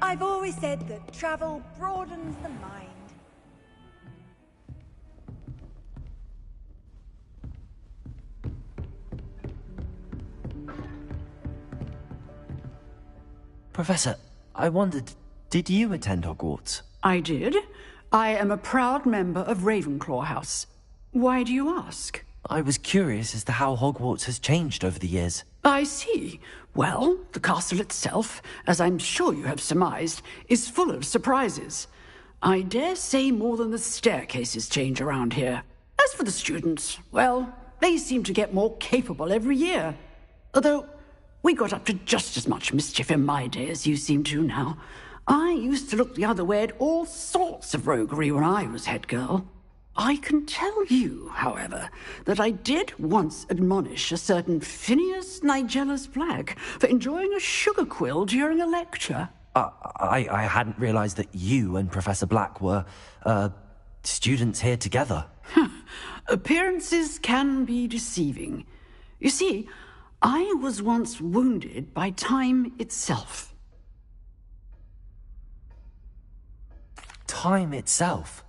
I've always said that travel broadens the mind. Professor, I wondered, did you attend Hogwarts? I did. I am a proud member of Ravenclaw House. Why do you ask? I was curious as to how Hogwarts has changed over the years. I see. Well, the castle itself, as I'm sure you have surmised, is full of surprises. I dare say more than the staircases change around here. As for the students, well, they seem to get more capable every year. Although, we got up to just as much mischief in my day as you seem to now. I used to look the other way at all sorts of roguery when I was head girl. I can tell you, however, that I did once admonish a certain Phineas Nigellus Black for enjoying a sugar quill during a lecture. I hadn't realized that you and Professor Black were, students here together. Appearances can be deceiving. You see, I was once wounded by time itself. Time itself?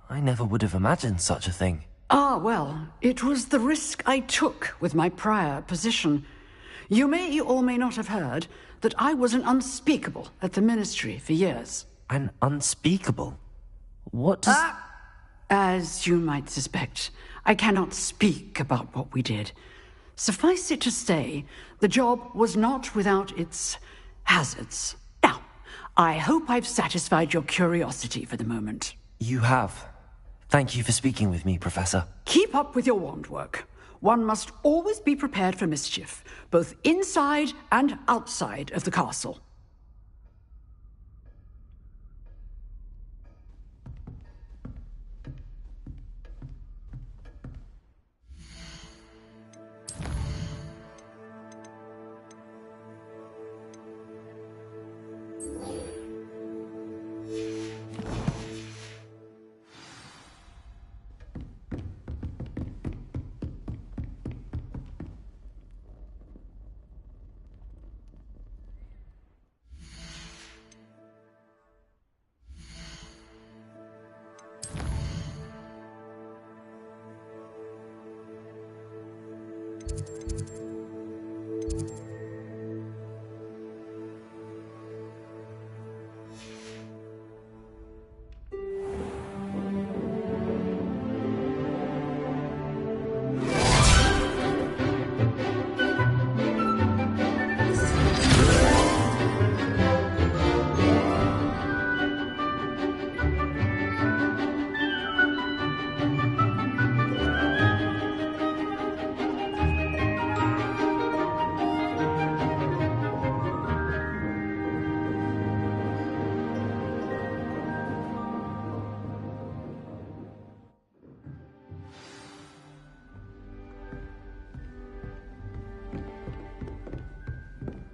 I never would have imagined such a thing. Ah, well, it was the risk I took with my prior position. You may or may not have heard that I was an unspeakable at the Ministry for years. An unspeakable? What does... As you might suspect, I cannot speak about what we did. Suffice it to say, the job was not without its hazards. Now, I hope I've satisfied your curiosity for the moment. You have. Thank you for speaking with me, Professor. Keep up with your wand work. One must always be prepared for mischief, both inside and outside of the castle.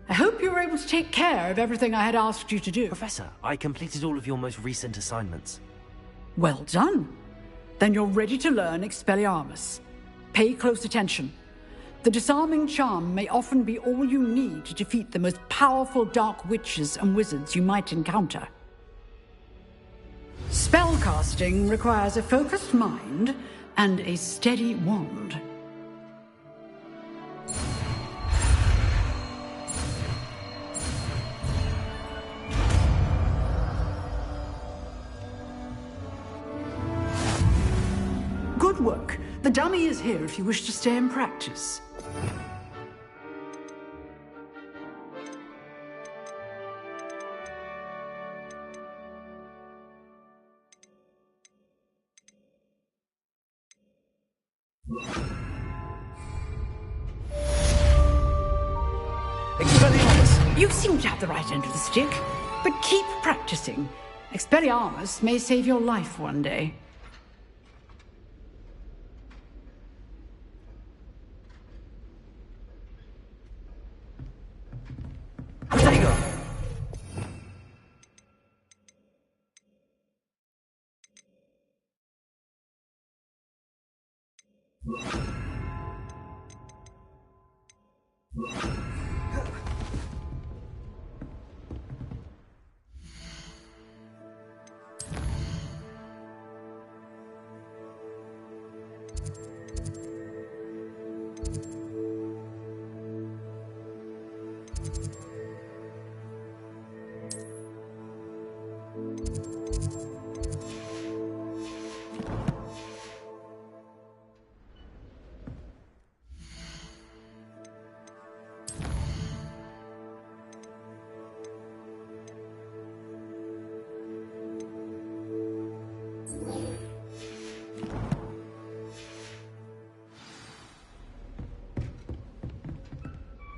I hope you were able to take care of everything I had asked you to do. Professor, I completed all of your most recent assignments. Well done. Then you're ready to learn Expelliarmus. Pay close attention. The disarming charm may often be all you need to defeat the most powerful dark witches and wizards you might encounter. Spellcasting requires a focused mind and a steady wand. Good work. The dummy is here if you wish to stay and practice. Expelliarmus! You seem to have the right end of the stick, but keep practicing. Expelliarmus may save your life one day.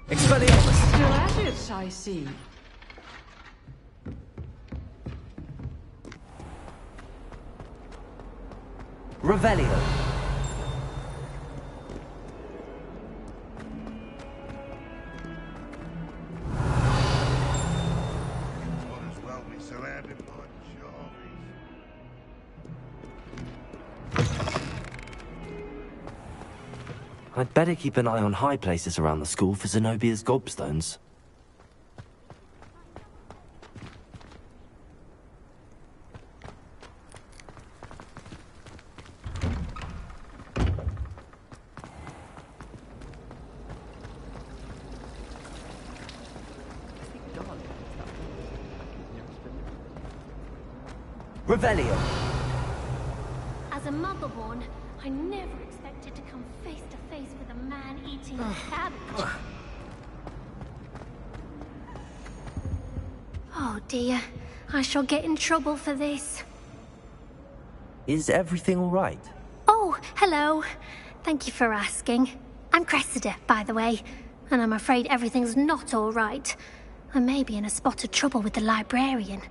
Expelliarmus! Still at it, I see. Revelio. I'd better keep an eye on high places around the school for Zenobia's gobstones. Revelio. As as a motherborn, I never expected to come face to face with a man eating cabbage. Oh dear, I shall get in trouble for this. Is everything all right? Oh, hello. Thank you for asking. I'm Cressida, by the way, and I'm afraid everything's not all right. I may be in a spot of trouble with the librarian.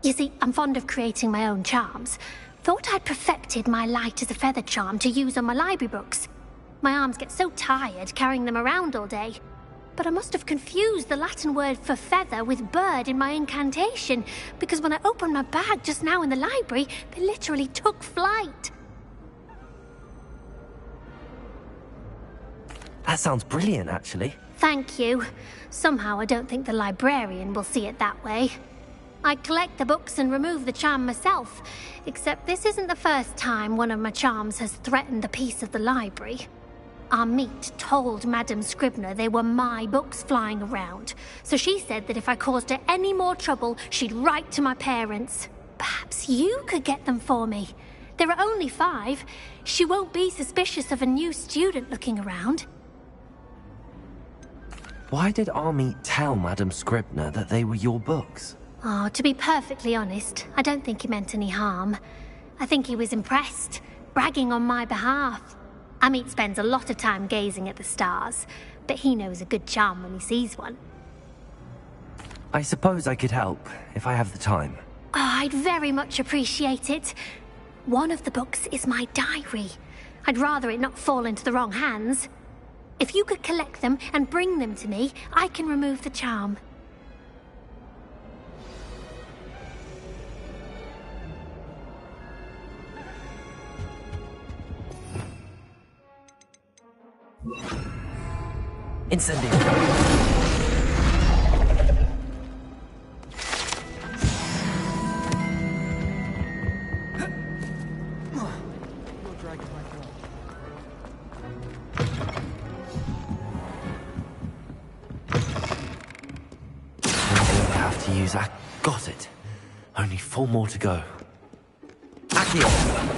You see, I'm fond of creating my own charms. Thought I'd perfected my light as a feather charm to use on my library books. My arms get so tired carrying them around all day. But I must have confused the Latin word for feather with bird in my incantation, because when I opened my bag just now in the library, they literally took flight. That sounds brilliant, actually. Thank you. Somehow I don't think the librarian will see it that way. I collect the books and remove the charm myself, except this isn't the first time one of my charms has threatened the peace of the library. Amit told Madame Scribner they were my books flying around, so she said that if I caused her any more trouble, she'd write to my parents. Perhaps you could get them for me. There are only 5. She won't be suspicious of a new student looking around. Why did Amit tell Madame Scribner that they were your books? Oh, to be perfectly honest, I don't think he meant any harm. I think he was impressed, bragging on my behalf. Amit spends a lot of time gazing at the stars, but he knows a good charm when he sees one. I suppose I could help, if I have the time. Oh, I'd very much appreciate it. One of the books is my diary. I'd rather it not fall into the wrong hands. If you could collect them and bring them to me, I can remove the charm. Incendio. Have to use that. Got it. Only 4 more to go. Accio.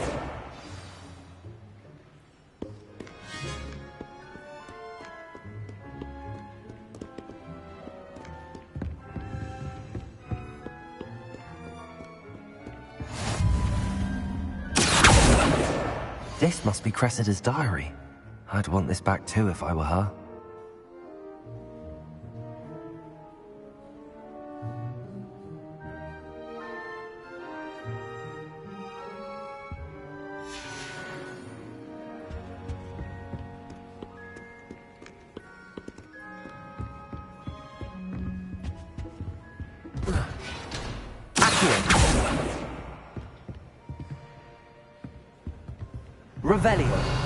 This must be Cressida's diary. I'd want this back too if I were her. Revelio.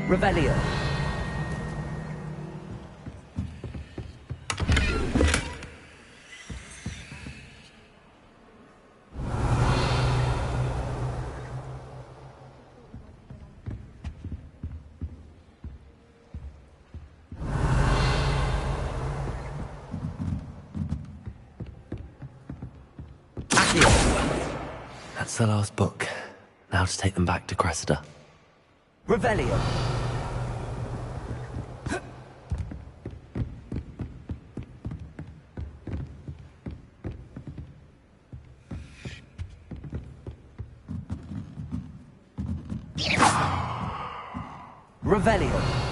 Revelio. That's the last book. Now to take them back to Cressida. Revelio. Revelio.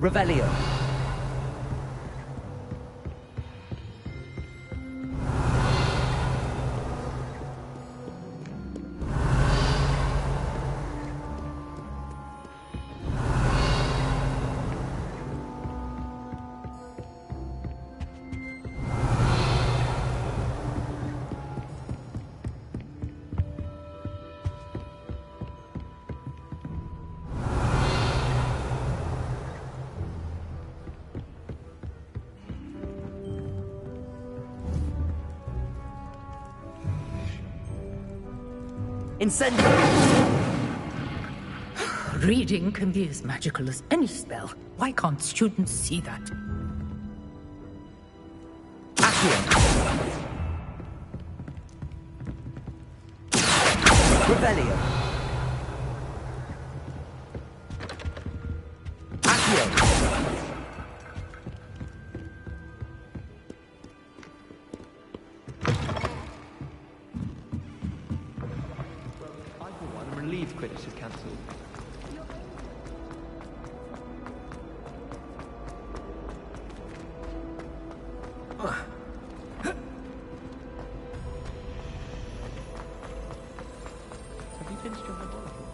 Revelio. Incendio! Reading can be as magical as any spell. Why can't students see that? Accio. Revelio. Accio. Relieved Quidditch is cancelled. Have you finished your laboratory?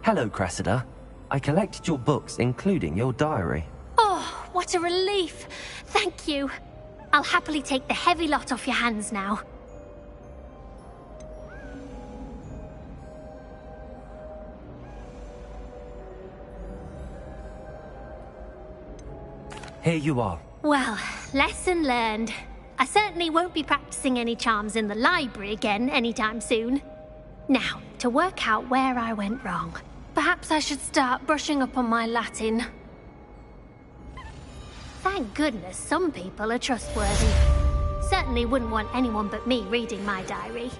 Hello, Cressida. I collected your books, including your diary. Oh, what a relief. Thank you. I'll happily take the heavy lot off your hands now. Here you are. Well, lesson learned. I certainly won't be practicing any charms in the library again anytime soon. Now, to work out where I went wrong. Perhaps I should start brushing up on my Latin. Thank goodness some people are trustworthy. Certainly wouldn't want anyone but me reading my diary.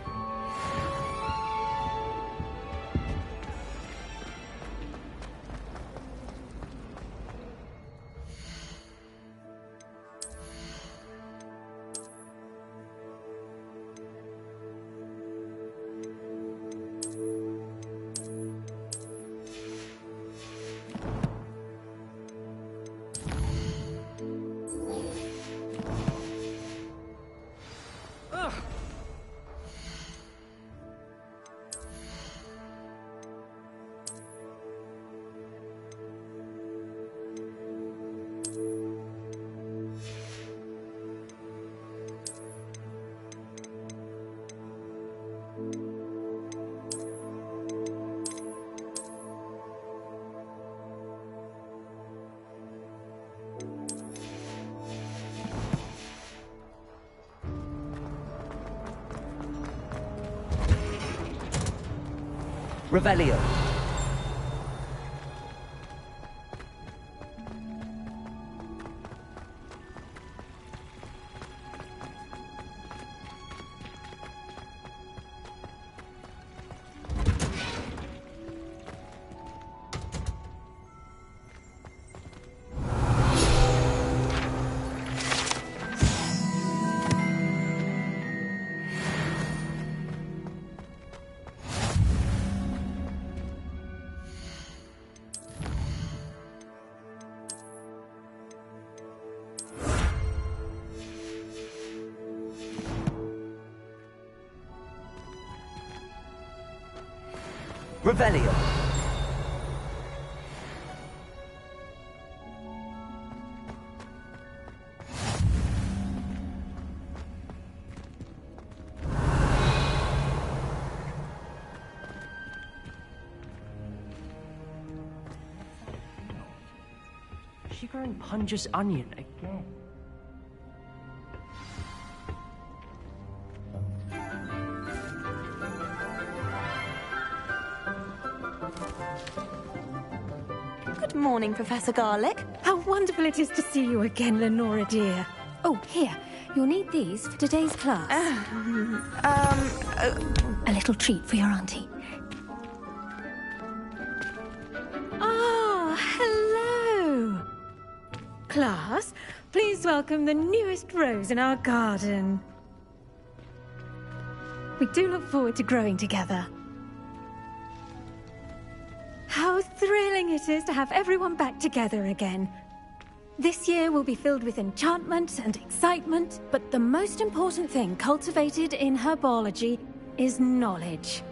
Revelio. Revelio. growing Punja's onion again. Good morning, Professor Garlic. How wonderful it is to see you again, Lenora dear. Oh, here. You'll need these for today's class. A little treat for your auntie. Ah, hello. Class, please welcome the newest rose in our garden. We do look forward to growing together. How thrilling it is to have everyone back together again. This year will be filled with enchantment and excitement, but the most important thing cultivated in herbology is knowledge.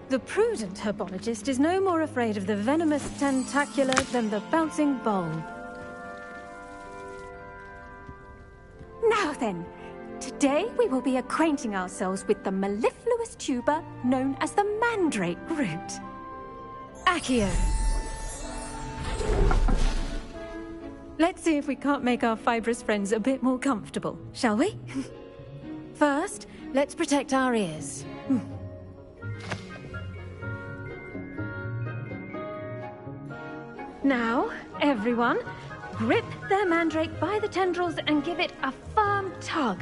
The prudent herbologist is no more afraid of the venomous tentacula than the bouncing bulb. Now then, today we will be acquainting ourselves with the mellifluous tuber known as the mandrake root. Accio. Let's see if we can't make our fibrous friends a bit more comfortable, shall we? First, let's protect our ears. Now, everyone, grip their mandrake by the tendrils and give it a firm tug.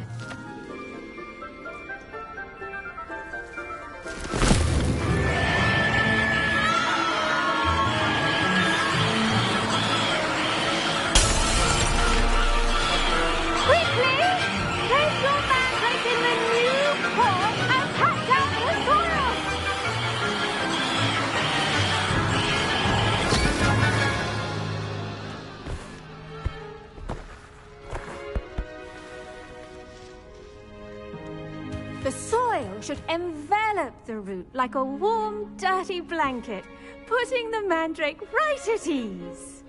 The soil should envelop the root like a warm, dirty blanket, putting the mandrake right at ease.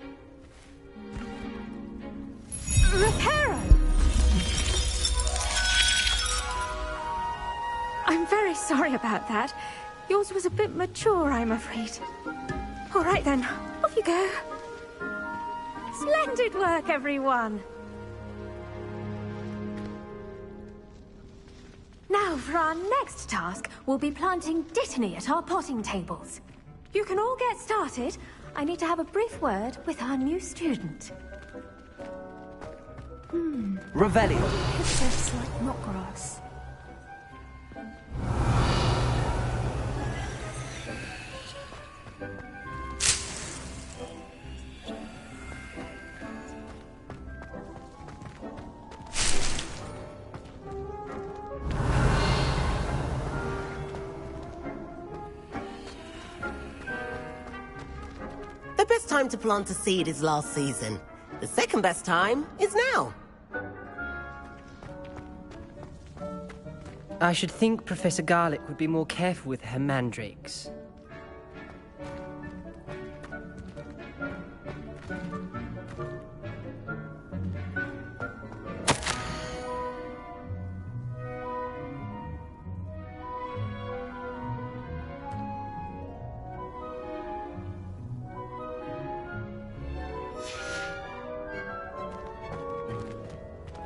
Reparo! I'm very sorry about that. Yours was a bit mature, I'm afraid. All right then, off you go. Splendid work, everyone! Now, for our next task, we'll be planting dittany at our potting tables. You can all get started. I need to have a brief word with our new student. Revelio. It's just like knotgrass. The best time to plant a seed is last season. The second best time is now. I should think Professor Garlic would be more careful with her mandrakes.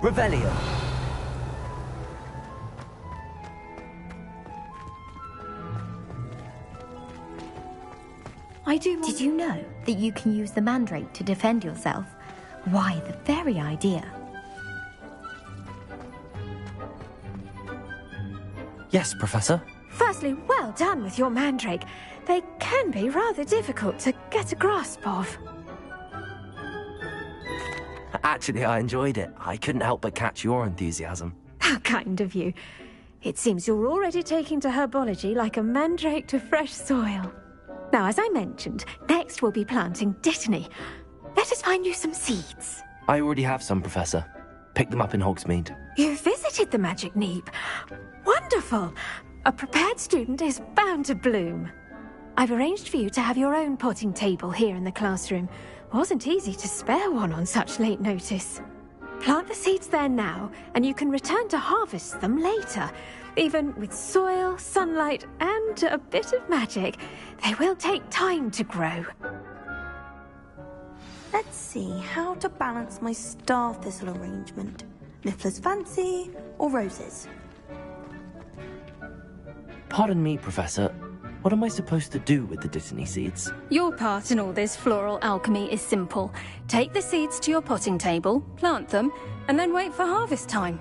Revelio. Did you know that you can use the mandrake to defend yourself? Why, the very idea. Yes, Professor. Firstly, well done with your mandrake. They can be rather difficult to get a grasp of. Actually, I enjoyed it. I couldn't help but catch your enthusiasm. How kind of you. It seems you're already taking to herbology like a mandrake to fresh soil. Now, as I mentioned, next we'll be planting dittany. Let us find you some seeds. I already have some, Professor. Picked them up in Hogsmeade. You visited the Magic Neep. Wonderful! A prepared student is bound to bloom. I've arranged for you to have your own potting table here in the classroom. Wasn't easy to spare one on such late notice. Plant the seeds there now, and you can return to harvest them later. Even with soil, sunlight, and a bit of magic, they will take time to grow. Let's see how to balance my star thistle arrangement. Niffler's fancy or roses? Pardon me, Professor. What am I supposed to do with the Dittany seeds? Your part in all this floral alchemy is simple. Take the seeds to your potting table, plant them, and then wait for harvest time.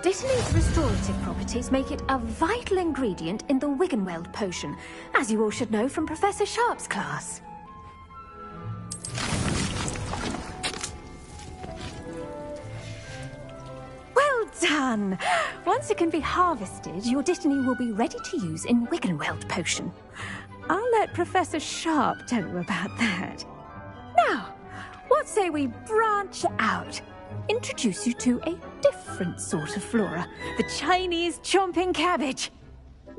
Dittany's restorative properties make it a vital ingredient in the Wiggenweld potion, as you all should know from Professor Sharp's class. Well done! Once it can be harvested, your Dittany will be ready to use in Wiggenweld potion. I'll let Professor Sharp tell you about that. Now, what say we branch out? Introduce you to a different sort of flora, the Chinese chomping cabbage.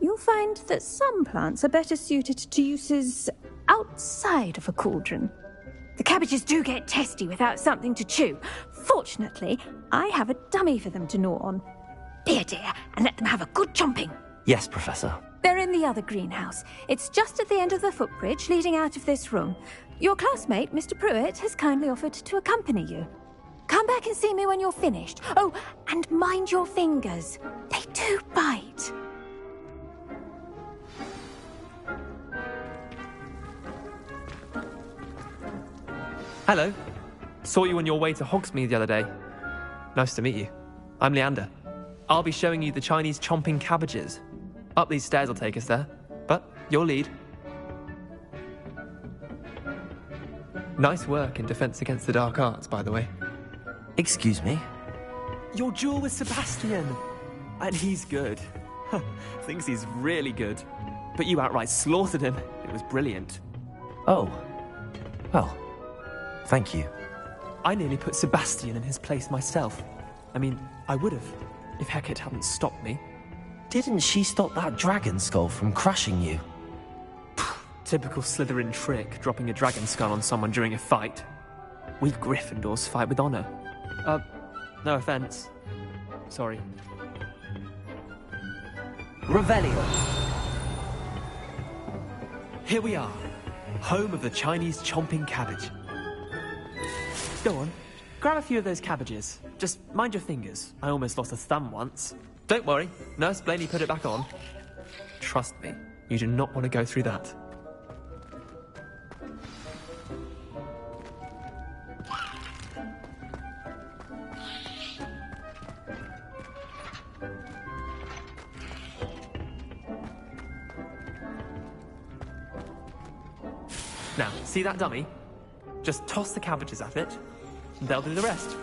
You'll find that some plants are better suited to uses outside of a cauldron. The cabbages do get testy without something to chew. Fortunately, I have a dummy for them to gnaw on. Be a dear and let them have a good chomping. Yes, Professor. They're in the other greenhouse. It's just at the end of the footbridge leading out of this room. Your classmate, Mr. Pruitt, has kindly offered to accompany you. Come back and see me when you're finished. Oh, and mind your fingers. They do bite. Hello. Saw you on your way to Hogsmeade the other day. Nice to meet you. I'm Leander. I'll be showing you the Chinese chomping cabbages. Up these stairs will take us there, but you'll lead. Nice work in Defense Against the Dark Arts, by the way. Excuse me? Your duel with Sebastian! And he's good. Thinks he's really good. But you outright slaughtered him. It was brilliant. Oh. Well, thank you. I nearly put Sebastian in his place myself. I mean, I would have, if Hecate hadn't stopped me. Didn't she stop that dragon skull from crushing you? Typical Slytherin trick, dropping a dragon skull on someone during a fight. We Gryffindors fight with honor. No offense. Sorry. Revelio. Here we are, home of the Chinese chomping cabbage. Go on, grab a few of those cabbages. Just mind your fingers. I almost lost a thumb once. Don't worry, Nurse Blaney put it back on. Trust me, you do not want to go through that. Now, see that dummy? Just toss the cabbages at it, and they'll do the rest.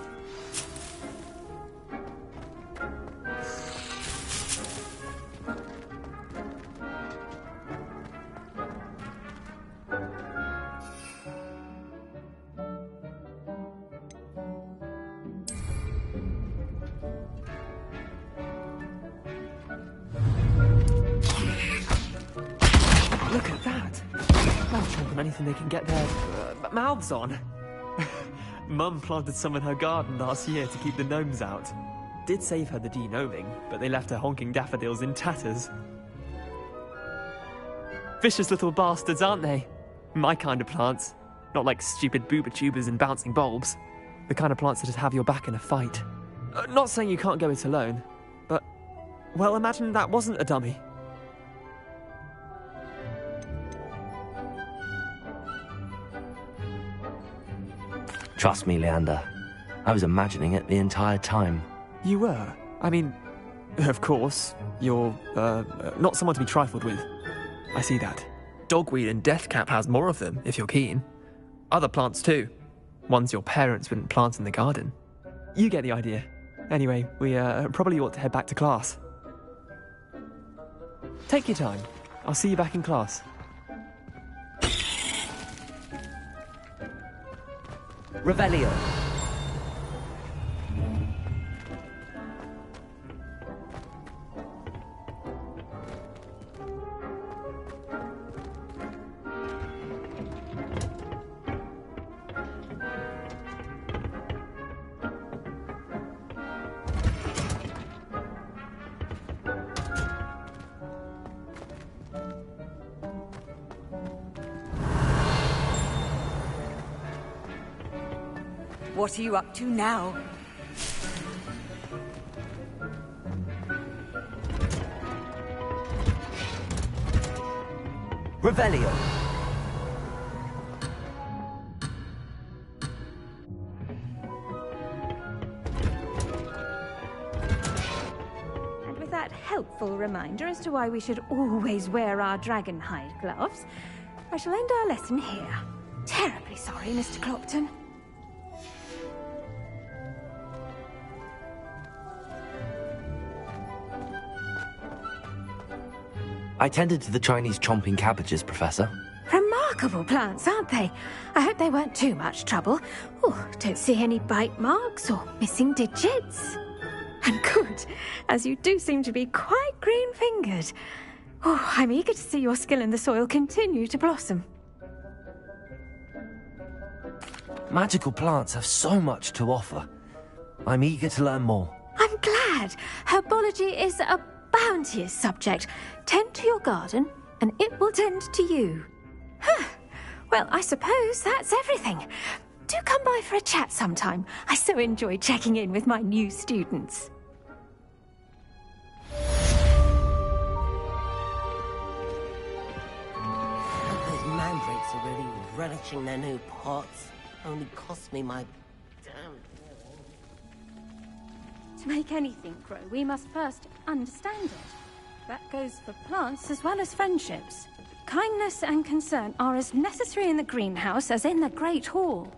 Look at that! They'll chomp on anything they can get their mouths on. Mum planted some in her garden last year to keep the gnomes out. Did save her the de-gnoming, but they left her honking daffodils in tatters. Vicious little bastards, aren't they? My kind of plants. Not like stupid booba tubers and bouncing bulbs. The kind of plants that just have your back in a fight. Not saying you can't go it alone, but... well, imagine that wasn't a dummy. Trust me, Leander. I was imagining it the entire time. You were? I mean, of course, you're, not someone to be trifled with. I see that. Dogweed and deathcap has more of them, if you're keen. Other plants too. Ones your parents wouldn't plant in the garden. You get the idea. Anyway, we, probably ought to head back to class. Take your time. I'll see you back in class. Revelio. What are you up to now? Revelio. And with that helpful reminder as to why we should always wear our dragon hide gloves, I shall end our lesson here. Terribly sorry, Mr. Clopton. I tended to the Chinese chomping cabbages, Professor. Remarkable plants, aren't they? I hope they weren't too much trouble. Oh, don't see any bite marks or missing digits. And good, as you do seem to be quite green-fingered. Oh, I'm eager to see your skill in the soil continue to blossom. Magical plants have so much to offer. I'm eager to learn more. I'm glad. Herbology is a bounteous subject. Tend to your garden, and it will tend to you. Huh. Well, I suppose that's everything. Do come by for a chat sometime. I so enjoy checking in with my new students. Those mandrakes are really relishing their new pots. Only cost me my damn... To make anything grow, we must first understand it. That goes for plants as well as friendships. Kindness and concern are as necessary in the greenhouse as in the Great Hall.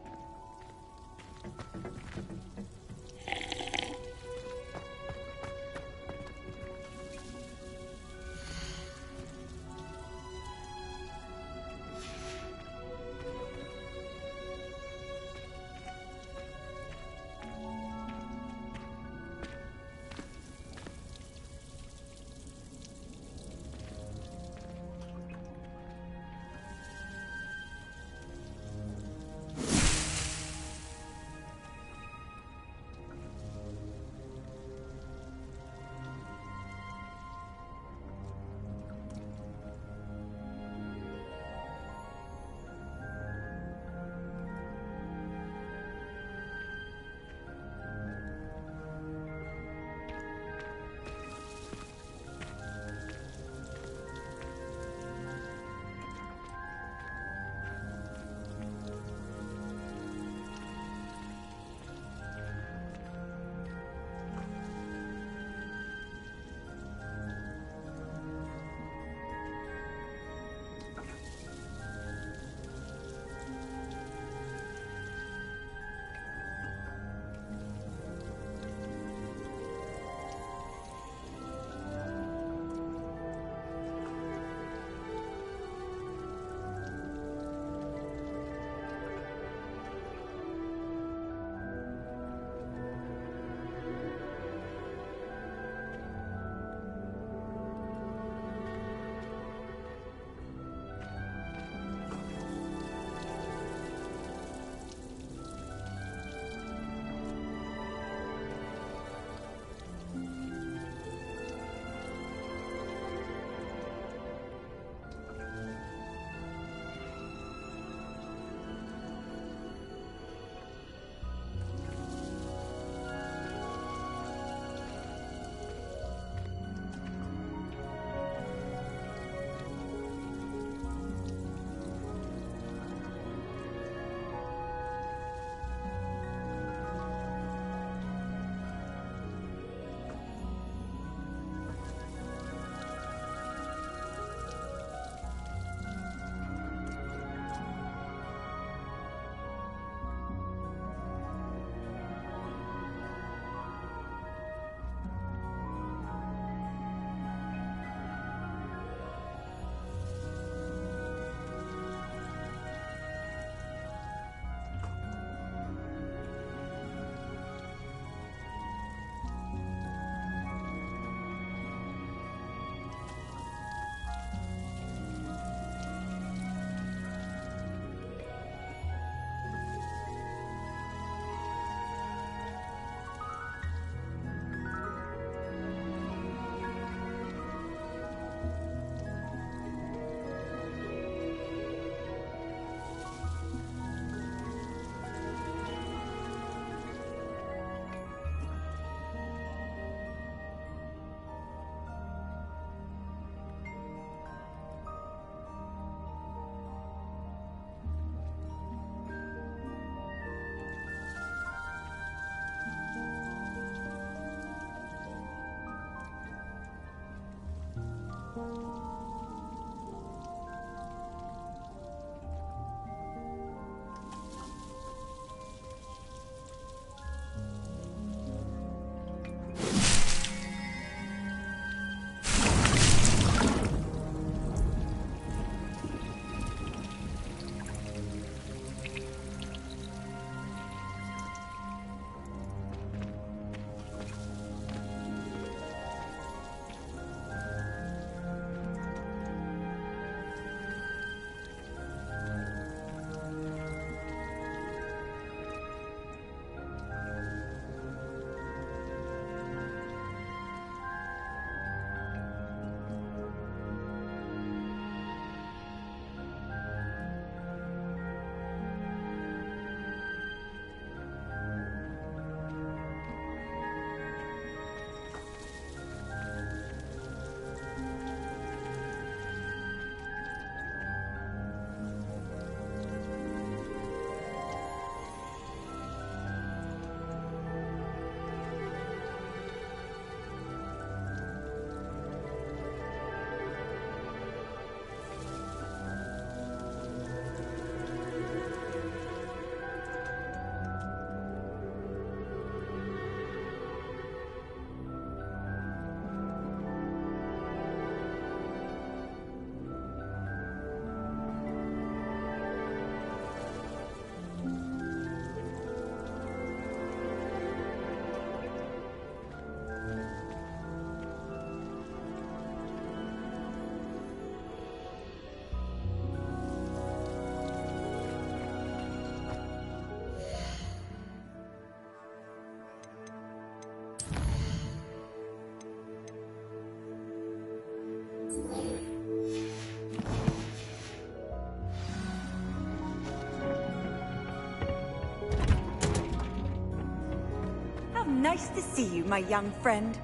Nice to see you, my young friend.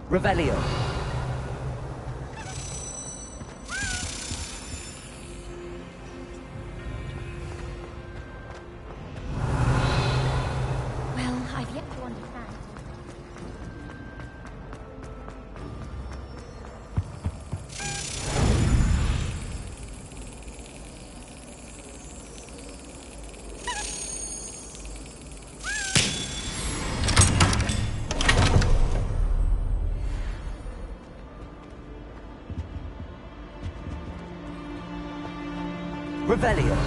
Revelio. Well, I've yet to understand. Revelio.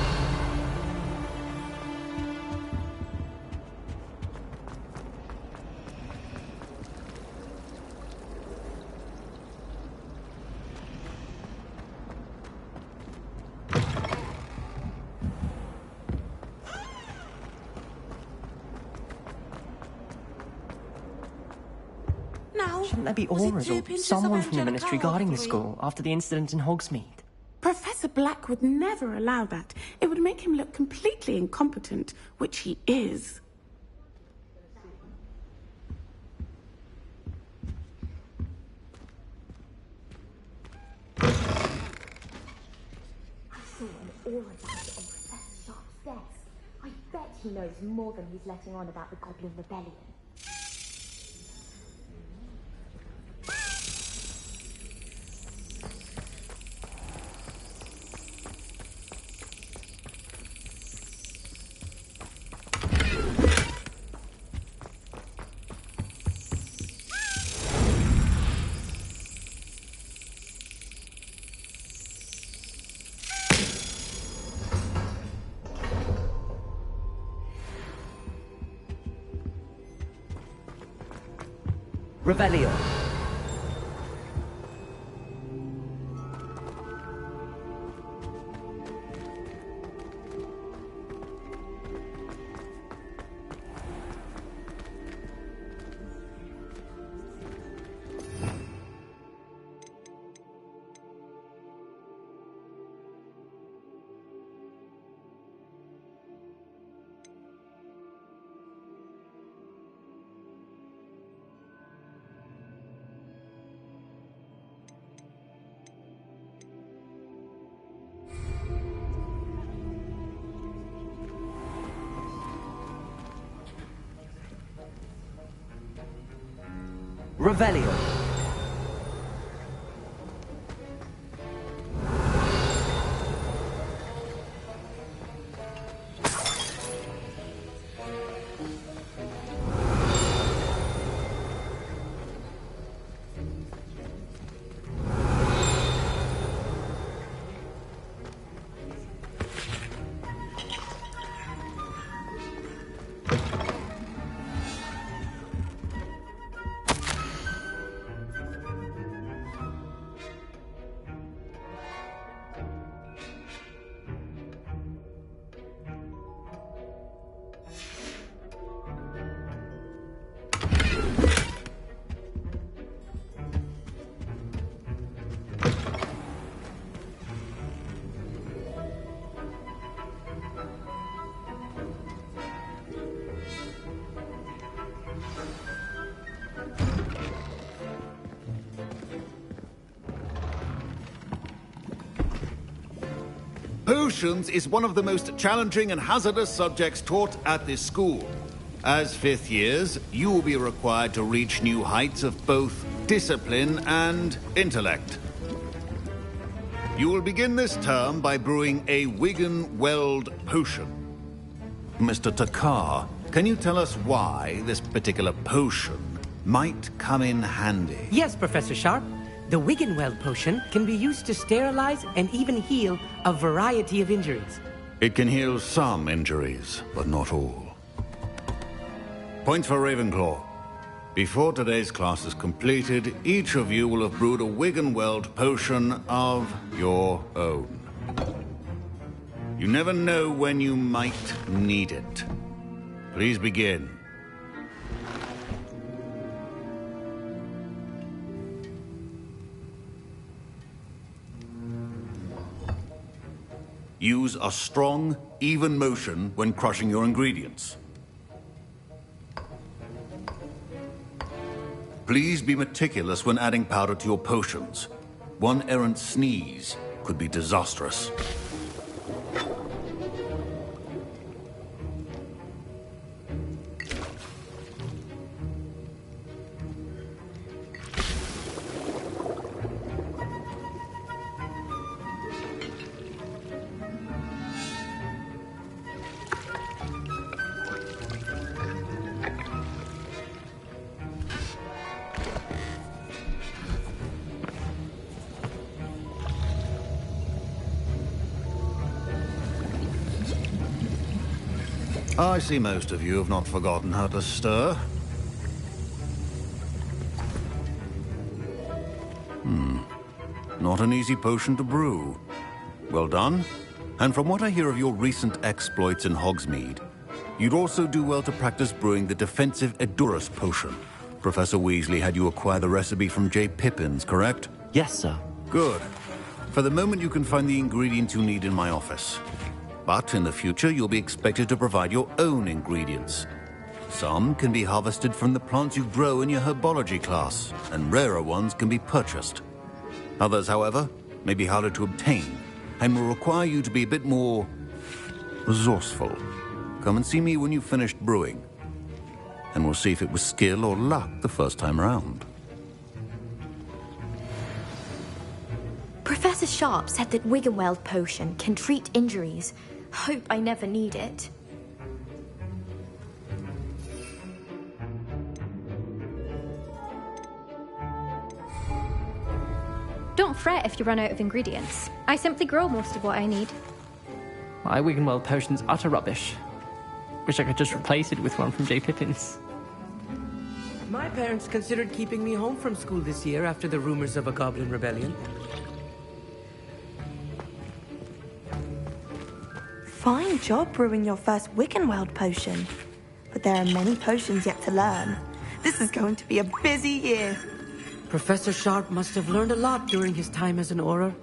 Now, Shouldn't there be Aurors or someone from the Ministry guarding the school after the incident in Hogsmeade? Professor Black would never allow that. It would make him look completely incompetent, which he is. I saw an aura dive on Professor Sharp's desk. I bet he knows more than he's letting on about the Goblin Rebellion. Revelio. Revelio. Potions is one of the most challenging and hazardous subjects taught at this school. As fifth years, you will be required to reach new heights of both discipline and intellect. You will begin this term by brewing a Wigan-Weld potion. Mr. Takar, can you tell us why this particular potion might come in handy? Yes, Professor Sharp. The Wigan-Weld potion can be used to sterilize and even heal a variety of injuries. It can heal some injuries, but not all. Points for Ravenclaw. Before today's class is completed, each of you will have brewed a Wigan-Weld potion of your own. You never know when you might need it. Please begin. Use a strong, even motion when crushing your ingredients. Please be meticulous when adding powder to your potions. One errant sneeze could be disastrous. I see most of you have not forgotten how to stir. Not an easy potion to brew. Well done. And from what I hear of your recent exploits in Hogsmeade, you'd also do well to practice brewing the defensive Edurus potion. Professor Weasley had you acquire the recipe from J. Pippin's, correct? Yes, sir. Good. For the moment, you can find the ingredients you need in my office. But in the future, you'll be expected to provide your own ingredients. Some can be harvested from the plants you grow in your herbology class, and rarer ones can be purchased. Others, however, may be harder to obtain, and will require you to be a bit more resourceful. Come and see me when you've finished brewing, and we'll see if it was skill or luck the first time around. Professor Sharp said that Wiggenweld potion can treat injuries. Hope I never need it. Don't fret if you run out of ingredients. I simply grow most of what I need. My Wiggenweld potion's utter rubbish. Wish I could just replace it with one from J. Pippin's. My parents considered keeping me home from school this year after the rumors of a goblin rebellion. Fine job brewing your first Wiggenweld potion. But there are many potions yet to learn. This is going to be a busy year. Professor Sharp must have learned a lot during his time as an Auror.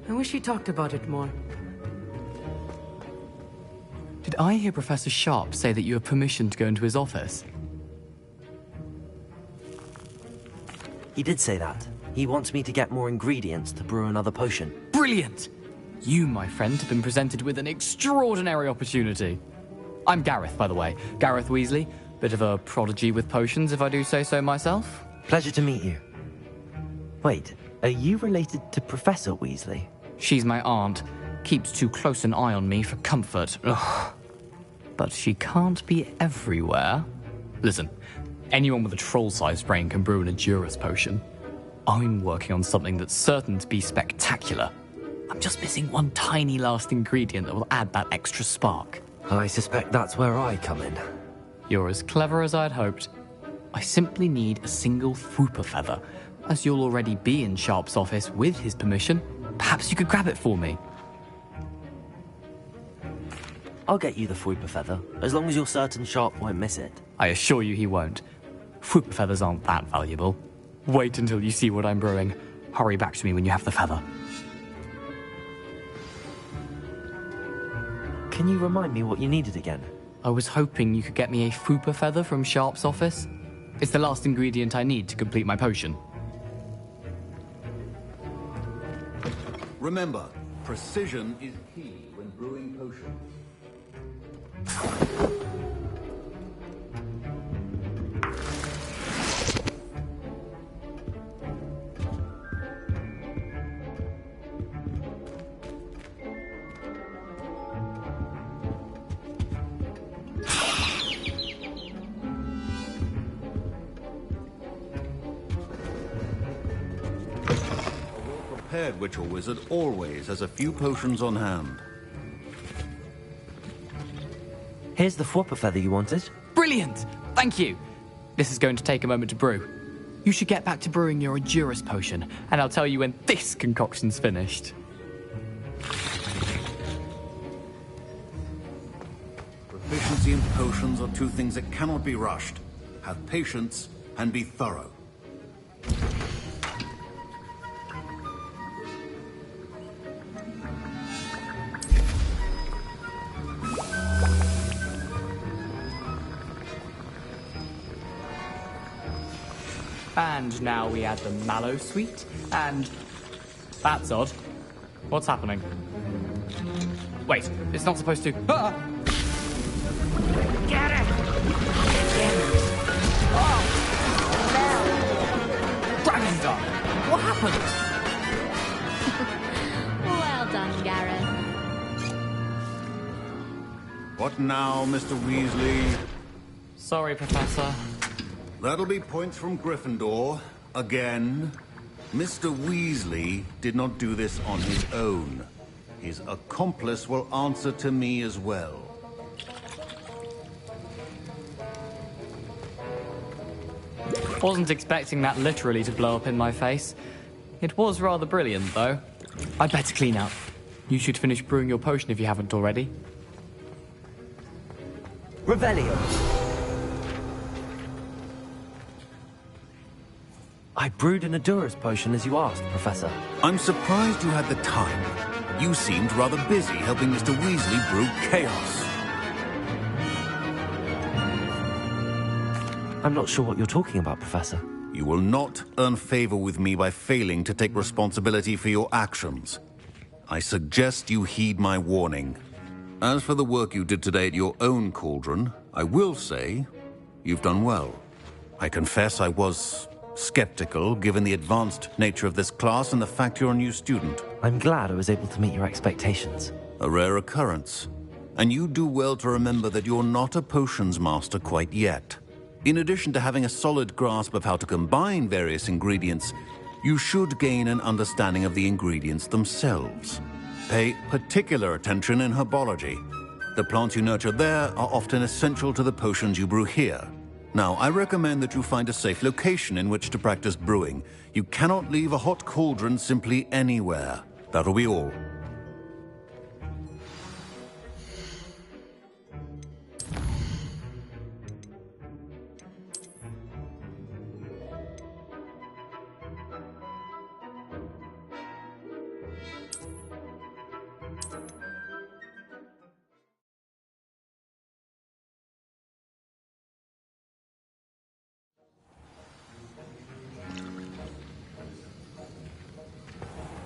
I wish he talked about it more. Did I hear Professor Sharp say that you have permission to go into his office? He did say that. He wants me to get more ingredients to brew another potion. Brilliant! You, my friend, have been presented with an extraordinary opportunity. I'm Gareth, by the way. Gareth Weasley. Bit of a prodigy with potions, if I do say so myself. Pleasure to meet you. Wait, are you related to Professor Weasley? She's my aunt. Keeps too close an eye on me for comfort. Ugh. But she can't be everywhere. Listen, anyone with a troll-sized brain can brew an Edurus potion. I'm working on something that's certain to be spectacular. I'm just missing one tiny last ingredient that will add that extra spark. I suspect that's where I come in. You're as clever as I'd hoped. I simply need a single Fwooper feather. As you'll already be in Sharp's office with his permission, perhaps you could grab it for me. I'll get you the Fwooper feather, as long as you're certain Sharp won't miss it. I assure you he won't. Fwooper feathers aren't that valuable. Wait until you see what I'm brewing. Hurry back to me when you have the feather. Can you remind me what you needed again? I was hoping you could get me a Fwooper feather from Sharp's office. It's the last ingredient I need to complete my potion. Remember, precision is key when brewing potions. Prepared witch or wizard always has a few potions on hand. Here's the Fwooper feather you wanted. Brilliant! Thank you! This is going to take a moment to brew. You should get back to brewing your Edurus potion, and I'll tell you when this concoction's finished. Proficiency in potions are two things that cannot be rushed. Have patience and be thorough. And now we add the mallow sweet, and... That's odd. What's happening? Wait, it's not supposed to... Ah! Get it! Dragon Dog! What happened? Well done, Gareth. What now, Mr. Weasley? Sorry, Professor. That'll be points from Gryffindor. Again. Mr. Weasley did not do this on his own. His accomplice will answer to me as well. Wasn't expecting that literally to blow up in my face. It was rather brilliant, though. I'd better clean up. You should finish brewing your potion if you haven't already. Revelio. I brewed an Adura's potion as you asked, Professor. I'm surprised you had the time. You seemed rather busy helping Mr. Weasley brew chaos. I'm not sure what you're talking about, Professor. You will not earn favor with me by failing to take responsibility for your actions. I suggest you heed my warning. As for the work you did today at your own cauldron, I will say you've done well. I confess I was skeptical, given the advanced nature of this class and the fact you're a new student. I'm glad I was able to meet your expectations. A rare occurrence. And you do well to remember that you're not a potions master quite yet. In addition to having a solid grasp of how to combine various ingredients, you should gain an understanding of the ingredients themselves. Pay particular attention in herbology. The plants you nurture there are often essential to the potions you brew here. Now, I recommend that you find a safe location in which to practice brewing. You cannot leave a hot cauldron simply anywhere. That'll be all.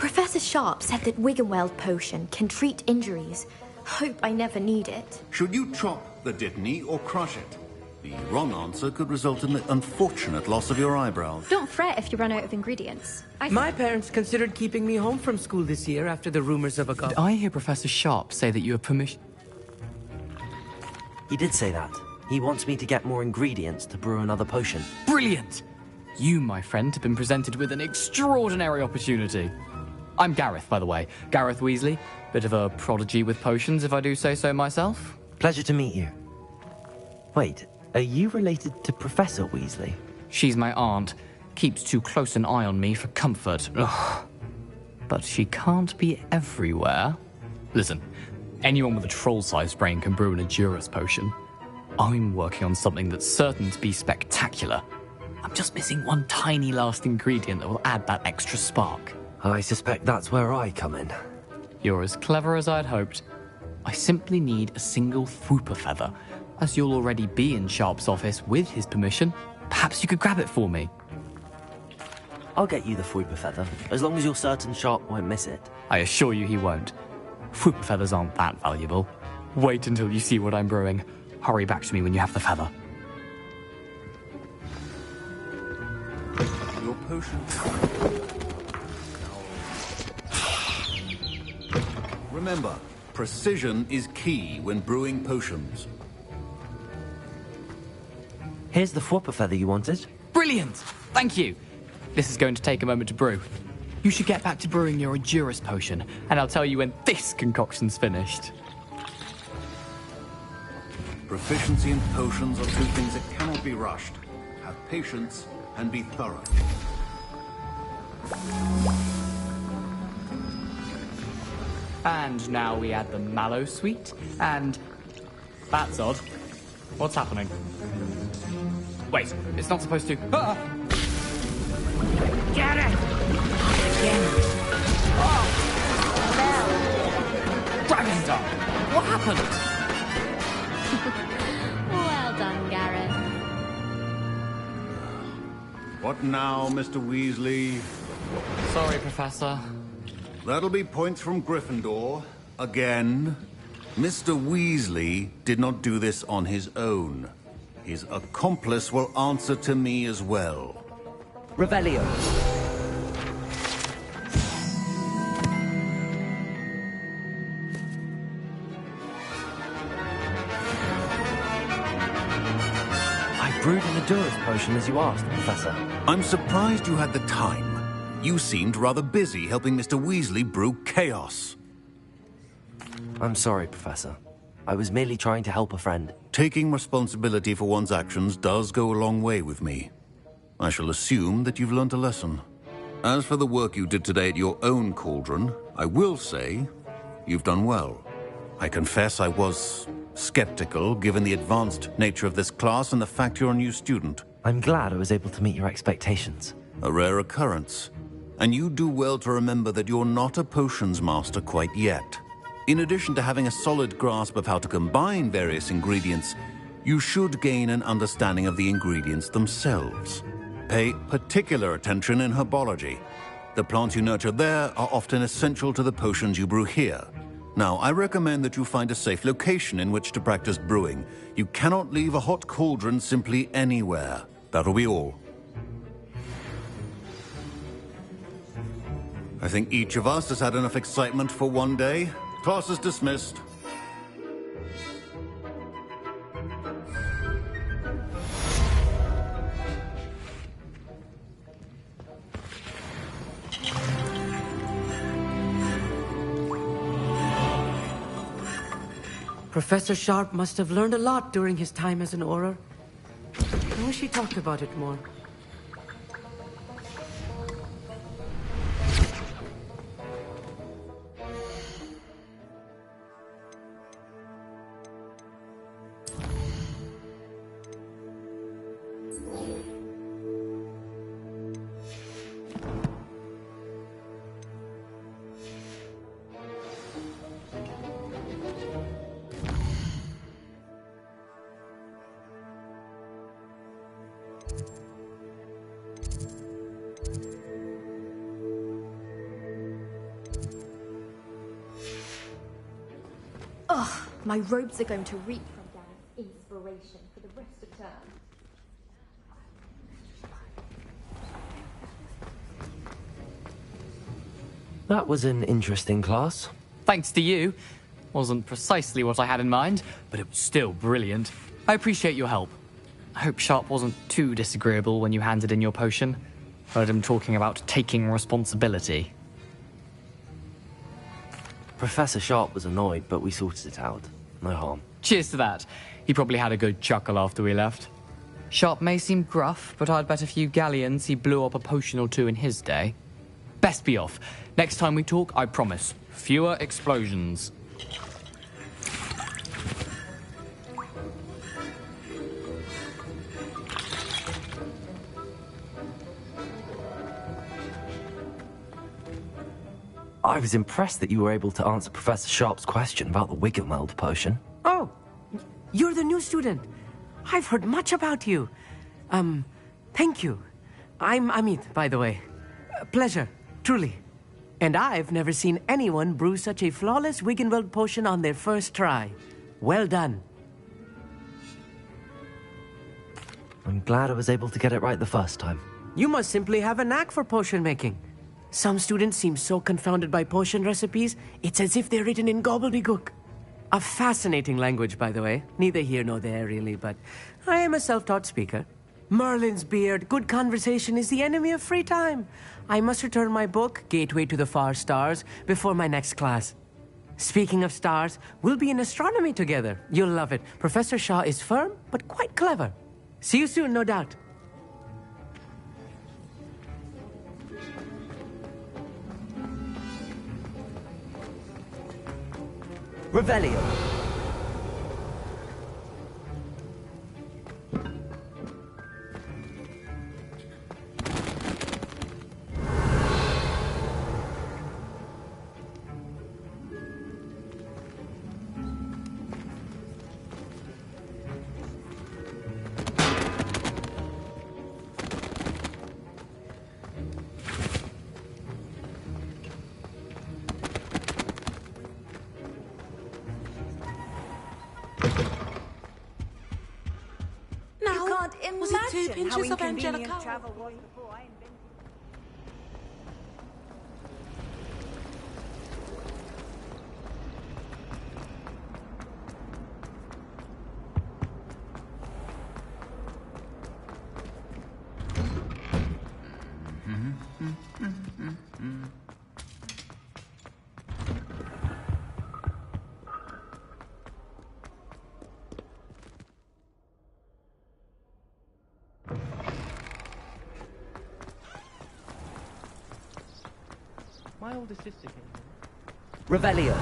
Professor Sharp said that Wiggenweld potion can treat injuries. Hope I never need it. Should you chop the Dittany or crush it? The wrong answer could result in the unfortunate loss of your eyebrows. Don't fret if you run out of ingredients. My parents considered keeping me home from school this year after the rumors of a Did I hear Professor Sharp say that you have permission? He did say that. He wants me to get more ingredients to brew another potion. Brilliant! You, my friend, have been presented with an extraordinary opportunity. I'm Gareth, by the way. Gareth Weasley. Bit of a prodigy with potions, if I do say so myself. Pleasure to meet you. Wait, are you related to Professor Weasley? She's my aunt. Keeps too close an eye on me for comfort. Ugh. But she can't be everywhere. Listen, anyone with a troll-sized brain can brew an Adura's potion. I'm working on something that's certain to be spectacular. I'm just missing one tiny last ingredient that will add that extra spark. I suspect that's where I come in. You're as clever as I'd hoped. I simply need a single Fwooper feather. As you'll already be in Sharp's office with his permission, perhaps you could grab it for me. I'll get you the Fwooper feather, as long as you're certain Sharp won't miss it. I assure you he won't. Fwooper feathers aren't that valuable. Wait until you see what I'm brewing. Hurry back to me when you have the feather. Your potion. Remember, precision is key when brewing potions. Here's the Fwooper feather you wanted. Brilliant! Thank you! This is going to take a moment to brew. You should get back to brewing your Adura's potion, and I'll tell you when this concoction's finished. Proficiency in potions are two things that cannot be rushed. Have patience and be thorough. And now we add the mallow sweet, and... That's odd. What's happening? Wait, it's not supposed to... Ah! Get it! Dragon Dog! What happened? Well done, Gareth. What now, Mr. Weasley? Sorry, Professor. That'll be points from Gryffindor. Again. Mr. Weasley did not do this on his own. His accomplice will answer to me as well. Revelio. I brewed an endurance potion as you asked, Professor. I'm surprised you had the time. You seemed rather busy helping Mr. Weasley brew chaos. I'm sorry, Professor. I was merely trying to help a friend. Taking responsibility for one's actions does go a long way with me. I shall assume that you've learnt a lesson. As for the work you did today at your own cauldron, I will say you've done well. I confess I was skeptical, given the advanced nature of this class and the fact you're a new student. I'm glad I was able to meet your expectations. A rare occurrence. And you do well to remember that you're not a potions master quite yet. In addition to having a solid grasp of how to combine various ingredients, you should gain an understanding of the ingredients themselves. Pay particular attention in herbology. The plants you nurture there are often essential to the potions you brew here. Now, I recommend that you find a safe location in which to practice brewing. You cannot leave a hot cauldron simply anywhere. That'll be all. I think each of us has had enough excitement for one day. Class is dismissed. Professor Sharp must have learned a lot during his time as an Auror. I wish he talked about it more. Ugh, my robes are going to reek from Gareth's inspiration for the rest of term. That was an interesting class. Thanks to you. Wasn't precisely what I had in mind, but it was still brilliant. I appreciate your help. I hope Sharp wasn't too disagreeable when you handed in your potion. Heard him talking about taking responsibility. Professor Sharp was annoyed, but we sorted it out. No harm. Cheers to that. He probably had a good chuckle after we left. Sharp may seem gruff, but I'd bet a few galleons he blew up a potion or two in his day. Best be off. Next time we talk, I promise. Fewer explosions. I was impressed that you were able to answer Professor Sharp's question about the Wiggenweld potion. Oh, you're the new student. I've heard much about you. Thank you. I'm Amit, by the way. Pleasure, truly. And I've never seen anyone brew such a flawless Wiggenweld potion on their first try. Well done. I'm glad I was able to get it right the first time. You must simply have a knack for potion making. Some students seem so confounded by potion recipes, it's as if they're written in gobbledygook. A fascinating language, by the way. Neither here nor there, really, but I am a self-taught speaker. Merlin's beard, good conversation is the enemy of free time. I must return my book, Gateway to the Far Stars, before my next class. Speaking of stars, we'll be in astronomy together. You'll love it. Professor Shaw is firm, but quite clever. See you soon, no doubt. Revelio. Was it 2 imagine how pinches of inconvenient Angelica? travel was before I invented. My older sister came here. Revelio.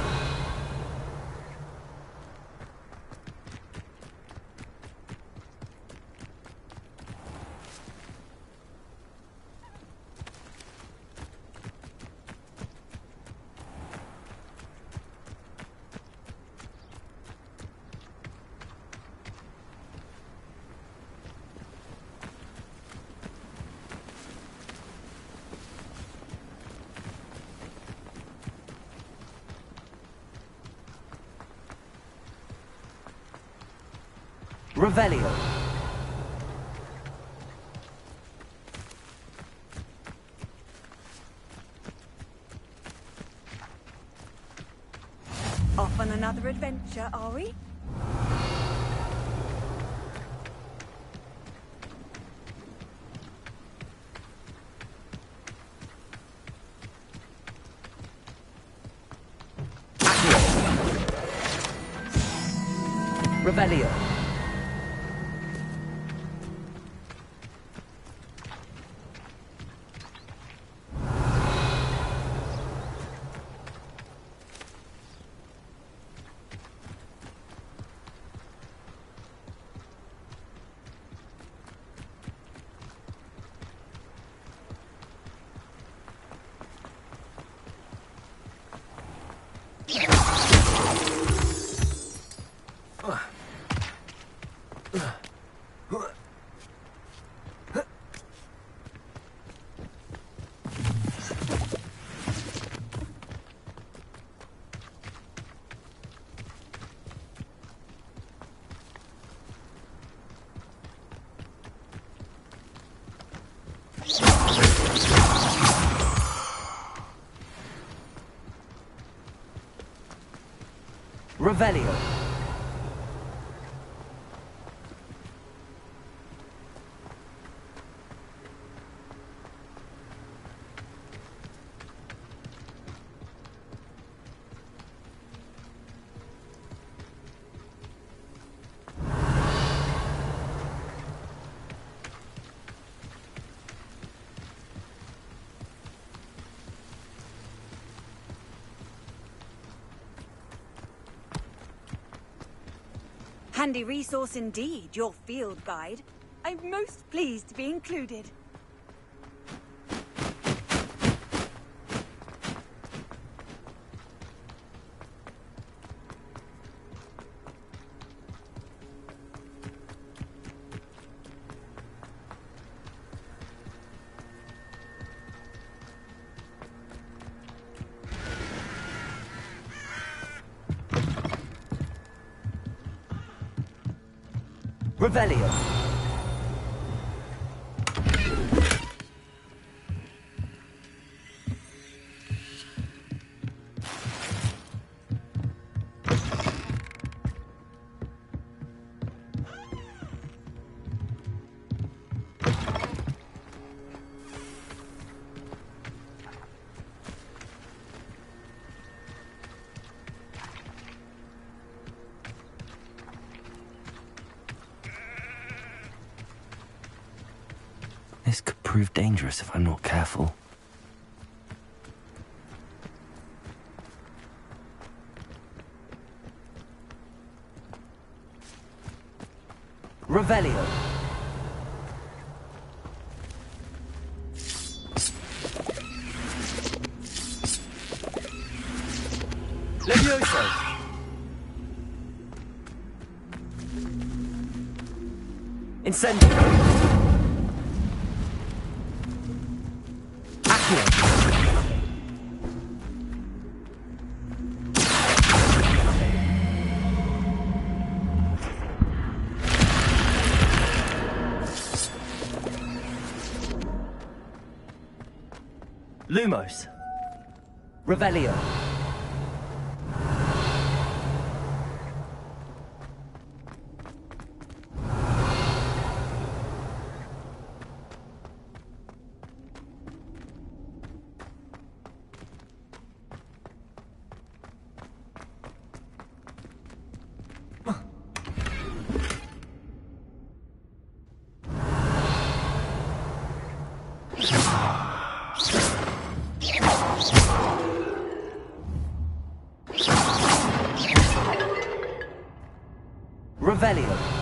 Revelio. Off on another adventure, are we? Revelio. Revelio. Handy resource indeed, your field guide. I'm most pleased to be included. Revelio. This could prove dangerous if I'm not careful. Revelio. Levioso. Incendio. Lumos. Revelio. Revelio.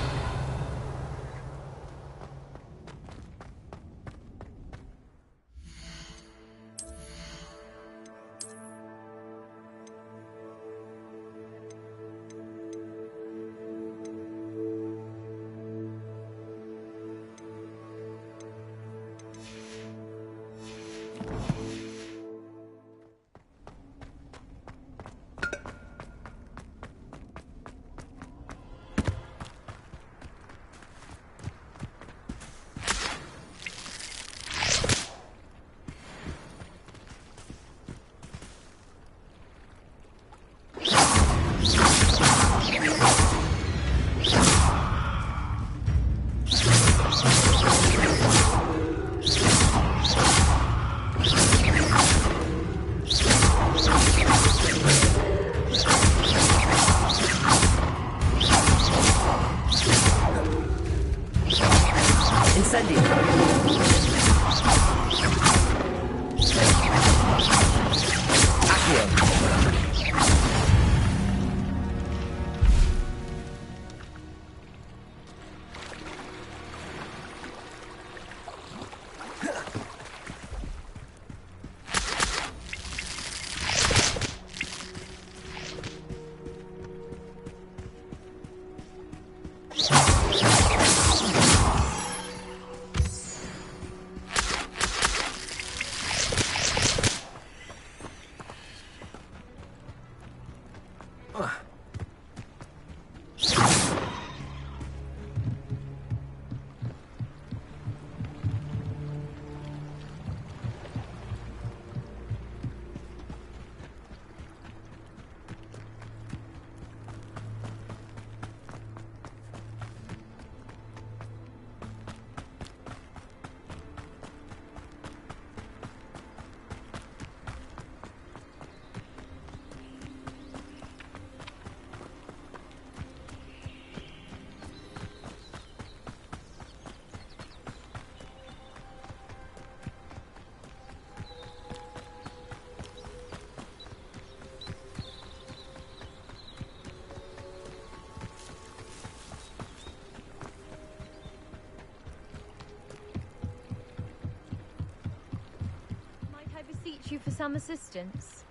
You for some assistance?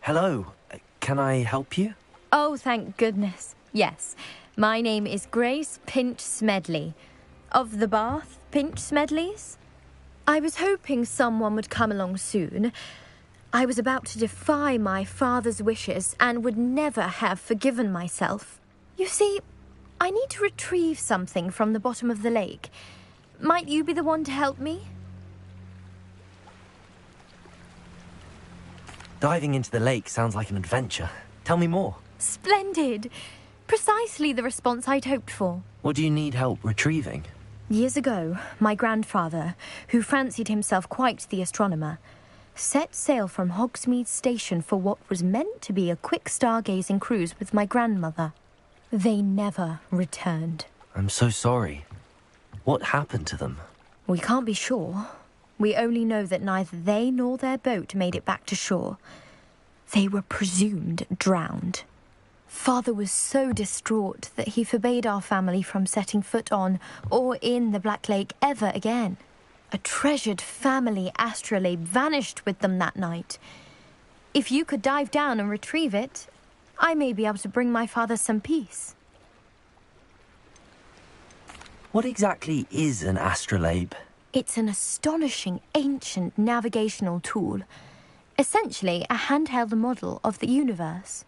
Hello. Can I help you? Oh, thank goodness. Yes. My name is Grace Pinch Smedley. Of the Bath Pinch Smedleys? I was hoping someone would come along soon. I was about to defy my father's wishes and would never have forgiven myself. You see, I need to retrieve something from the bottom of the lake. Might you be the one to help me? Diving into the lake sounds like an adventure. Tell me more. Splendid. Precisely the response I'd hoped for. What do you need help retrieving? Years ago, my grandfather, who fancied himself quite the astronomer, set sail from Hogsmeade Station for what was meant to be a quick stargazing cruise with my grandmother. They never returned. I'm so sorry. What happened to them? We can't be sure. We only know that neither they nor their boat made it back to shore. They were presumed drowned. Father was so distraught that he forbade our family from setting foot on or in the Black Lake ever again. A treasured family astrolabe vanished with them that night. If you could dive down and retrieve it, I may be able to bring my father some peace. What exactly is an astrolabe? It's an astonishing ancient navigational tool. Essentially, a handheld model of the universe.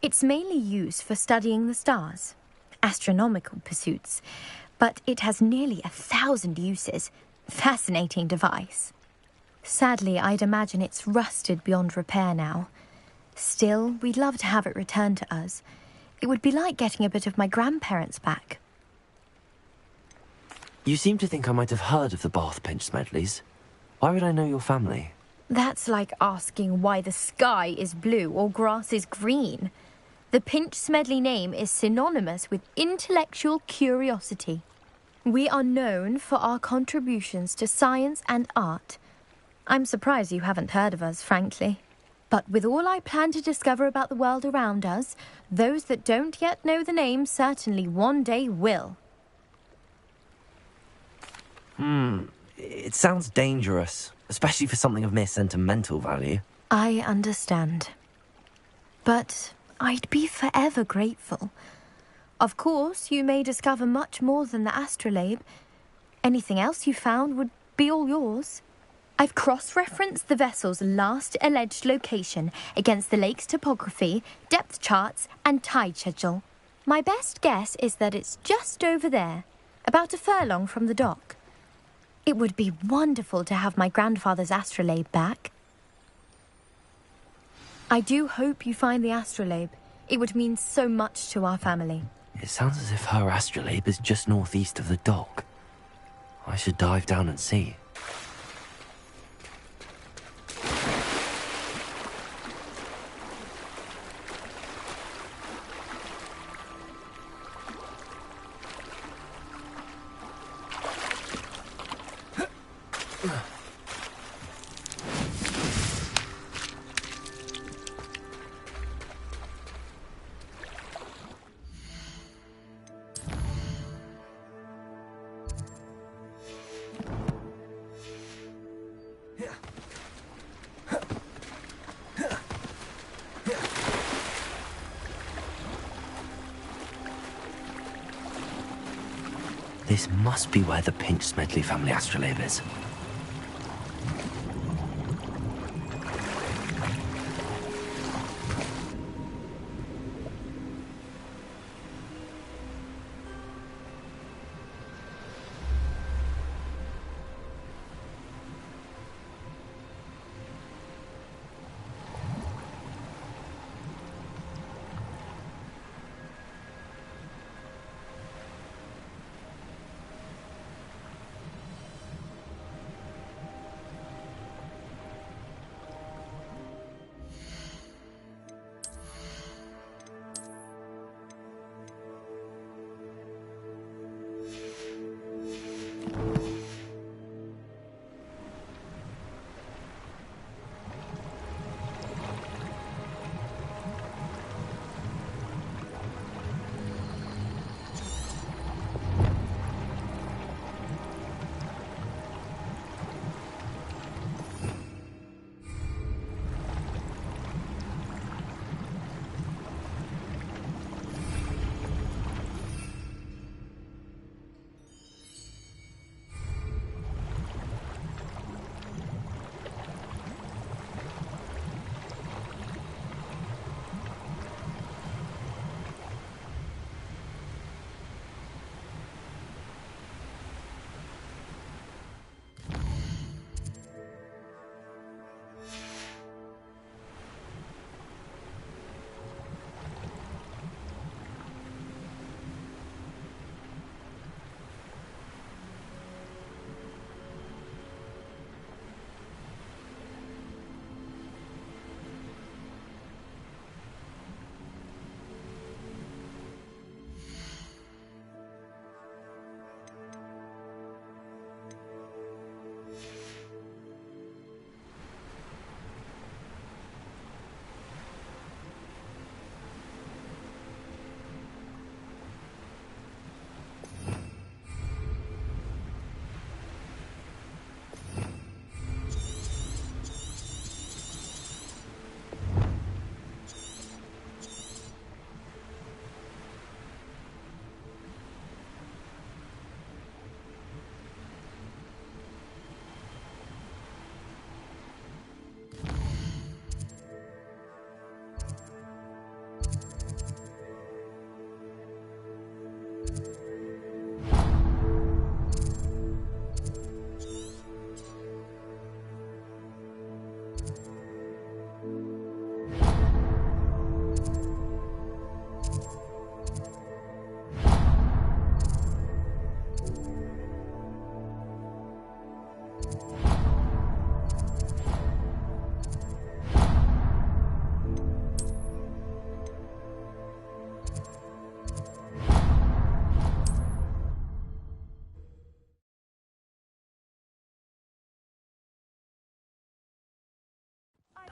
It's mainly used for studying the stars, astronomical pursuits, but it has nearly 1,000 uses. Fascinating device. Sadly, I'd imagine it's rusted beyond repair now. Still, we'd love to have it returned to us. It would be like getting a bit of my grandparents back. You seem to think I might have heard of the Bath Pinch Smedleys. Why would I know your family? That's like asking why the sky is blue or grass is green. The Pinch Smedley name is synonymous with intellectual curiosity. We are known for our contributions to science and art. I'm surprised you haven't heard of us, frankly. But with all I plan to discover about the world around us, those that don't yet know the name certainly one day will. It sounds dangerous, especially for something of mere sentimental value. I understand. But I'd be forever grateful. Of course, you may discover much more than the astrolabe. Anything else you found would be all yours. I've cross-referenced the vessel's last alleged location against the lake's topography, depth charts, and tide schedule. My best guess is that it's just over there, about a furlong from the dock. It would be wonderful to have my grandfather's astrolabe back. I do hope you find the astrolabe. It would mean so much to our family. It sounds as if her astrolabe is just northeast of the dock. I should dive down and see. This must be where the Pinch Smedley family astrolabe is.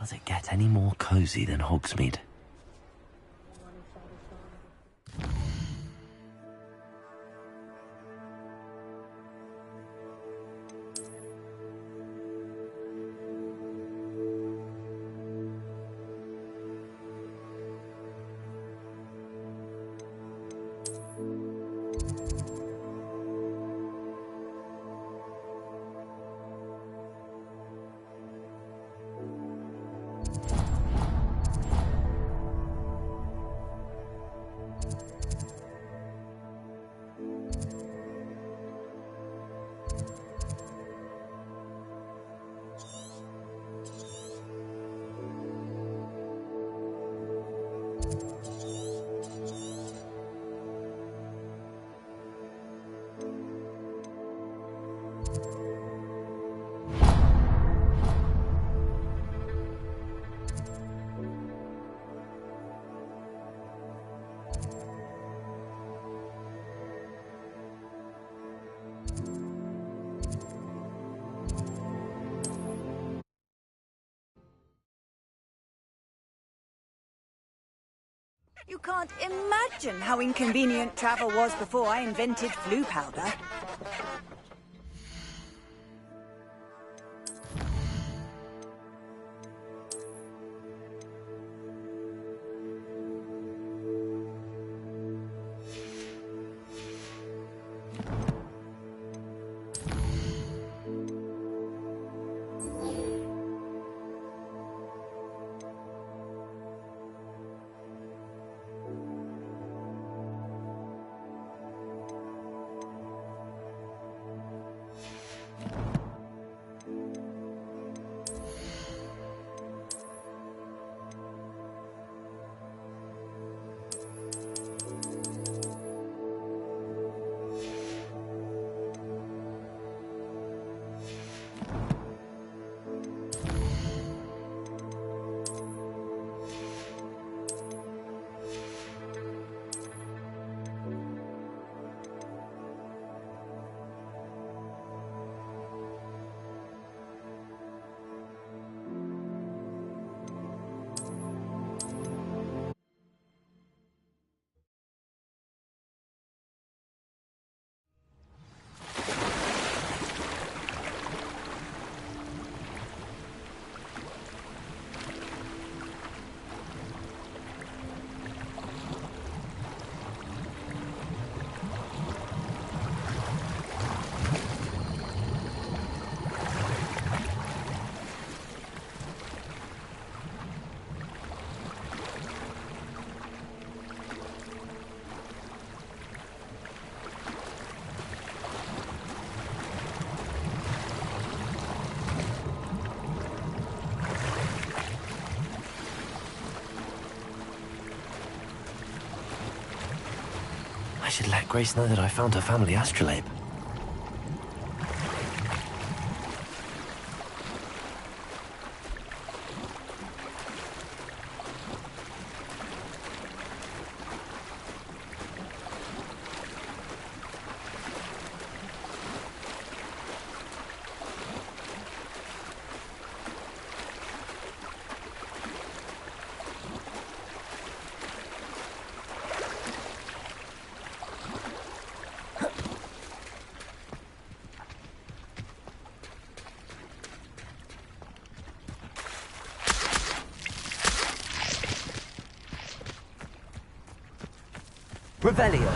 Does it get any more cozy than Hogsmeade? You can't imagine how inconvenient travel was before I invented blue powder. I should let Grace know that I found her family astrolabe. Revelio.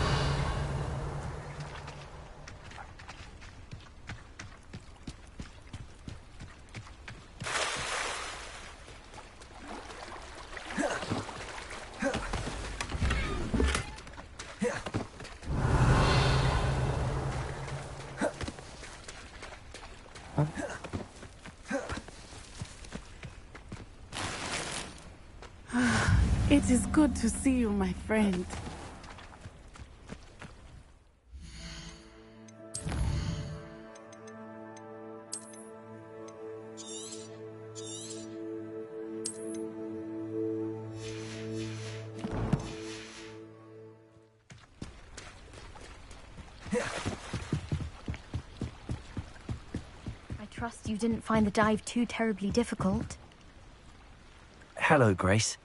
It is good to see you, my friend. I trust you didn't find the dive too terribly difficult. Hello, Grace.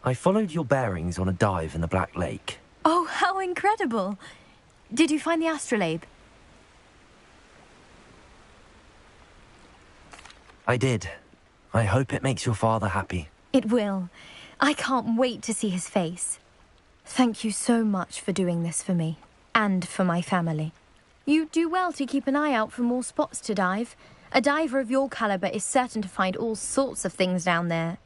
I followed your bearings on a dive in the Black Lake. Oh, how incredible! Did you find the astrolabe? I did. I hope it makes your father happy. It will. I can't wait to see his face. Thank you so much for doing this for me, and for my family. You do well to keep an eye out for more spots to dive. A diver of your caliber is certain to find all sorts of things down there.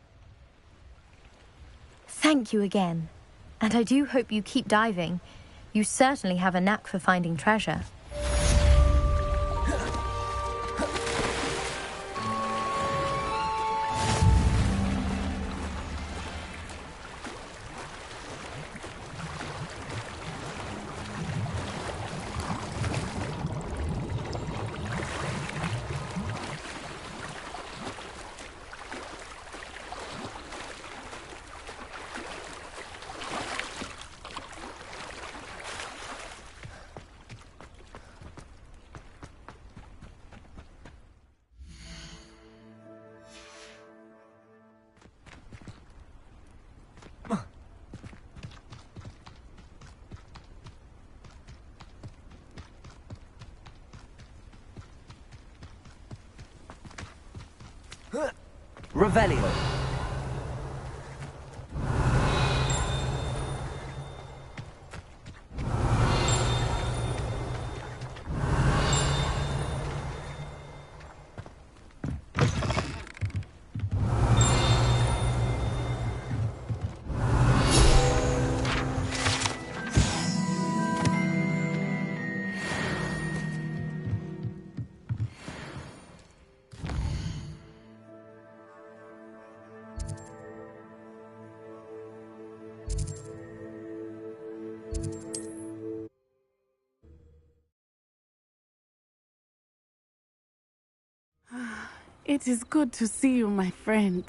Thank you again, and I do hope you keep diving. You certainly have a knack for finding treasure. Revelio. It is good to see you, my friend.